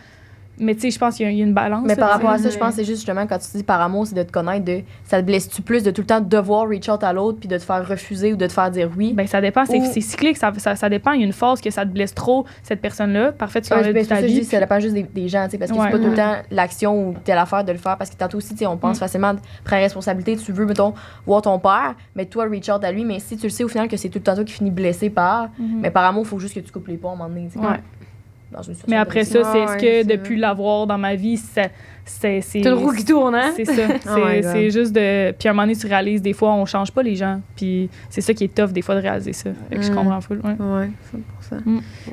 Mais tu sais, je pense qu'il y a une balance. Mais par rapport à ça, je pense que c'est juste justement quand tu dis par amour, c'est de te connaître, ça te blesse-tu plus de tout le temps devoir reach out à l'autre puis de te faire refuser ou de te faire dire oui? Ben ça dépend, c'est cyclique, ça dépend. Il y a une phase que ça te blesse trop, cette personne-là. Parfait, tu l'enlèves de ta vie. Ça dépend juste des gens, tu sais, parce que c'est pas tout le temps l'action ou telle affaire de le faire. Parce que tantôt aussi, tu sais, on pense facilement prendre responsabilité. Tu veux, mettons, voir ton père, mais toi, reach out à lui. Mais si tu le sais au final que c'est tout le temps toi qui finis blessé par, mais par amour, il faut juste que tu coupes les ponts à un moment donné. Mais après ça, c'est ce que depuis l'avoir dans ma vie, c'est une roue qui tourne, hein? C'est ça. C'est juste de. Puis à un moment donné, tu réalises, des fois, on change pas les gens. Puis c'est ça qui est tough, des fois, de réaliser ça. Fait que je comprends full. Ouais, c'est pour ça.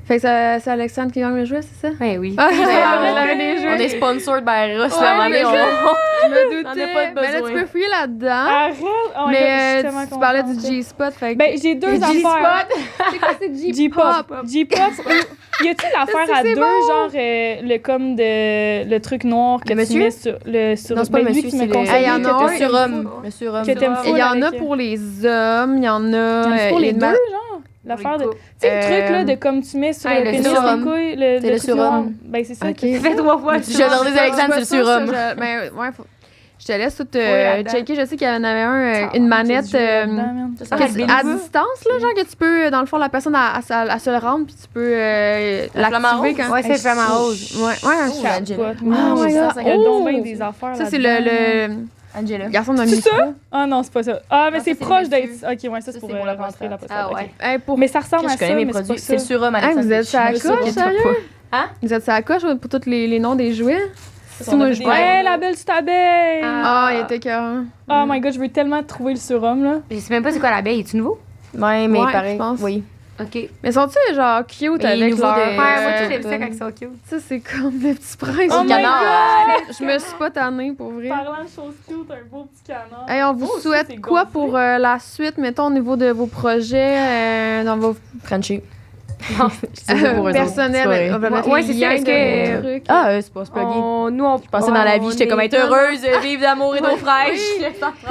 Fait que c'est Alexandre qui gagne le jeu, c'est ça? Ben oui. On est sponsored by Ross. Je me doutais. Mais là, tu peux fouiller là-dedans. Arrête! Mais tu parlais du G-Spot. Ben, j'ai deux affaires. C'est quoi, c'est G-Pop? G-Pop. Y a-t-il l'affaire à deux, genre le truc noir que tu mets sur le. Non, c'est pas le monsieur, c'est le surhomme. Le surhomme. Il y en a pour les hommes, il y en a. Pour les deux, genre? L'affaire de. Tu sais, le truc, là, de comme tu mets sur le pénis des couilles. C'est le surhomme. Ben, c'est ça. Fais 3 fois. Je vais demander Alexandre, c'est le surhomme. Ben, ouais, je te laisse tout checker. Je sais qu'il y en avait une manette à distance, là, genre que tu peux, dans le fond, la personne à se le rendre, puis tu peux l'activer quand... Ouais, c'est le flamme à rose. Ouais, oh my God. Il y a donc bien des affaires. Ça, c'est le Angela. garçon d'un micro. C'est ça? Ah non, c'est pas ça. Ah, mais c'est proche d'être... OK, ouais, ça, c'est pour rentrer la poste. Ah ouais. Mais ça ressemble à ça, mais c'est pas ça. C'est le surhomme, Alexandre. Vous êtes sur la coche, sérieux? Hein? Vous êtes sur la coche pour tous les noms des jouets? Ouais, la belle petite abeille! Ah, il était cœur. Oh my God, je veux tellement trouver le surhomme, là. Je sais même pas c'est quoi l'abeille. Es-tu nouveau? Ouais, mais pareil. Je pense. Oui. OK. Mais sont-ils genre cute avec leur... Ouais, moi, j'aime ça quand ils sont cute. Ça, c'est comme le petit prince. Oh my God! Je me suis pas tannée, pour vrai. Parlant de choses cute, un beau petit canard. Hey, on vous souhaite quoi pour la suite, mettons, au niveau de vos projets, dans vos... Frenchie. Personnel. Ouais, c'est ça. Est-ce que... c'est pas pluggy. Nous, on pensait dans la vie, j'étais comme être heureuse, vivre d'amour et d'eau fraîche.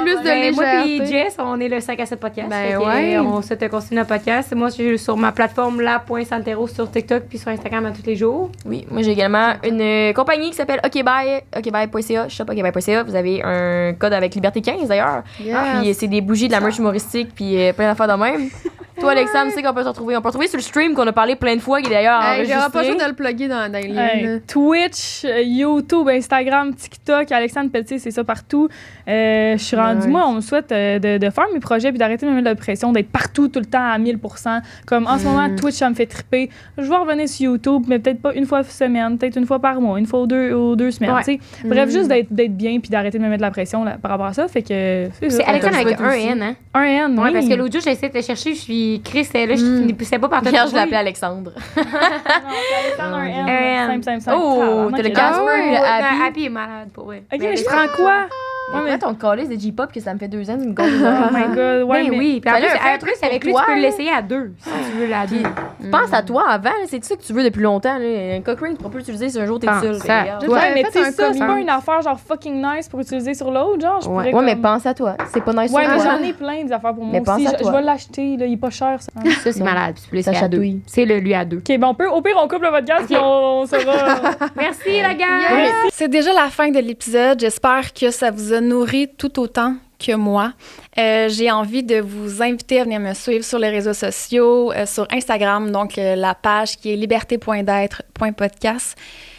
Plus de légèreté. Moi et Jess, on est le 5 à 7 podcast. Ben ouais. On souhaite continuer notre podcast. Moi, je suis sur ma plateforme la.santero sur TikTok puis sur Instagram à tous les jours. Oui, moi j'ai également une compagnie qui s'appelle okbye.ca, shopokbye.ca. Vous avez un code avec Liberté 15 d'ailleurs. Puis c'est des bougies de la merch humoristique puis plein d'affaires de même. Toi, Alexandre, tu sais qu'on peut te retrouver. On peut retrouver sur le stream qu'on a parlé plein de fois, qui est d'ailleurs enregistré. J'aurais pas besoin de le plugger dans les liens. Twitch, YouTube, Instagram, TikTok, Alexandre Pelletier, c'est ça partout. Je suis rendue, moi, on me souhaite de faire mes projets puis d'arrêter de me mettre de pression, d'être partout tout le temps à 1000%. Comme en ce moment, Twitch, ça me fait triper. Je vais revenir sur YouTube, mais peut-être pas une fois par semaine, peut-être une fois par mois, une fois ou deux semaines. Ouais. Bref, juste d'être bien puis d'arrêter de me mettre de la pression là, par rapport à ça. Fait que c'est Alexandre avec un N, hein? Un N, oui. Parce que l'autre jour, j'ai essayé de te chercher, je suis Chris, là, je poussais pas par ta je l'appelais Alexandre. Alexandre, un N. Simple. Oh, t'as le Casper, le Happy est malade, pour vrai. OK, mais je prends quoi? Ouais, ton calice de J-pop que ça me fait 2 ans, une gomme. Oh my God, ouais, ben mais oui. Puis en plus, un truc, c'est avec lui, tu peux l'essayer à 2, si tu veux la 2. Pense à toi avant, c'est ça que tu veux depuis longtemps. Un cock ring, tu pourras plus l'utiliser si un jour t'es seul. Ouais, mais tu sais, ça, c'est pas une affaire genre fucking nice pour utiliser sur l'autre, genre. Ouais, mais pense à toi. C'est pas nice sur toi. Ouais, mais j'en ai plein des affaires pour moi aussi. Je vais l'acheter, là, il est pas cher, ça. Ça, c'est malade. Puis tu peux l'essayer à 2. C'est le lui à 2. OK, bon, au pire, on coupe le podcast et on saura. Merci, la gang! C'est déjà la fin de l'épisode. J'espère que ça vous a nourri tout autant que moi. J'ai envie de vous inviter à venir me suivre sur les réseaux sociaux, sur Instagram, donc la page qui est liberté.d'être.podcast.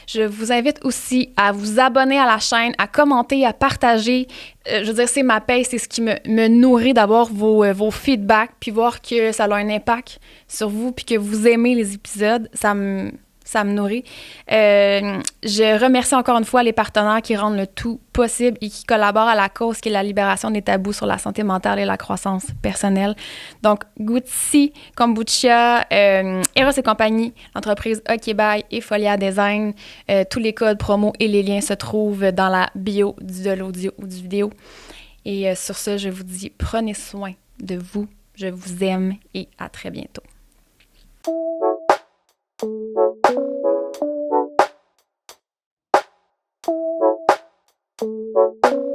Je vous invite aussi à vous abonner à la chaîne, à commenter, à partager. Je veux dire, c'est ma paye, c'est ce qui me nourrit d'avoir vos feedbacks, puis voir que ça a un impact sur vous, puis que vous aimez les épisodes. Ça me nourrit. Je remercie encore une fois les partenaires qui rendent le tout possible et qui collaborent à la cause qui est la libération des tabous sur la santé mentale et la croissance personnelle. Donc, Gucci, Kombucha, Eros et compagnie, l'entreprise OK Bye et Folia Design. Tous les codes promo et les liens se trouvent dans la bio de l'audio ou du vidéo. Et sur ce, je vous dis, prenez soin de vous. Je vous aime et à très bientôt. Thank you.